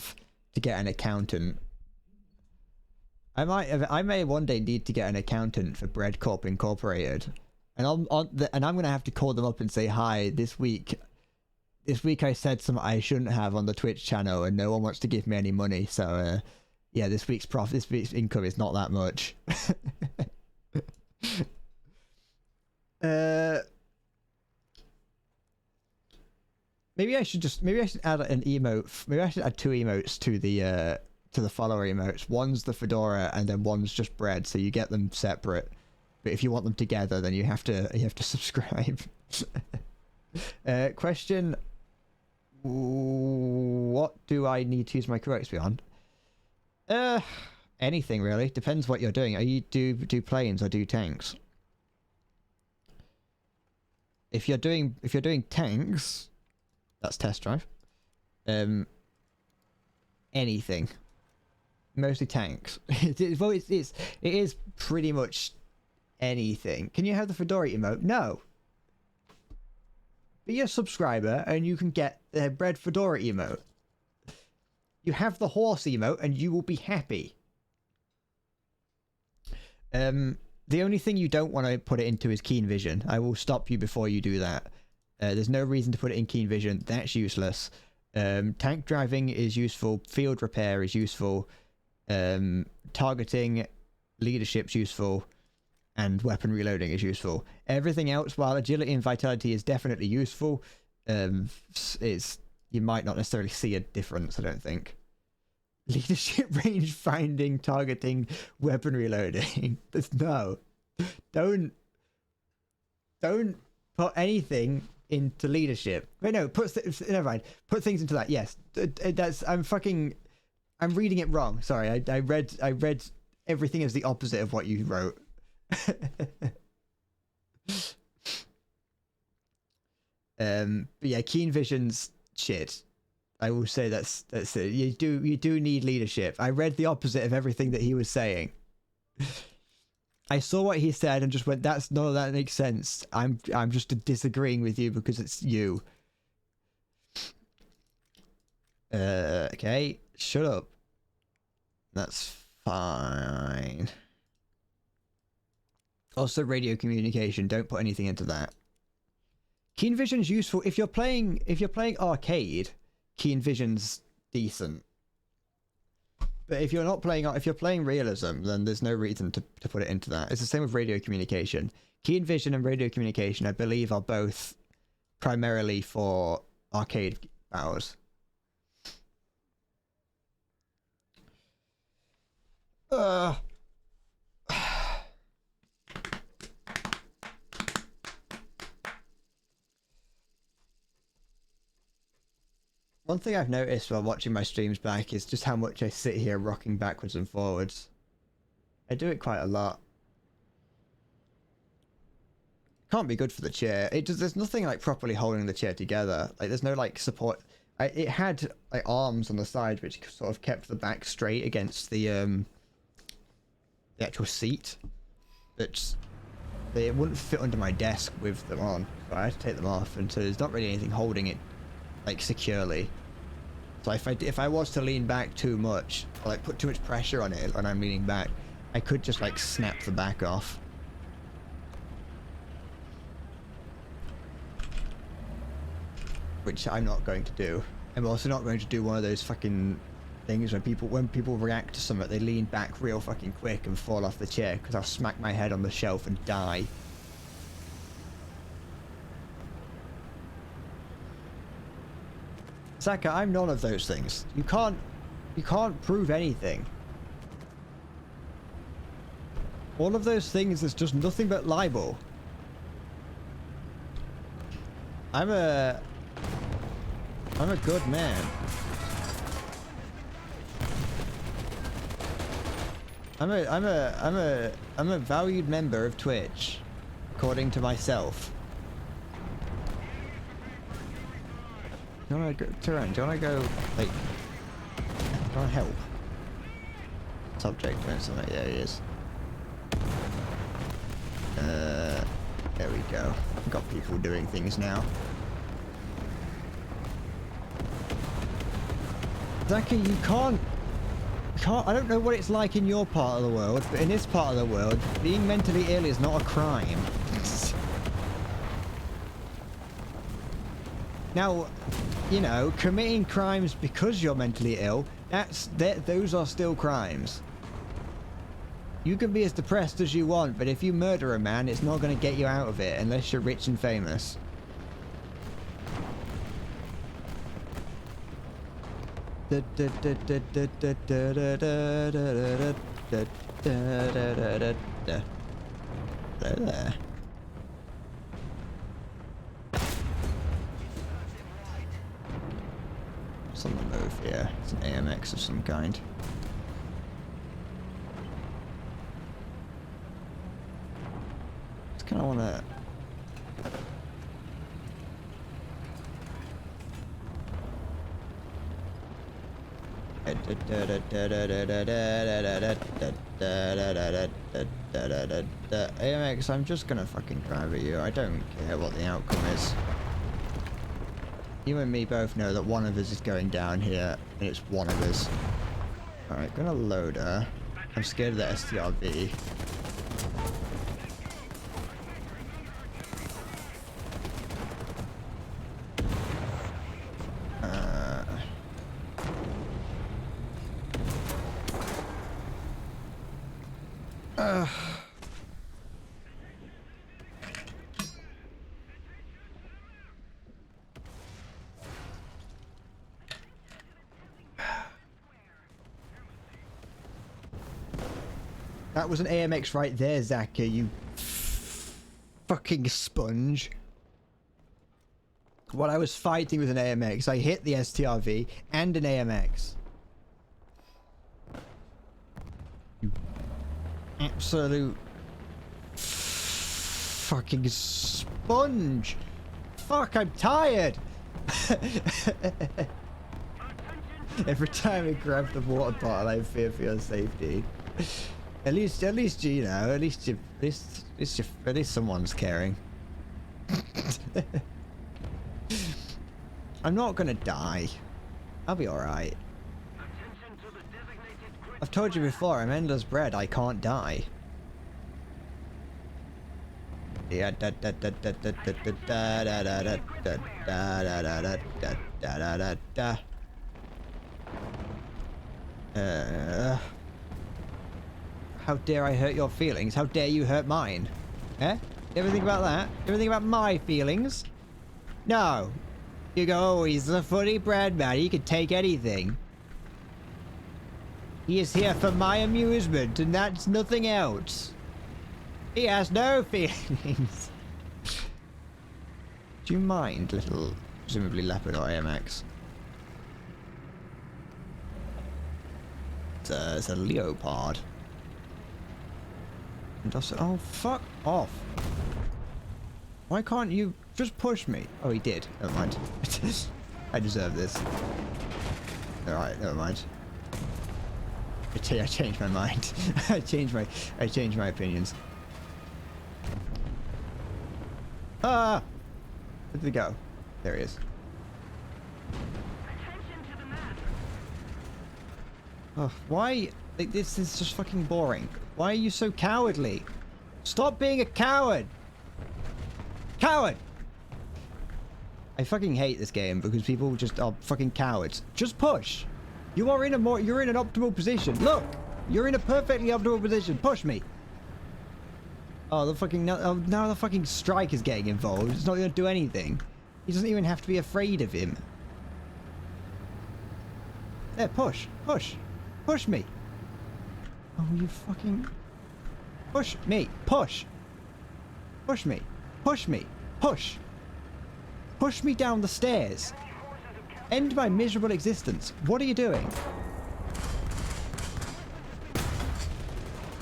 get an accountant. I may one day need to get an accountant for Breadcorp Incorporated. And I'm gonna have to call them up and say, hi, this week I said something I shouldn't have on the Twitch channel and no one wants to give me any money, so yeah, this week's income is not that much. Maybe I should add an emote. Maybe I should add 2 emotes to the follower emotes. One's the fedora and then one's just bread, so you get them separate. But if you want them together, then you have to subscribe. Question: what do I need to use my career XP on? Anything really. Depends what you're doing. Are you do planes or do tanks? If you're doing tanks, that's test drive. Anything. Mostly tanks. It is pretty much anything. Can you have the Fedora emote? No. Be a subscriber and you can get the Bread Fedora emote. You have the horse emote and you will be happy. The only thing you don't want to put it into is Keen Vision. I will stop you before you do that. There's no reason to put it in Keen Vision. That's useless. Tank driving is useful. Field repair is useful. Targeting, leadership's useful. And weapon reloading is useful. Everything else, while agility and vitality is definitely useful, you might not necessarily see a difference, I don't think. Leadership, range finding, targeting, weapon reloading. No. Don't put anything into leadership. Wait, no, never mind. Put things into that. Yes. I'm reading it wrong. Sorry. I read everything as the opposite of what you wrote. But yeah, Keen Vision's shit. I will say that's it. You do need leadership. I read the opposite of everything that he was saying. I saw what he said and just went, that makes sense. I'm just disagreeing with you because it's you. Okay, shut up. That's fine. Also, radio communication. Don't put anything into that. Keen Vision's useful if you're playing arcade. Keen Vision's decent. But if you're playing realism, then there's no reason to put it into that. It's the same with radio communication. Keen Vision and radio communication, I believe, are both primarily for arcade battles. One thing I've noticed while watching my streams back is just how much I sit here rocking backwards and forwards. I do it quite a lot. Can't be good for the chair. There's nothing like properly holding the chair together. Like there's no like support. It had like arms on the side which sort of kept the back straight against the actual seat. But they wouldn't fit under my desk with them on. So I had to take them off, and so there's not really anything holding it like securely. So if I was to lean back too much, or like put too much pressure on it when I'm leaning back, I could just like snap the back off. Which I'm not going to do. I'm also not going to do one of those fucking things when people react to something, they lean back real fucking quick and fall off the chair, because I'll smack my head on the shelf and die. Zaka, I'm none of those things. You can't prove anything. All of those things is just nothing but libel. I'm a good man. I'm a valued member of Twitch, according to myself. Do you wanna go, Turan, do you wanna go, like, do you wanna help? Subject doing something, yeah, he is. There we go. Got people doing things now. Zaki, you can't, I don't know what it's like in your part of the world, but in this part of the world, being mentally ill is not a crime. Now, you know, committing crimes because you're mentally ill, those are still crimes. You can be as depressed as you want, but if you murder a man, it's not going to get you out of it unless you're rich and famous. There. It's on the move here. It's an AMX of some kind. Just kind of want to... AMX, I'm just gonna fucking drive at you. I don't care what the outcome is. You and me both know that one of us is going down here, and it's one of us. Alright, gonna load her. I'm scared of the STRV. That was an AMX right there, Zaka, you fucking sponge. While I was fighting with an AMX, I hit the STRV and an AMX. You absolute fucking sponge. Fuck, I'm tired. Every time I grab the water bottle, I fear for your safety. At least you know. At least someone's caring. I'm not gonna die. I'll be all right. I've told you before. I'm endless bread. I can't die. Yeah. How dare I hurt your feelings? How dare you hurt mine? Eh? You ever think about that? You ever think about my feelings? No. You go, oh, he's a fully bred man. He can take anything. He is here for my amusement, and that's nothing else. He has no feelings. Do you mind, little, presumably leopard or AMX? It's a leopard. Oh, fuck off. Why can't you just push me? Oh, he did. Never mind. I deserve this. Alright, never mind. I changed my mind. I changed my opinions. Ah! Where did he go? There he is. Oh, why? Like, this is just fucking boring. Why are you so cowardly? Stop being a coward! Coward! I fucking hate this game because people just are fucking cowards. Just push! You are in you're in an optimal position. Look! You're in a perfectly optimal position. Push me! Oh, now the fucking strike is getting involved. It's not gonna do anything. He doesn't even have to be afraid of him. There, push! Push! Push me! Oh, you fucking... Push me! Push! Push me! Push me! Push! Push me down the stairs! End my miserable existence! What are you doing?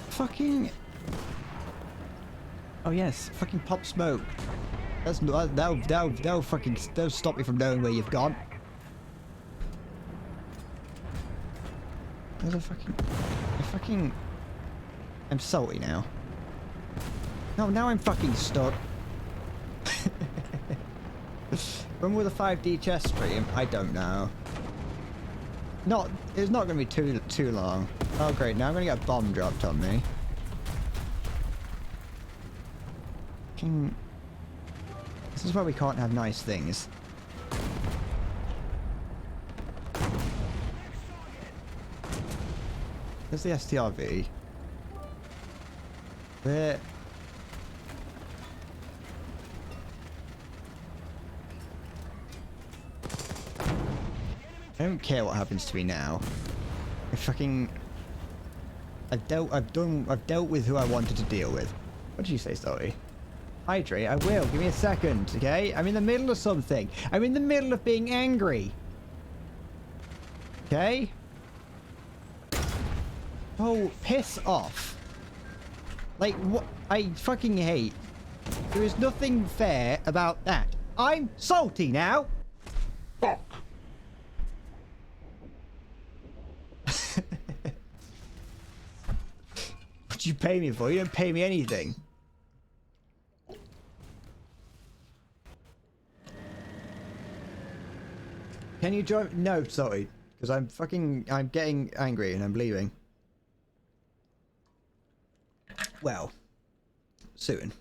Fucking... Oh yes, fucking pop smoke. That'll stop me from knowing where you've gone. There's a fucking... I'm salty now. No, now I'm fucking stuck. When will the 5D chess stream? I don't know. It's not gonna be too long. Oh great, now I'm gonna get a bomb dropped on me. This is why we can't have nice things. There's the STRV. There. I don't care what happens to me now. I've dealt with who I wanted to deal with. What did you say, Salty? Hydrate, I will. Give me a second, okay? I'm in the middle of something. I'm in the middle of being angry. Okay? Oh, piss off. Like, what? I fucking hate. There is nothing fair about that. I'm salty now. Fuck! What you pay me for? You don't pay me anything. Can you join? No, sorry. Because I'm getting angry and I'm leaving. Well, soon.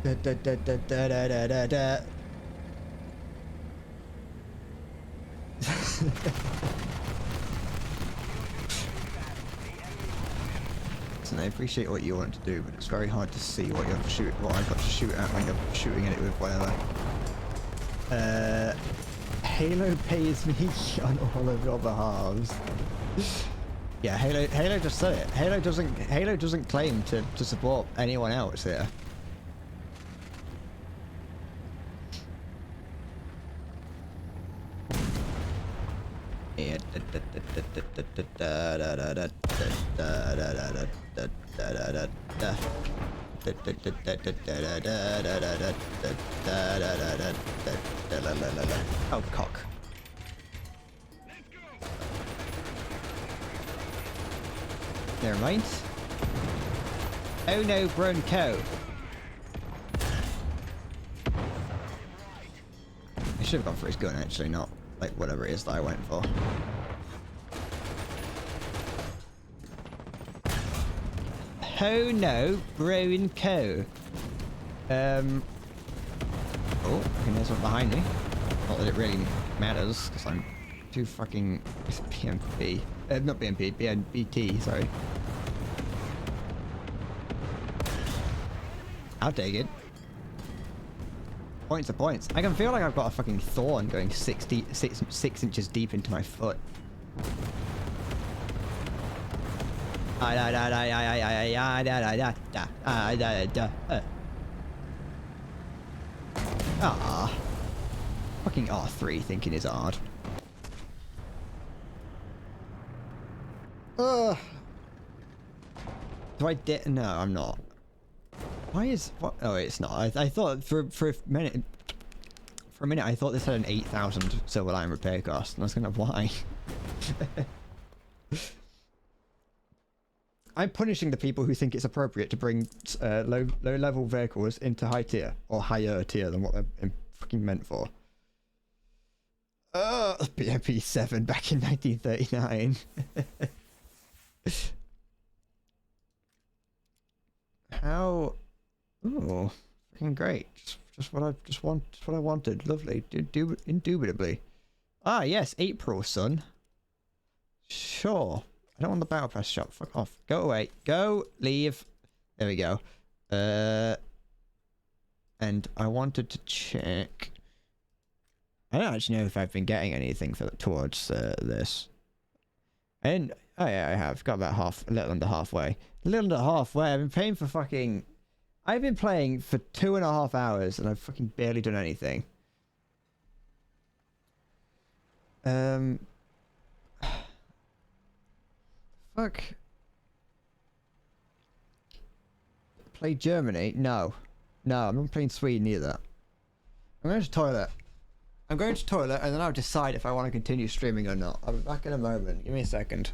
Da da da da da da da da. Listen, I appreciate what you want to do, but it's very hard to see what you have to shoot, what I've got to shoot at when you're shooting at it with whatever. Halo pays me on all of your behalves. Yeah, Halo just said it. Halo doesn't claim to support anyone else here. Oh, cock. Never mind. Oh no, Bronco. I should have gone for his gun actually, not like whatever it is that I went for. Oh no, Bronco. Oh, okay, there's one behind me. Not that it really matters, because I'm too fucking BMP. Not BMP, BNBT, sorry. I'll take it. Points are points. I can feel like I've got a fucking thorn going 6 inches deep into my foot. Ah, fucking R3 thinking is hard. Do I no, I'm not. Why is what? Oh, it's not. I thought for a minute. For a minute, I thought this had an 8,000 silver line repair cost, and I was gonna why. I'm punishing the people who think it's appropriate to bring low level vehicles into high tier or higher tier than what they're fucking meant for. BMP 7 back in 1939. How? Oh, fucking great! Just what I wanted. Lovely. Indubitably. Ah, yes, April, son. Sure. I don't want the battle pass shop. Fuck off. Go away. Go. Leave. There we go. And I wanted to check. I don't actually know if I've been getting anything towards this. And oh yeah, I have got about a little under halfway. A little under halfway. I've been paying for fucking. I've been playing for 2.5 hours and I've fucking barely done anything. Fuck. Play Germany? No. No, I'm not playing Sweden either. I'm going to toilet. I'm going to toilet and then I'll decide if I want to continue streaming or not. I'll be back in a moment. Give me a second.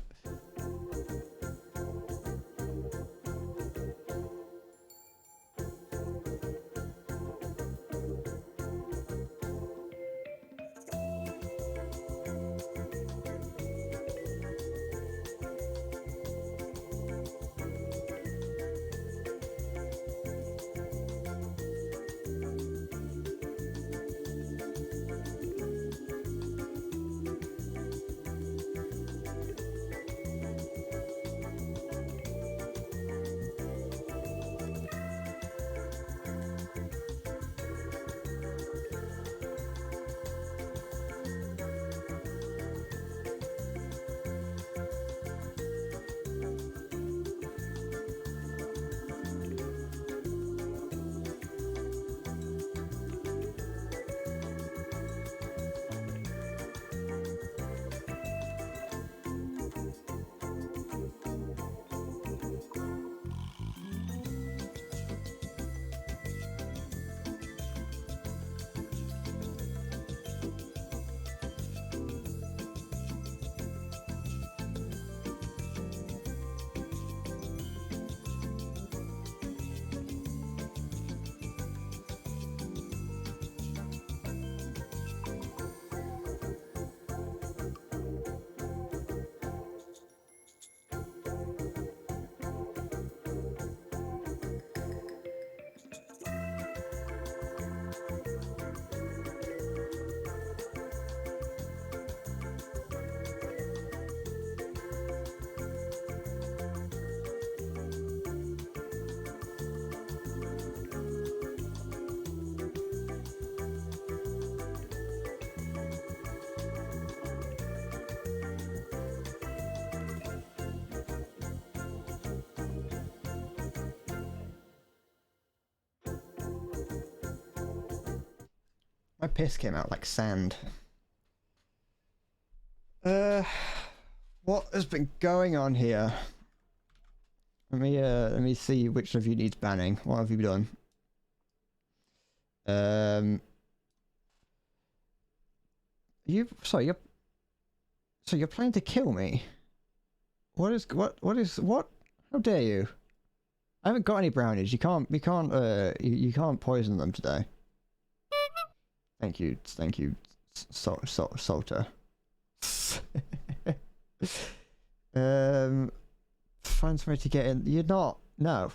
My piss came out like sand. What has been going on here? Let me see which of you needs banning. What have you done? So you're planning to kill me? What? How dare you? I haven't got any brownies. You can't poison them today. Thank you, Salter. Find somewhere to get in. You're not. No.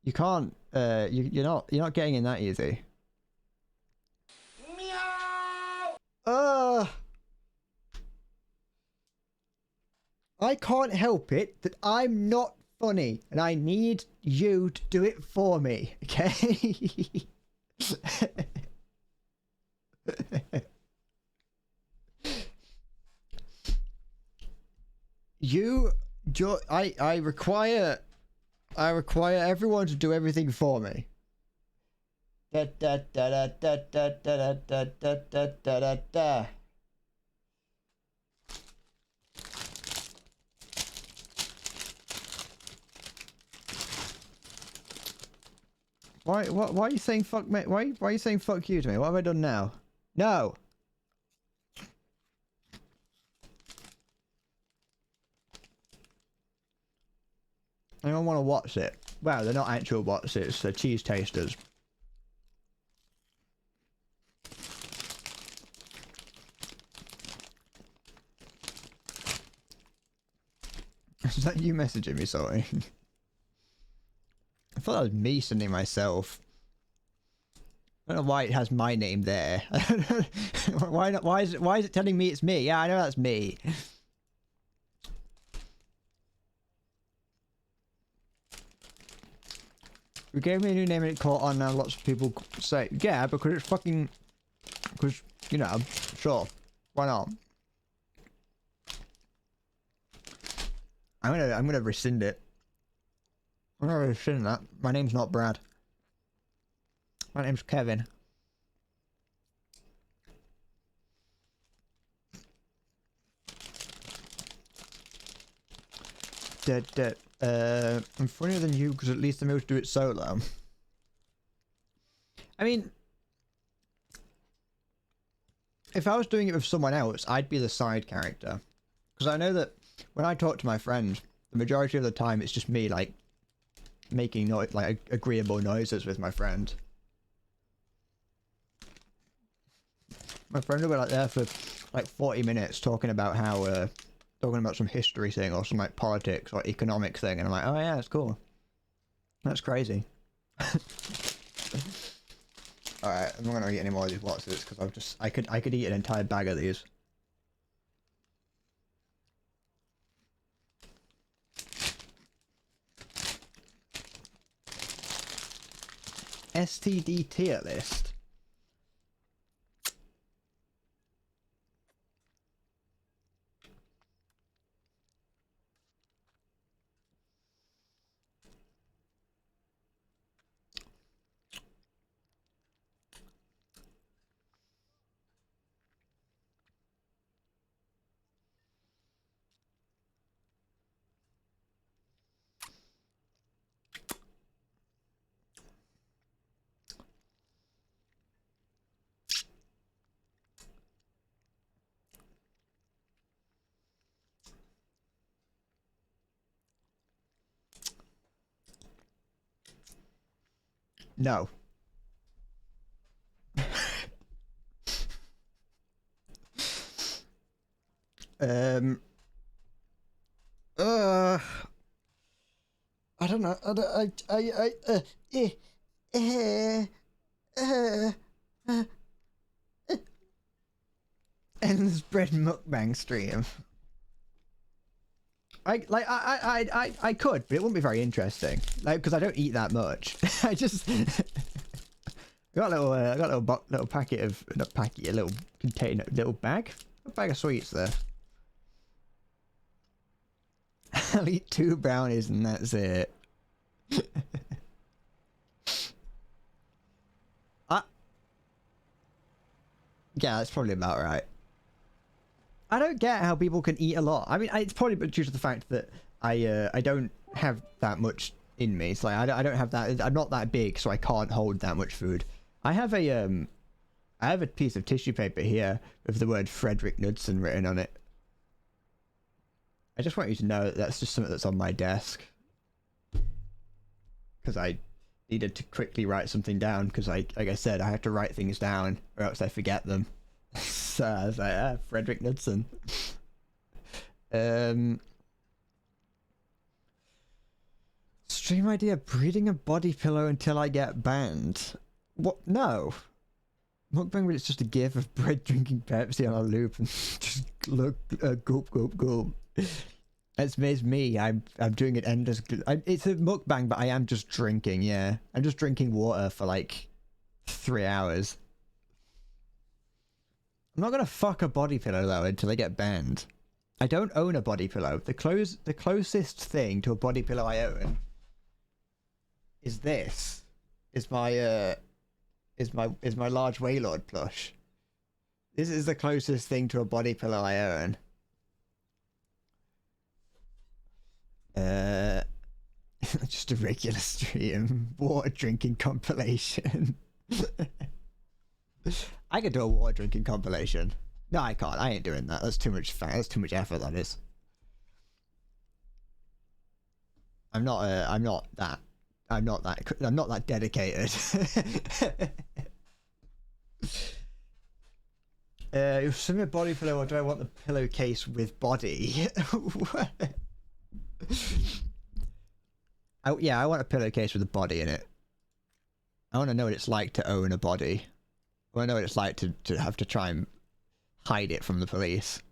You can't. You're not getting in that easy. Meow. I can't help it that I'm not funny, and I need you to do it for me. Okay. I require everyone to do everything for me. Da da da da da da da da da da da da. Why are you saying fuck me? Why are you saying fuck you to me? What have I done now? No. Anyone want to watch it? Well, they're not actual bots, it's cheese tasters. Is that you messaging me, sorry? I thought that was me sending myself. I don't know why it has my name there. Why not? Why is it telling me it's me? Yeah, I know that's me. We gave me a new name and it caught on. Now lots of people say, yeah, because it's fucking, because you know, sure, why not? I'm gonna rescind it. I'm gonna rescind that. My name's not Brad. My name's Kevin. I'm funnier than you because at least I'm able to do it solo. I mean, if I was doing it with someone else, I'd be the side character. Because I know that when I talk to my friend, the majority of the time it's just me, like, making like agreeable noises with my friend. My friend will be like there for like 40 minutes talking about how talking about some history thing or some like politics or economic thing, and I'm like, oh yeah, it's cool. That's crazy. Alright, I'm not gonna eat any more of these Wotsits because I could eat an entire bag of these. STD tier list. No. I don't know. Endless bread mukbang stream. I could, but it wouldn't be very interesting. Like, because I don't eat that much. I just got a little packet of, not packet, a little container, little bag of sweets there. I'll eat 2 brownies and that's it. Yeah, that's probably about right. I don't get how people can eat a lot. I mean, it's probably due to the fact that I don't have that much in me. It's like I don't have that. I'm not that big, so I can't hold that much food. I have a piece of tissue paper here with the word Frederick Knudsen written on it. I just want you to know that that's just something that's on my desk because I needed to quickly write something down because like I said, I have to write things down or else I forget them. So I was like, Frederick Knudsen. Stream idea: breeding a body pillow until I get banned. What? No. Mukbang, but it's just a gif of bread drinking Pepsi on a loop and just look, gulp, gulp, gulp. It's me. I'm doing it endless. It's a mukbang, but I am just drinking. Yeah, I'm just drinking water for like 3 hours. I'm not gonna fuck a body pillow though until I get banned. I don't own a body pillow. The closest thing to a body pillow I own is this. Is my large Waylord plush. This is the closest thing to a body pillow I own. Just a regular stream. Water drinking compilation. I could do a water drinking compilation. No, I can't. I ain't doing that. That's too much fat. That's too much effort, that is. I'm not that dedicated. Send me a body pillow, or do I want the pillowcase with body? Yeah, I want a pillowcase with a body in it. I want to know what it's like to own a body. I want to know what it's like to have to try and hide it from the police.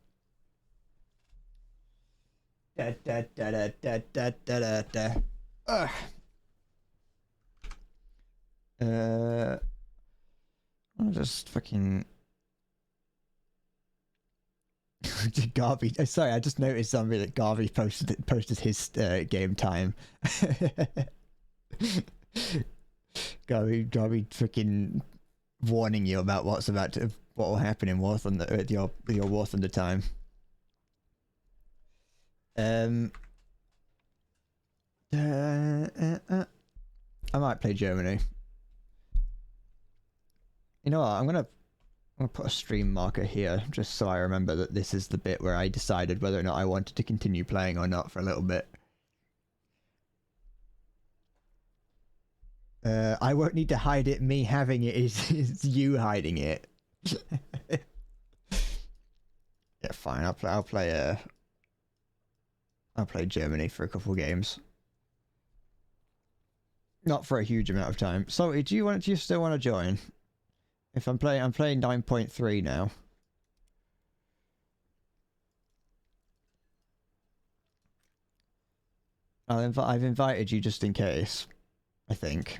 Da, da, da, da, da, da, da, da. I'll just fucking... Garvey, sorry, I just noticed something that Garvey posted his game time. Garvey freaking warning you about what will happen in War Thunder at your War Thunder time. I might play Germany. You know what? I'm gonna put a stream marker here just so I remember that this is the bit where I decided whether or not I wanted to continue playing or not for a little bit. I won't need to hide it. Me having it is you hiding it. Yeah, fine. I'll play Germany for a couple of games. Not for a huge amount of time. So, do you still want to join? If I'm playing 9.3 now. I've invited you just in case. I think.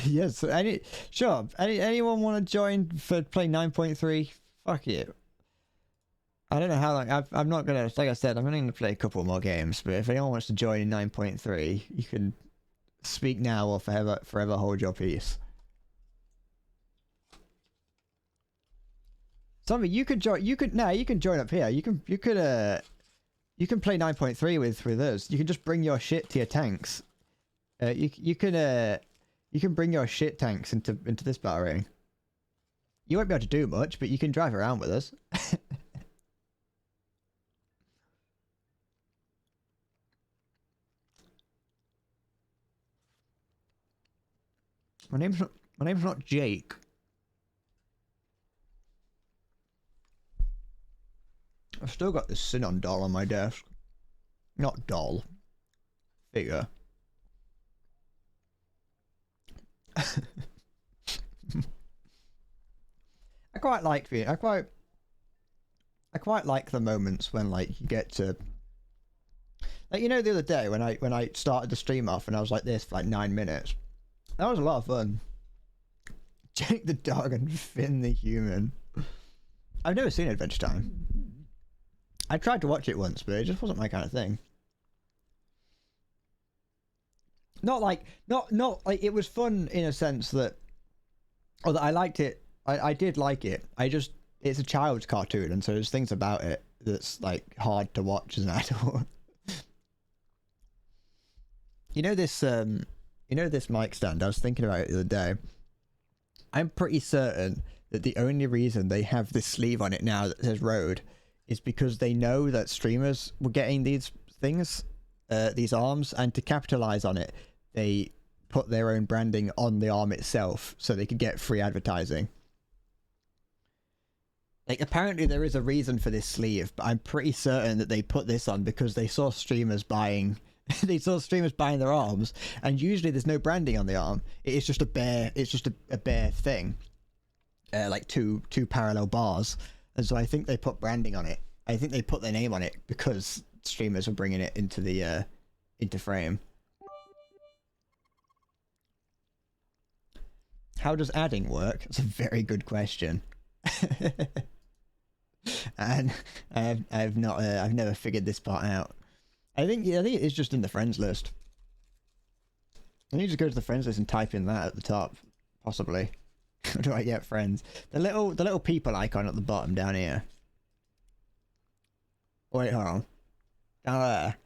Yes. Anyone want to join for playing 9.3? Fuck it. I don't know how long. I'm not gonna. Like I said, I'm only gonna play a couple more games. But if anyone wants to join in 9.3, you can speak now or forever hold your peace. Somebody, you could join. You can join up here. You can play 9.3 with us. You can just bring your shit to your tanks. You can bring your shit tanks into this battle ring. You won't be able to do much, but you can drive around with us. My name's not Jake. I've still got this Sinon doll on my desk. Not doll. Figure. I quite like the moments when like you get to, like, you know, the other day when I started the stream off and I was like this for like 9 minutes. That was a lot of fun. Jake the dog and Finn the human. I've never seen Adventure Time. I tried to watch it once, but it just wasn't my kind of thing. Not like it was fun in a sense that, or that I liked it. I did like it. It's a child's cartoon, and so there's things about it that's like hard to watch as an adult. You know this mic stand? I was thinking about it the other day. I'm pretty certain that the only reason they have this sleeve on it now that says Rode is because they know that streamers were getting these things, these arms, and to capitalize on it, they put their own branding on the arm itself so they could get free advertising. Like, apparently there is a reason for this sleeve, but I'm pretty certain that they put this on because they saw streamers buying their arms, and usually there's no branding on the arm. It's just a bare thing, like two parallel bars. And so I think they put branding on it. I think they put their name on it because streamers were bringing it into the into frame. How does adding work? That's a very good question. And I've never figured this part out. I think it is just in the friends list. I need to go to the friends list and type in that at the top, possibly. How do I get friends? The little people icon at the bottom down here. Wait, hold on. Down there.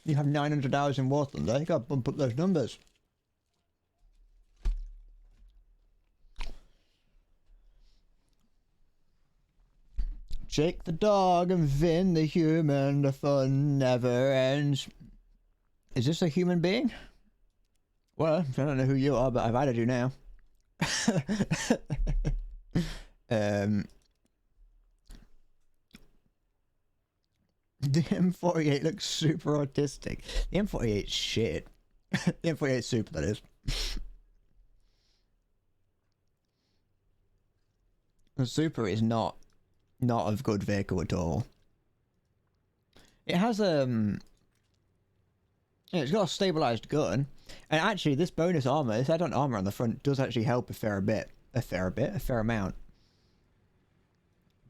You have 900 hours in War Thunder. You gotta bump up those numbers. Jake the dog and Vin the human, the fun never ends. Is this a human being? Well, I don't know who you are, but I've added you now. The M48 looks super autistic. The M48 's shit. The M48 super, that is. The super is not a good vehicle at all. It has it's got a stabilized gun, and actually this bonus armor, this add-on armor on the front does actually help a fair amount.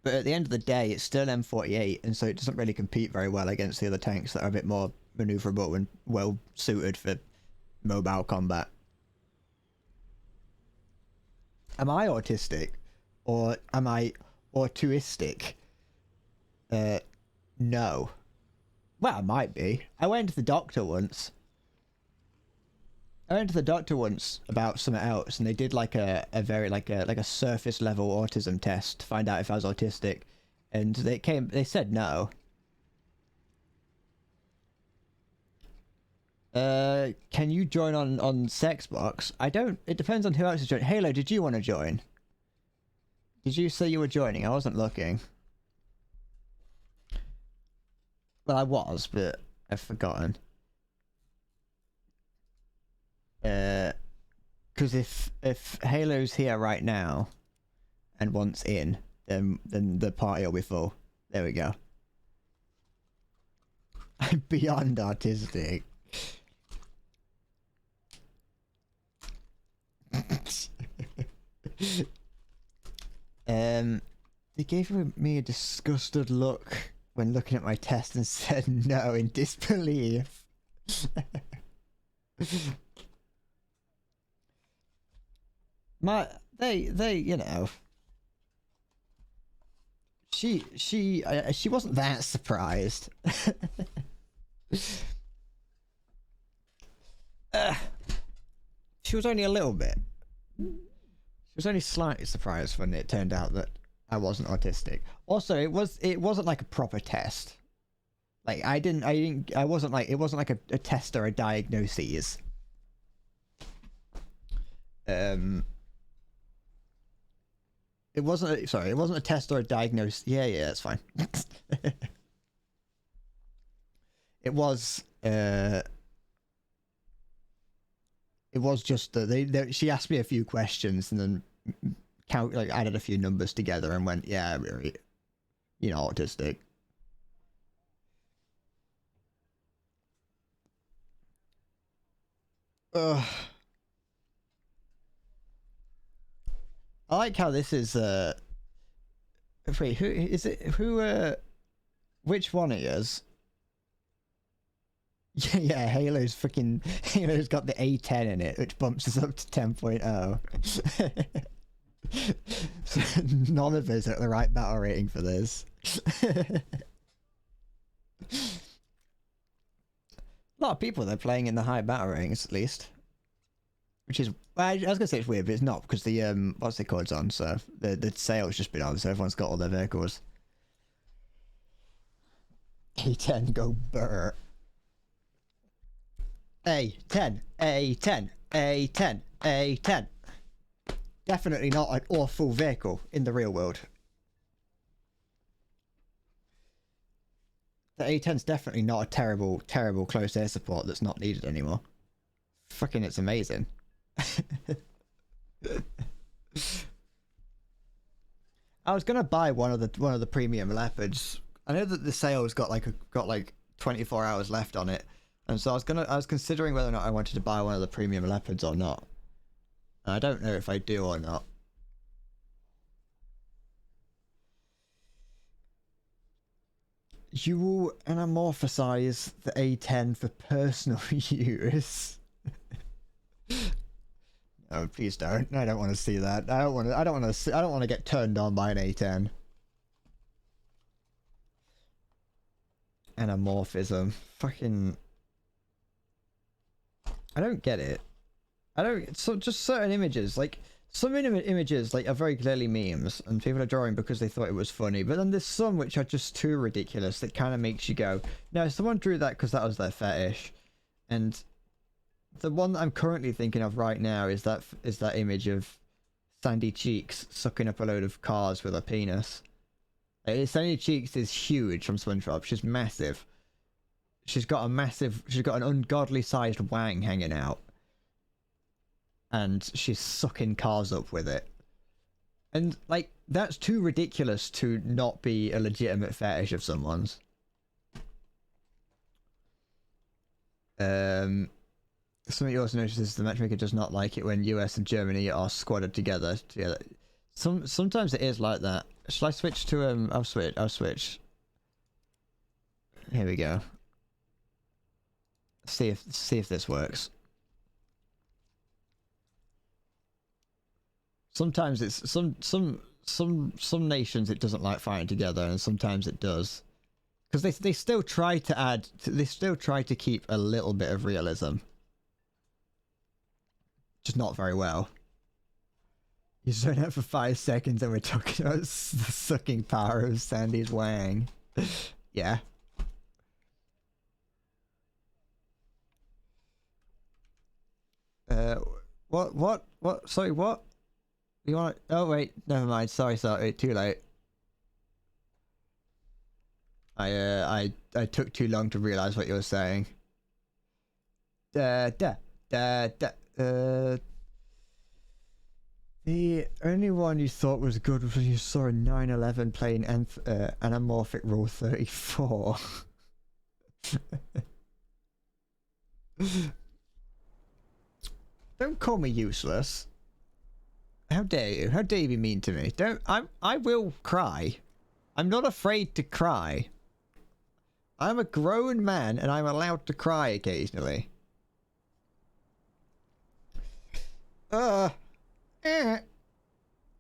But at the end of the day, it's still M48, and so it doesn't really compete very well against the other tanks that are a bit more maneuverable and well suited for mobile combat. Am I autistic? Or am I autistic? No. Well, I might be. I went to the doctor once. About something else, and they did like a very like a surface level autism test to find out if I was autistic, and they said no. Can you join on Sexbox? It depends on who else is joining. Halo, did you want to join? Did you say you were joining? I wasn't looking. Well, I was, but I've forgotten. Because if Halo's here right now and wants in, then the party will be full. There we go. I'm beyond autistic. They gave me a disgusted look when looking at my test and said no in disbelief. They you know, she wasn't that surprised. She was only a little bit. She was only slightly surprised when it turned out that I wasn't autistic. Also, it wasn't like a proper test. Like it wasn't like a test or a diagnosis. It wasn't a test or a diagnosis. Yeah, that's fine. It was just that she asked me a few questions and then added a few numbers together and went, yeah, you're not autistic. Ugh. I like how this is wait, who is it? Which one it is? Yeah, Halo's got the A10 in it, which bumps us up to 10.0. So none of us are at the right battle rating for this. A lot of people, they're playing in the high battle ratings, at least. Which is, well, I was gonna say it's weird, but it's not, because the what's it called on, so the sale's just been on, so everyone's got all their vehicles. A10 go burr. A10, A10, A10, A10. Definitely not an awful vehicle in the real world. The A10's definitely not a terrible, terrible close air support that's not needed anymore. Fucking, it's amazing. I was gonna buy one of the premium Leopards. I know that the sale's got like 24 hours left on it, and so I was considering whether or not I wanted to buy one of the premium Leopards or not. And I don't know if I do or not. You will anamorphosize the A10 for personal use. Oh, please don't. I don't want to see that. I don't want to get turned on by an A10. Anamorphism. Fucking. I don't get it. So just certain images, like some images like are very clearly memes, and people are drawing because they thought it was funny. But then there's some which are just too ridiculous that kind of makes you go, no, someone drew that because that was their fetish. And the one that I'm currently thinking of right now is that image of Sandy Cheeks sucking up a load of cars with a penis. Sandy Cheeks is huge from SpongeBob. She's massive. She's got an ungodly sized wang hanging out. And she's sucking cars up with it. And, like, that's too ridiculous to not be a legitimate fetish of someone's. Something you also notice is the matchmaker does not like it when US and Germany are squadded together. Sometimes it is like that. Shall I switch to, I'll switch. Here we go. See if this works. Sometimes it's some nations it doesn't like fighting together, and sometimes it does, because they still try to keep a little bit of realism, just not very well. You zone out for 5 seconds and we're talking about the sucking power of Sandy's wang. Yeah. What? Sorry, what? You want? Oh wait, never mind. Sorry, too late. I took too long to realize what you were saying. The only one you thought was good was when you saw a 9/11 playing Anamorphic Rule 34. Don't call me useless. How dare you? How dare you be mean to me? I will cry. I'm not afraid to cry. I'm a grown man and I'm allowed to cry occasionally.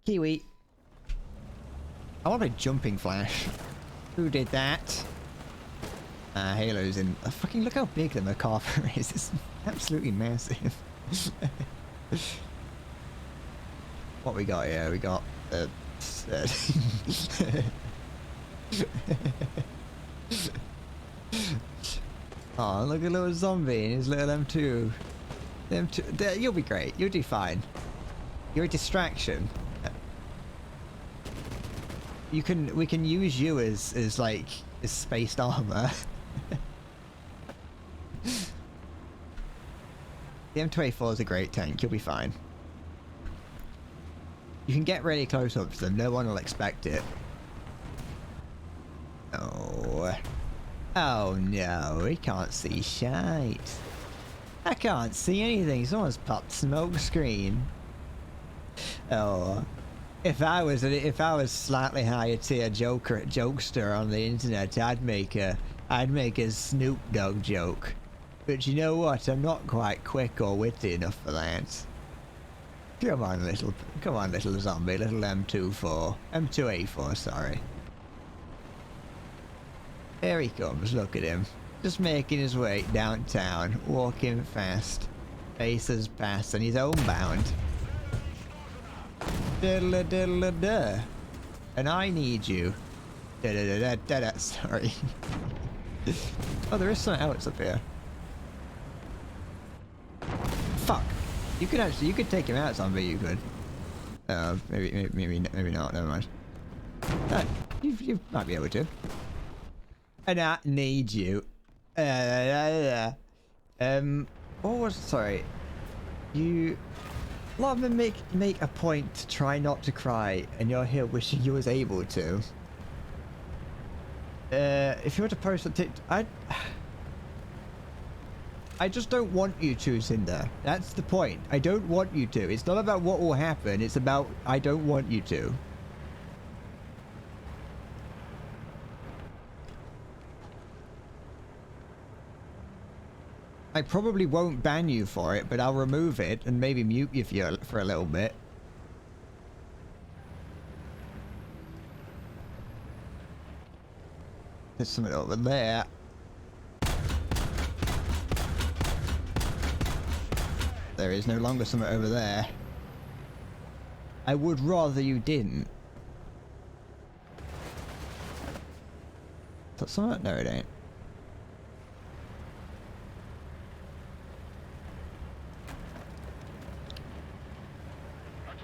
Kiwi. I want a jumping flash. Who did that? Halo's in. Fucking look how big the Macarthur is. It's absolutely massive. What we got here? We got oh, look at a little zombie in his little M2. You'll be great. You'll do fine. You're a distraction. We can use you as spaced armor. The M24 is a great tank. You'll be fine. You can get really close up to them. No one will expect it. Oh. Oh no, we can't see shite. I can't see anything. Someone's popped smoke screen. Oh. If I was slightly higher tier jokester on the internet, I'd make a Snoop Dogg joke. But you know what? I'm not quite quick or witty enough for that. Come on, little zombie, little M2A4, sorry. Here he comes, look at him. Just making his way downtown, walking fast. Faces past and he's homebound. Diddle diddle duh. And I need you. Da da da da da. Sorry. Oh, there is something else up here. Fuck. You could take him out, zombie. You could. Maybe not. Never mind. You might be able to. And I need you. What was? Sorry. You. A lot of them make a point to try not to cry, and you're here wishing you was able to. If you were to post on TikTok, I just don't want you to, Cinder. That's the point. I don't want you to. It's not about what will happen. It's about I don't want you to. I probably won't ban you for it, but I'll remove it and maybe mute you for a little bit. There's something over there. There is no longer something over there. I would rather you didn't. That's something? No, it ain't.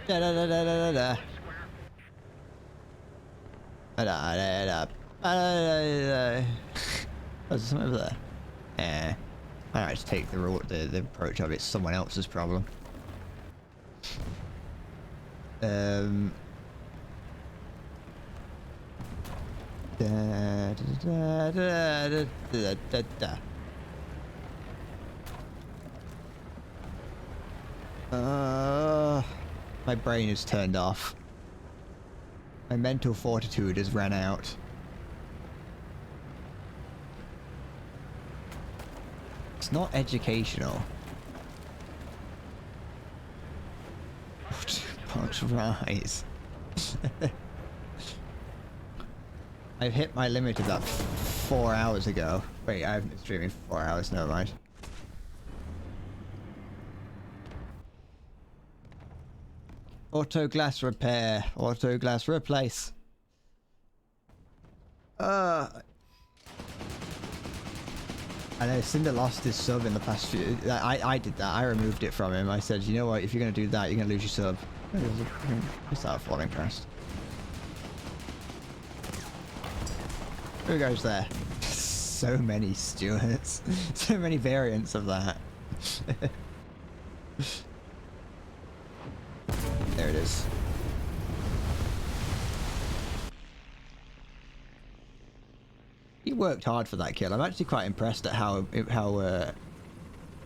Da da da da da da. Da da da da. Oh, there's something over there. Eh. I might just take the approach of it's someone else's problem. Da, da, da, da, da, da, da. My brain is turned off. My mental fortitude has ran out. It's not educational. Punch rise. I've hit my limit of that 4 hours ago. Wait, I haven't been streaming for 4 hours, never mind. Auto glass repair. Auto glass replace. I know Cinder lost his sub in the past few... I did that. I removed it from him. I said, you know what, if you're going to do that, you're going to lose your sub. It's not a falling crest. Who goes there? So many Stuarts. So many variants of that. There it is. He worked hard for that kill. I'm actually quite impressed at how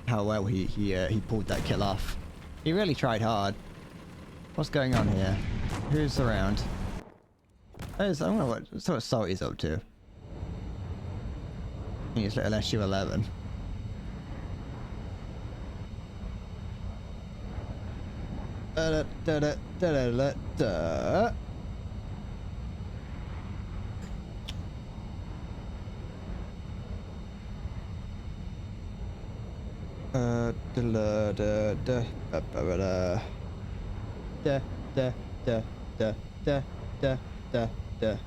well he pulled that kill off. He really tried hard. What's going on here? Who's around? I don't know what Salty's up to. He's little SU-11. Da da da da da da. Da da da da da da da da da da da da da.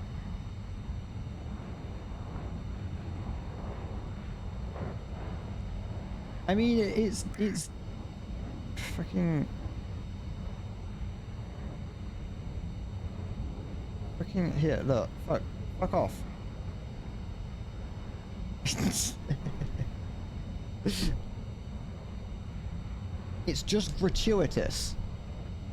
I mean, it's fucking here. Look, fuck off. It's just gratuitous.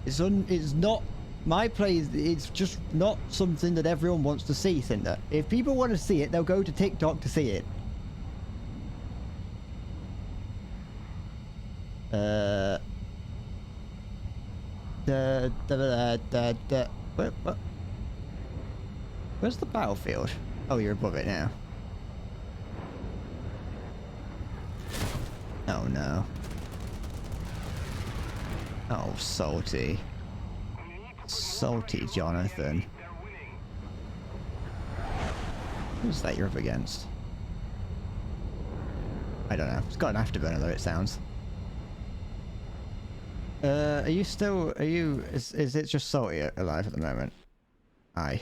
It's not my play. It's just not something that everyone wants to see, Cinder. If people want to see it, they'll go to TikTok to see it. What? Where's the battlefield? Oh, you're above it now. Oh no. Oh, Salty. Salty Jonathan. Who's that you're up against? I don't know. It's got an afterburner though, it sounds. Are you still... Is it just Salty alive at the moment? Aye.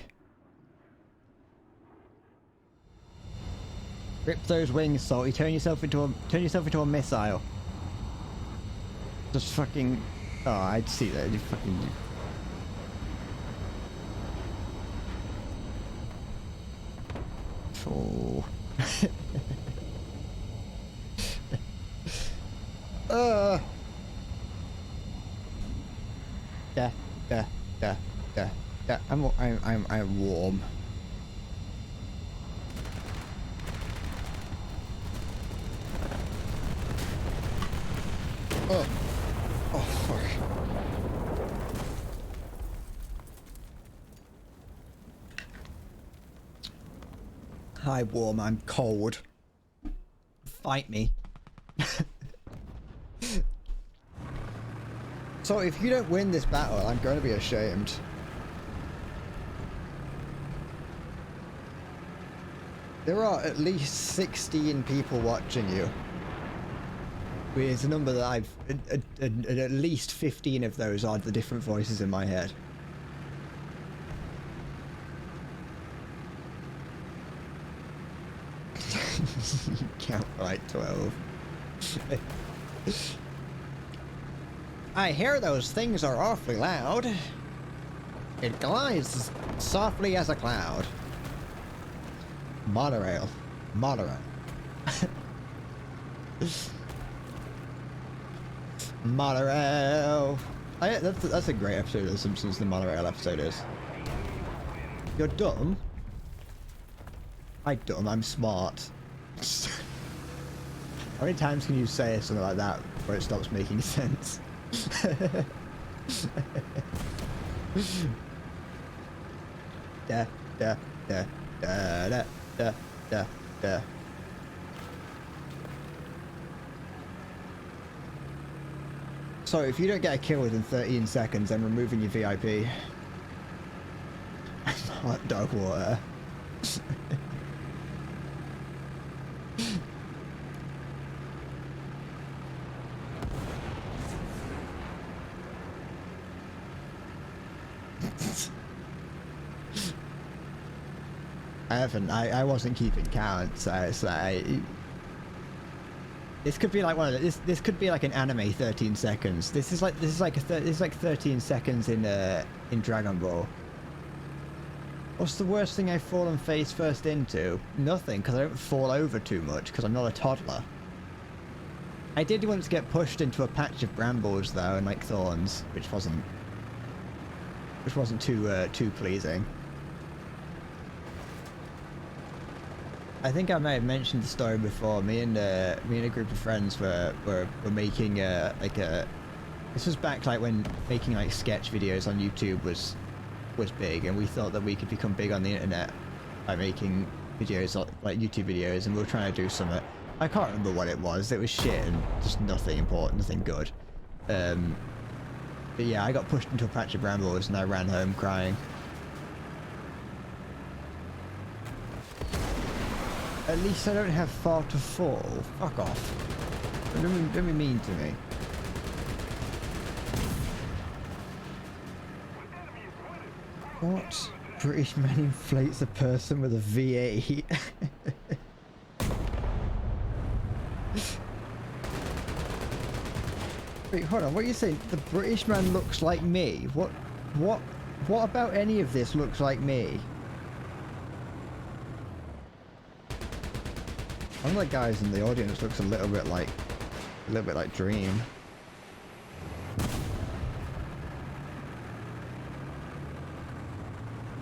Rip those wings, Salty. Turn yourself into a missile. Just fucking... Oh, I'd see that. You fucking... Fool. Yeah. I'm warm. Oh fuck. Hi warm, I'm cold. Fight me. So if you don't win this battle, I'm going to be ashamed. There are at least 16 people watching you. It's a number that I've... at least 15 of those are the different voices in my head. Count like 12. I hear those things are awfully loud. It glides softly as a cloud. Monorail. Monorail. Monorail. That's a great episode of The Simpsons, the monorail episode is. You're dumb? I'm dumb, I'm smart. How many times can you say something like that where it stops making sense? Da da da da da da da da. So if you don't get a kill within 13 seconds, I'm removing your VIP. Hot dog water. I wasn't keeping count, so it's like this could be like one of the, this could be like an anime 13 seconds. This is like 13 seconds in Dragon Ball. What's the worst thing I've fallen face first into? Nothing, because I don't fall over too much because I'm not a toddler. I did once get pushed into a patch of brambles though, and like thorns, which wasn't too pleasing. I think I may have mentioned the story before. Me and a group of friends were making this was back like when making like sketch videos on YouTube was big, and we thought that we could become big on the internet by making videos like YouTube videos, and we were trying to do something. I can't remember what it was. It was shit and just nothing important, nothing good. But yeah, I got pushed into a patch of brambles and I ran home crying. At least I don't have far to fall. Fuck off. Don't be mean to me. What? British man inflates a person with a V8. Wait, hold on. What are you saying? The British man looks like me? What about any of this looks like me? One of the guys in the audience looks a little bit like Dream.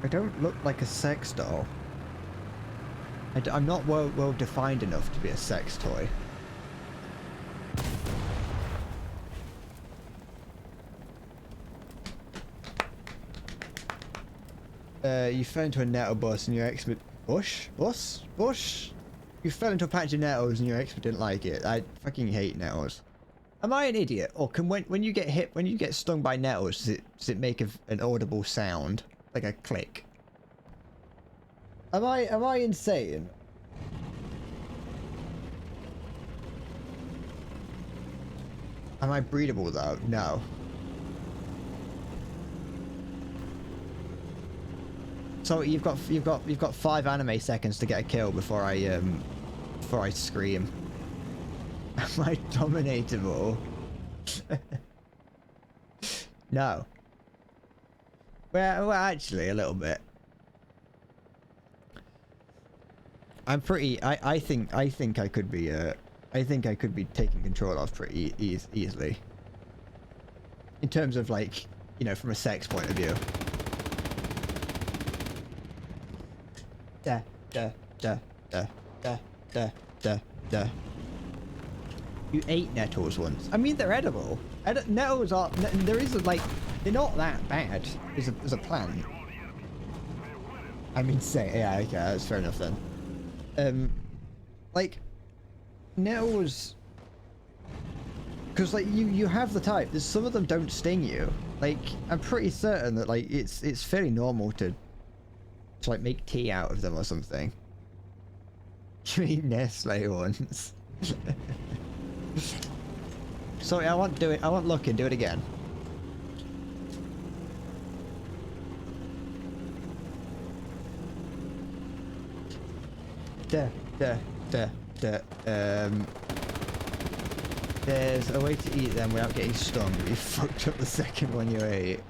I don't look like a sex doll. I'm not well defined enough to be a sex toy. You fell into a nettle bus and your ex bush? You fell into a patch of nettles and your ex didn't like it. I fucking hate nettles. Am I an idiot? Or can when you get stung by nettles, does it make an audible sound? Like a click? Am I insane? Am I breedable though? No. So you've got 5 anime seconds to get a kill before I scream. Am I dominatable? No. Well, actually, a little bit. I'm pretty. I think I could be. I think I could be taken control of pretty easily. In terms of like, you know, from a sex point of view. Da da da da da da da da. You ate nettles once. I mean, they're edible. Nettles are. There is like, they're not that bad as a plant. I mean, yeah, okay, that's fair enough then. Like, nettles. Because like you have the type. There's some of them don't sting you. Like, I'm pretty certain that like it's fairly normal to like make tea out of them or something. You eat Nestle once. Sorry, I want looking. Do it again. There's a way to eat them without getting stung, but you fucked up the second one you ate.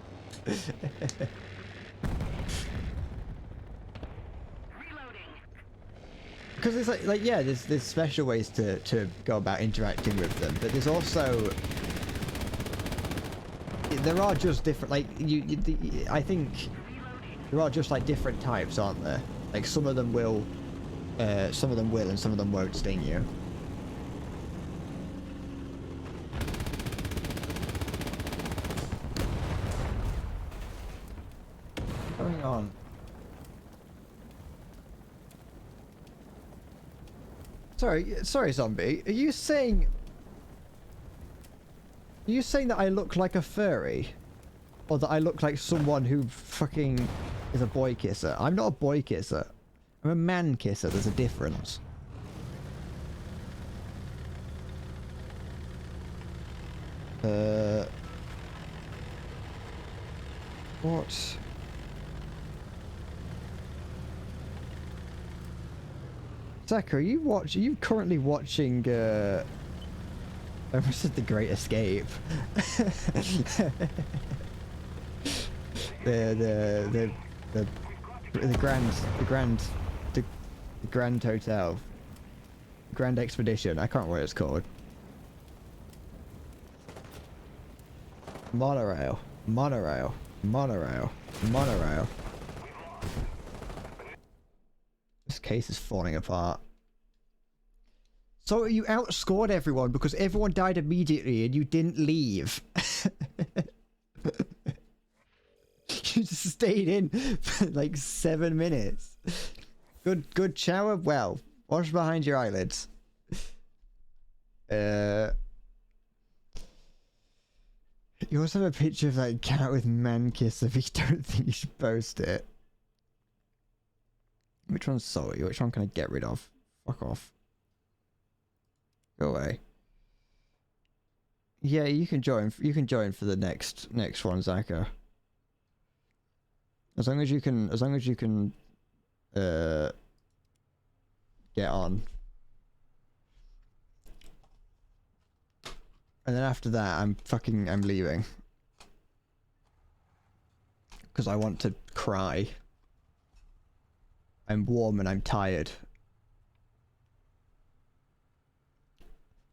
Because it's like yeah, there's special ways to go about interacting with them, but there's also there are just different I think there are just like different types, aren't there? Like some of them will and some of them won't sting you. What's going on? Sorry, zombie. Are you saying that I look like a furry? Or that I look like someone who fucking is a boy kisser? I'm not a boy kisser. I'm a man kisser. There's a difference. What? Zach, are you currently watching I almost said The Great Escape. the Grand Hotel. Grand Expedition. I can't remember what it's called. Monorail. This case is falling apart. So you outscored everyone because everyone died immediately and you didn't leave. You just stayed in for like 7 minutes. Good shower. Well, wash behind your eyelids. You also have a picture of that cat with man kiss. If you don't think you should post it. Which one's salty? Which one can I get rid of? Fuck off. Go away. Yeah, you can join. You can join for the next one, Zaka. As long as you can get on. And then after that, I'm leaving. Because I want to cry. I'm warm and I'm tired.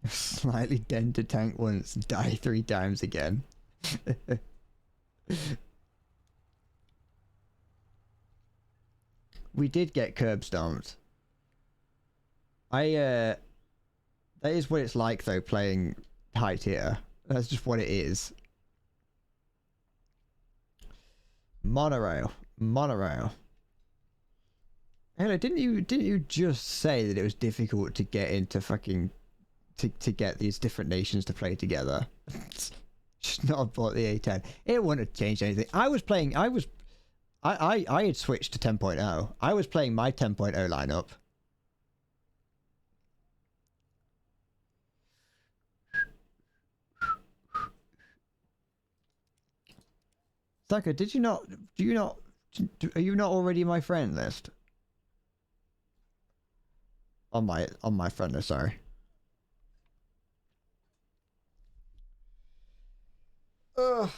Slightly dented tank once, die 3 times again. We did get curb stomped. That is what it's like though, playing high tier. That's just what it is. Monorail. Hello, didn't you just say that it was difficult to get into fucking to get these different nations to play together? Should not have bought the A10. It wouldn't have changed anything. I had switched to 10.0. I was playing my 10.0 lineup. Zaka, are you not already my friend list? On my friend list, sorry. Ugh.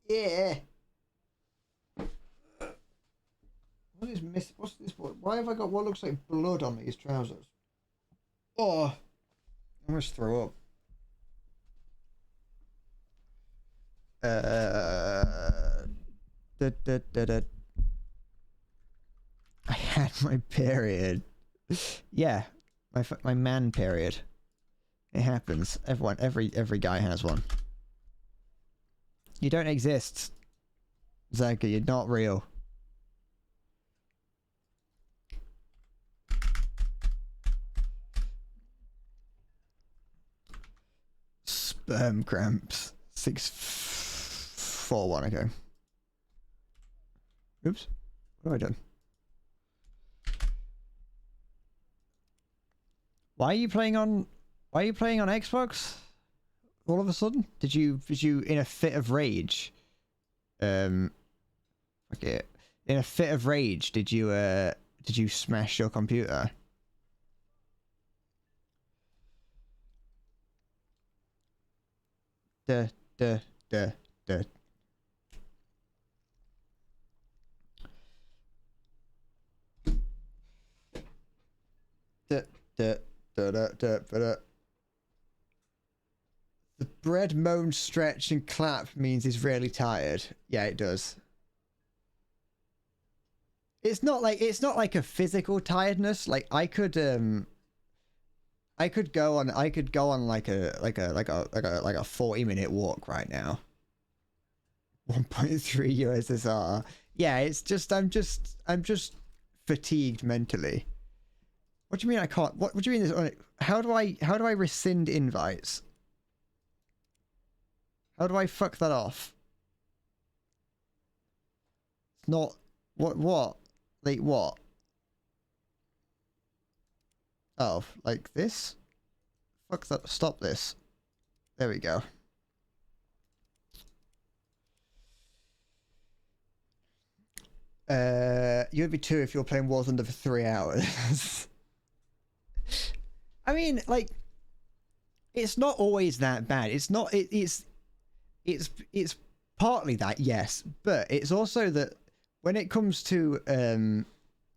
Yeah. What is missing? What's this? Why have I got what looks like blood on these trousers? Oh, I almost throw up. I had my period. Yeah, my man period. It happens. Every guy has one. You don't exist, Zaka. You're not real. Sperm cramps. 641. Okay. Oops. What have I done? Why are you playing on Xbox? All of a sudden? Did you in a fit of rage? Okay. In a fit of rage, did you smash your computer? Duh. The bread moan, stretch, and clap means he's really tired. Yeah, it does. It's not like a physical tiredness. Like I could go on like a 40-minute walk right now. 1.3 USSR. Yeah, it's just I'm just fatigued mentally. What do you mean I can't? What do you mean? How do I rescind invites? How do I fuck that off? It's not what? Like what? Oh, like this? Fuck that! Stop this. There we go. You'd be too if you're playing War Thunder for 3 hours. I mean, like, it's not always that bad. It's not. It's partly that, yes, but it's also that when it comes to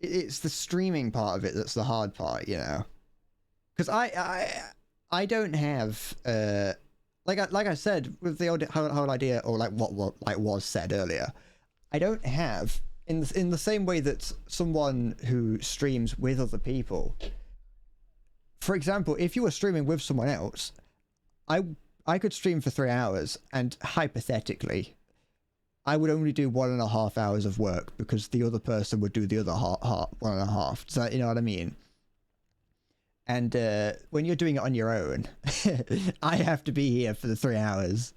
it's the streaming part of it that's the hard part, you know. Because I don't have like I said with the whole idea, or like what was said earlier, I don't have in the same way that someone who streams with other people. For example, if you were streaming with someone else, I could stream for 3 hours, and hypothetically, I would only do 1.5 hours of work because the other person would do the other 1.5. So you know what I mean? And when you're doing it on your own, I have to be here for the 3 hours.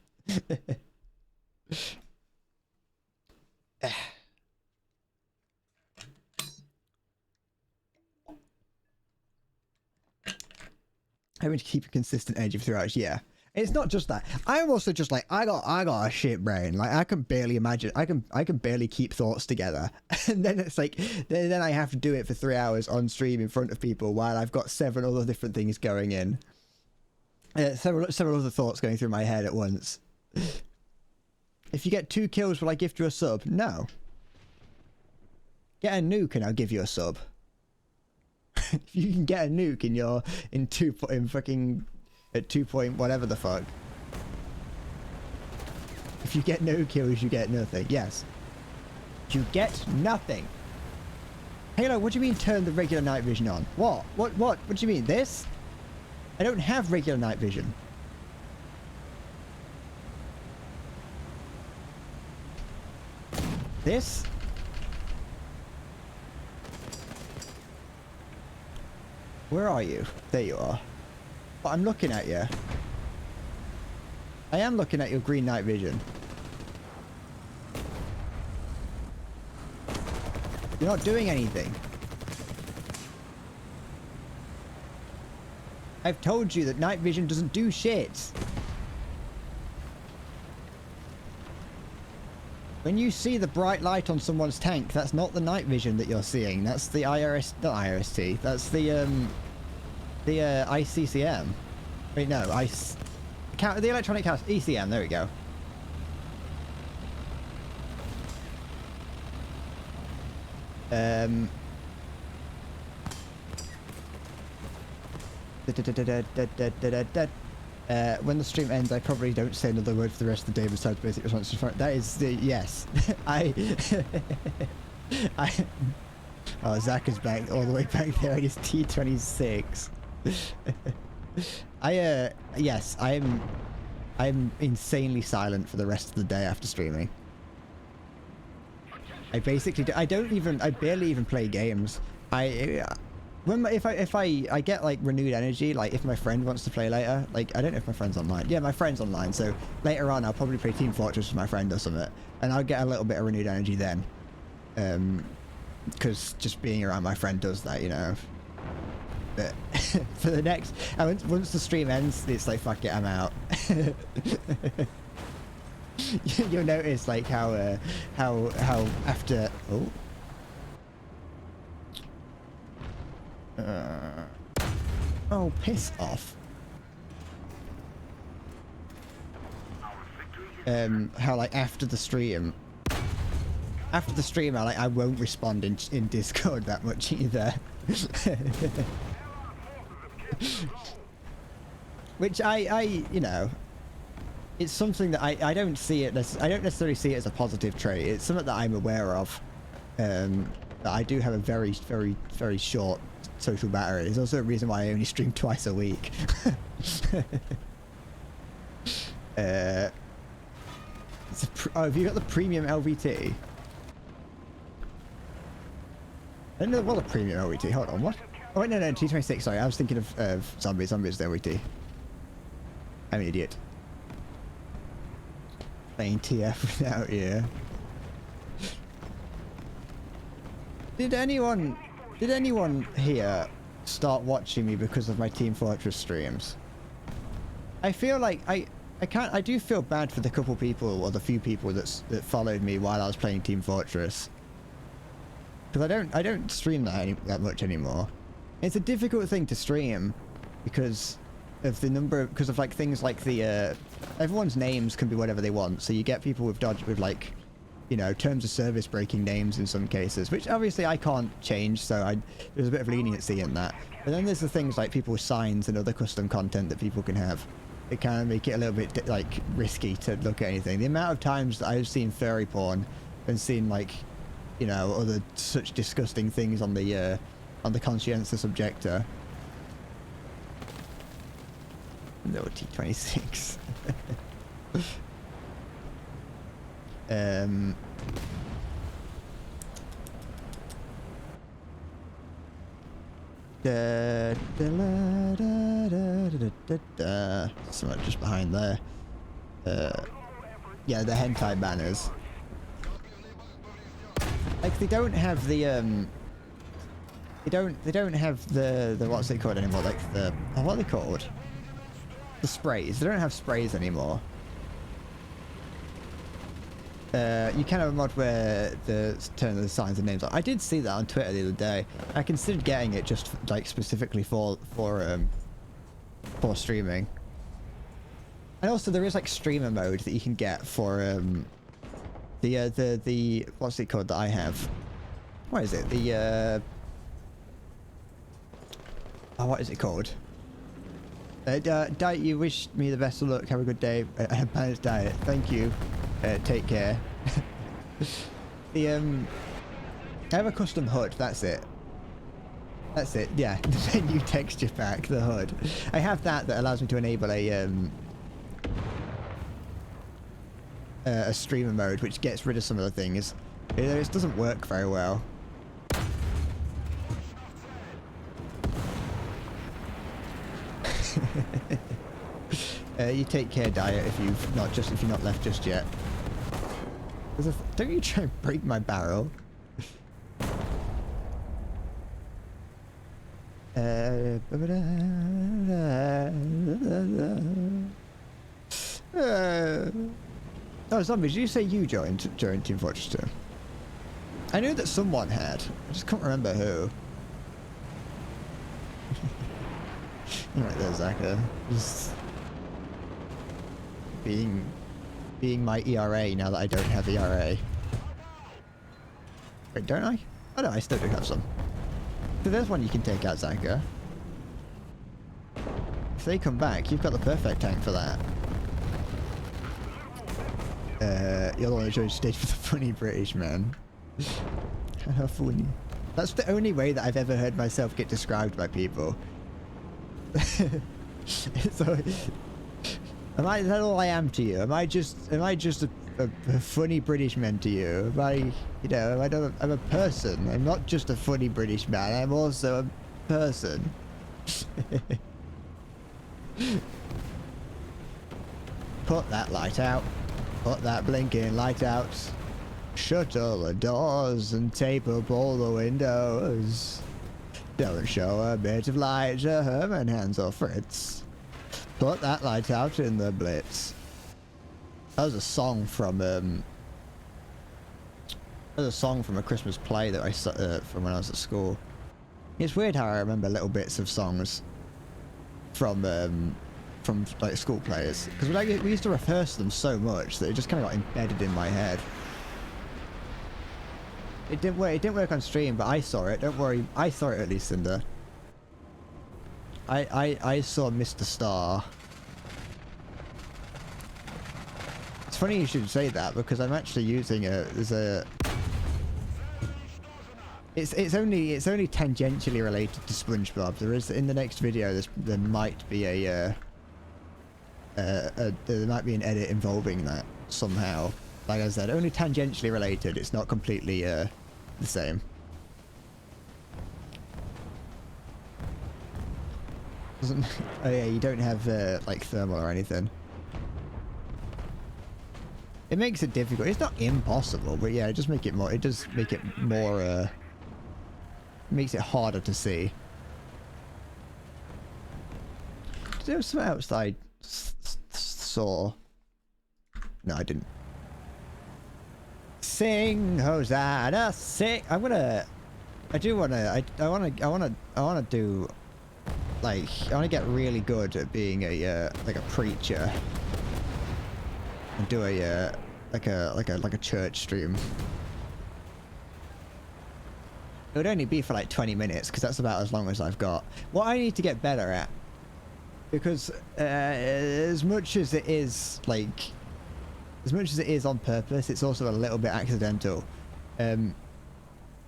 Having to keep a consistent edge of 3 hours, yeah. It's not just that. I'm also just like, I got a shit brain. Like I can barely imagine. I can barely keep thoughts together. And then it's like, then I have to do it for 3 hours on stream in front of people while I've got 7 other different things going in. Several other thoughts going through my head at once. If you get 2 kills, will I gift you a sub? No. Get a nuke and I'll give you a sub. If you can get a nuke at 2 point whatever the fuck. If you get no kills, you get nothing. Yes. You get nothing. Halo, what do you mean turn the regular night vision on? What? What do you mean? This? I don't have regular night vision. This? Where are you? There you are. But I'm looking at you. I am looking at your green night vision. You're not doing anything. I've told you that night vision doesn't do shit. When you see the bright light on someone's tank, that's not the night vision that you're seeing. That's the not IRST. That's the ICCM. Wait, no, the electronic house ECM. There we go. When the stream ends, I probably don't say another word for the rest of the day besides basic responses. That is the yes. Oh, Zach is back all the way back there. I guess T26. Yes, I'm insanely silent for the rest of the day after streaming. I barely even play games. If I get like renewed energy, like if my friend wants to play later, like I don't know if my friend's online. Yeah, my friend's online, so later on I'll probably play Team Fortress with my friend or something, and I'll get a little bit of renewed energy then. because just being around my friend does that, you know. But for the next, and once the stream ends, it's like, fuck it, I'm out. You'll notice like how after oh piss off. How like after the stream I won't respond in Discord that much either. Which I you know, it's something that I don't see it I don't necessarily see it as a positive trait. It's something that I'm aware of. That I do have a very short social battery. There's also a reason why I only stream twice a week. Oh, have you got the premium LVT? I didn't know there was a premium LVT. Hold on, what? Oh wait, no, T26. Sorry, I was thinking of zombies. Zombies, the LVT. I'm an idiot. Playing TF without you. Did anyone here start watching me because of my Team Fortress streams? I feel like I do feel bad for the couple people or the few people that followed me while I was playing Team Fortress. Because I don't stream that much anymore. It's a difficult thing to stream because of the because of like things like the everyone's names can be whatever they want. So you get people with like, you know, terms of service breaking names in some cases, which obviously I can't change, so there's a bit of leniency in that. But then there's the things like people with signs and other custom content that people can have. It kind of make it a little bit like risky to look at anything. The amount of times that I've seen furry porn and seen like, you know, other such disgusting things on the conscientious objector. No, T26. Someone just behind there. Yeah, the hentai banners. Like they don't have the they don't have the what's it called anymore? Like the what are they called? The sprays. They don't have sprays anymore. You can have a mod where turn the signs and names on. I did see that on Twitter the other day. I considered getting it just like specifically for streaming. And also there is like streamer mode that you can get for the what's it called that I have? What is it? The what is it called? Diet, you wish me the best of luck. Have a good day. I have balanced diet. Thank you. Take care. I have a custom HUD. That's it. That's it. Yeah, the new texture pack, the HUD. I have that allows me to enable a streamer mode, which gets rid of some of the things. It doesn't work very well. You take care, Diet, if you're not left just yet. Don't you try and break my barrel. Oh, Zombies, did you say you joined during Team Fortress 2? I knew that someone had. I just can't remember who. Right there, Zaka. Just being my ERA now that I don't have ERA. Wait, don't I? Oh no, I still do have some. So there's one you can take out, Zaka. If they come back, you've got the perfect tank for that. You're the one who chose stage for the funny British man. How funny. That's the only way that I've ever heard myself get described by people. So, is that all I am to you? Am I just a funny British man to you? Am I, you know, I'm a person. I'm not just a funny British man. I'm also a person. Put that light out. Put that blinking light out. Shut all the doors and tape up all the windows. Don't show a bit of light to Herman, Hans, or Fritz. Put that light out in the Blitz. That was a song from that was a song from a Christmas play that I from when I was at school. It's weird how I remember little bits of songs from like school plays, because we used to rehearse them so much that it just kind of got embedded in my head. It didn't work. It didn't work on stream, but I saw it. Don't worry, I saw it at least, Cinder. I saw Mr. Star. It's funny you should say that, because I'm actually using it's only tangentially related to SpongeBob. There is, in the next video, there might be there might be an edit involving that somehow. Like I said, only tangentially related. It's not completely the same. Doesn't? Oh yeah, you don't have like thermal or anything. It makes it difficult. It's not impossible, but yeah, it just make it more. It does make it more. Makes it harder to see. There was something else that I saw. No, I didn't. Sing, Hosanna, sing. I wanna do, like, I wanna get really good at being a like a preacher and do a like a church stream. It would only be for like 20 minutes, because that's about as long as I've got. What I need to get better at, because as much as it is like, as much as it is on purpose, it's also a little bit accidental.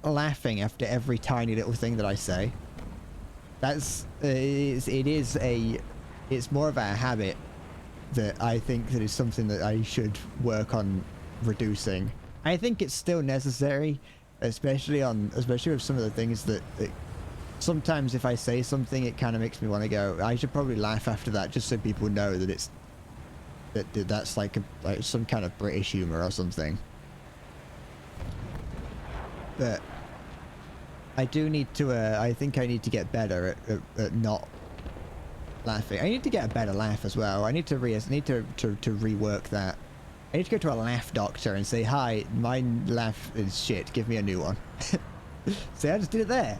Laughing after every tiny little thing that I say. That's it's more of a habit that I think that is something that I should work on reducing. I think it's still necessary, especially with some of the things that sometimes if I say something, it kind of makes me want to go, I should probably laugh after that, just so people know that it's that's like some kind of British humor or something. But I do need to I think I need to get better at not laughing. I need to get a better laugh as well. I need to rework that. I need to go to a laugh doctor and say, hi, my laugh is shit, give me a new one. See, I just did it there.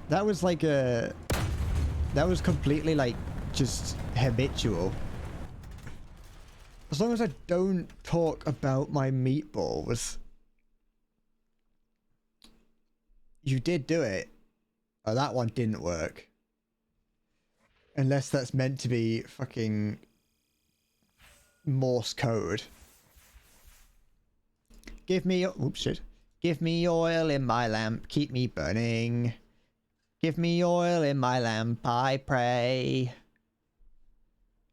That was like that was completely like just habitual. As long as I don't talk about my meatballs. You did do it. Oh, that one didn't work. Unless that's meant to be fucking Morse code. Give me oops shit. Give me oil in my lamp, keep me burning. Give me oil in my lamp, I pray.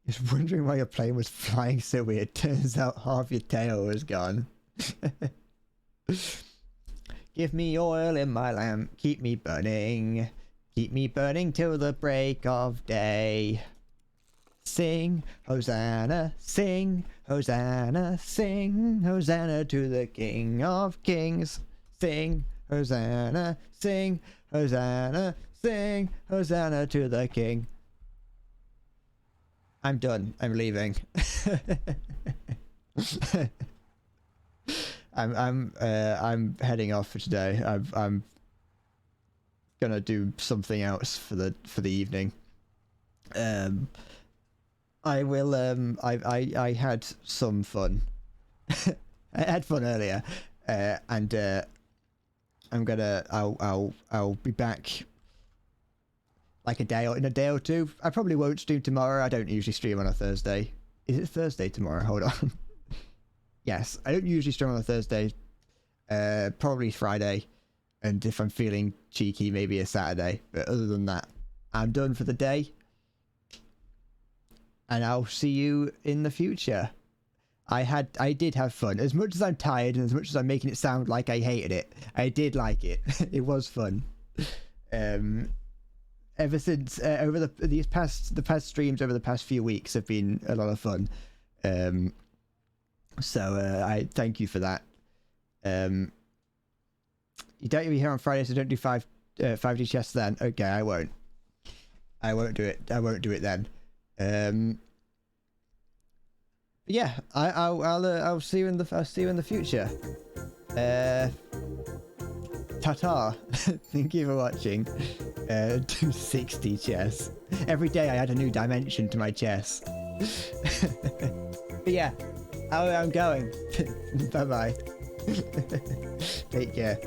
Just wondering why your plane was flying so weird. Turns out half your tail was gone. Give me oil in my lamp, keep me burning. Keep me burning till the break of day. Sing, Hosanna, sing, Hosanna, sing, Hosanna to the King of Kings. Sing, Hosanna, sing, Hosanna, sing, Hosanna to the King. I'm done. I'm leaving. I'm heading off for today. I'm gonna do something else for the evening. I will I had some fun. I had fun earlier, and I'll be back like in a day or two. I probably won't stream tomorrow. I don't usually stream on a Thursday. Is it Thursday tomorrow? Hold on. Yes, I don't usually stream on a Thursday. Probably Friday, and if I'm feeling cheeky, maybe a Saturday. But other than that, I'm done for the day. And I'll see you in the future. I did have fun. As much as I'm tired and as much as I'm making it sound like I hated it, I did like it. It was fun. Ever since over the past streams over the past few weeks have been a lot of fun. So I thank you for that. You don't be here on Friday, so don't do 5D chess then. Okay, I won't. I won't do it. I won't do it then. Yeah, I'll see you in the future. Ta-ta. Thank you for watching. 260 chess. Every day I add a new dimension to my chess. But yeah, I'm going. Bye bye. Take care.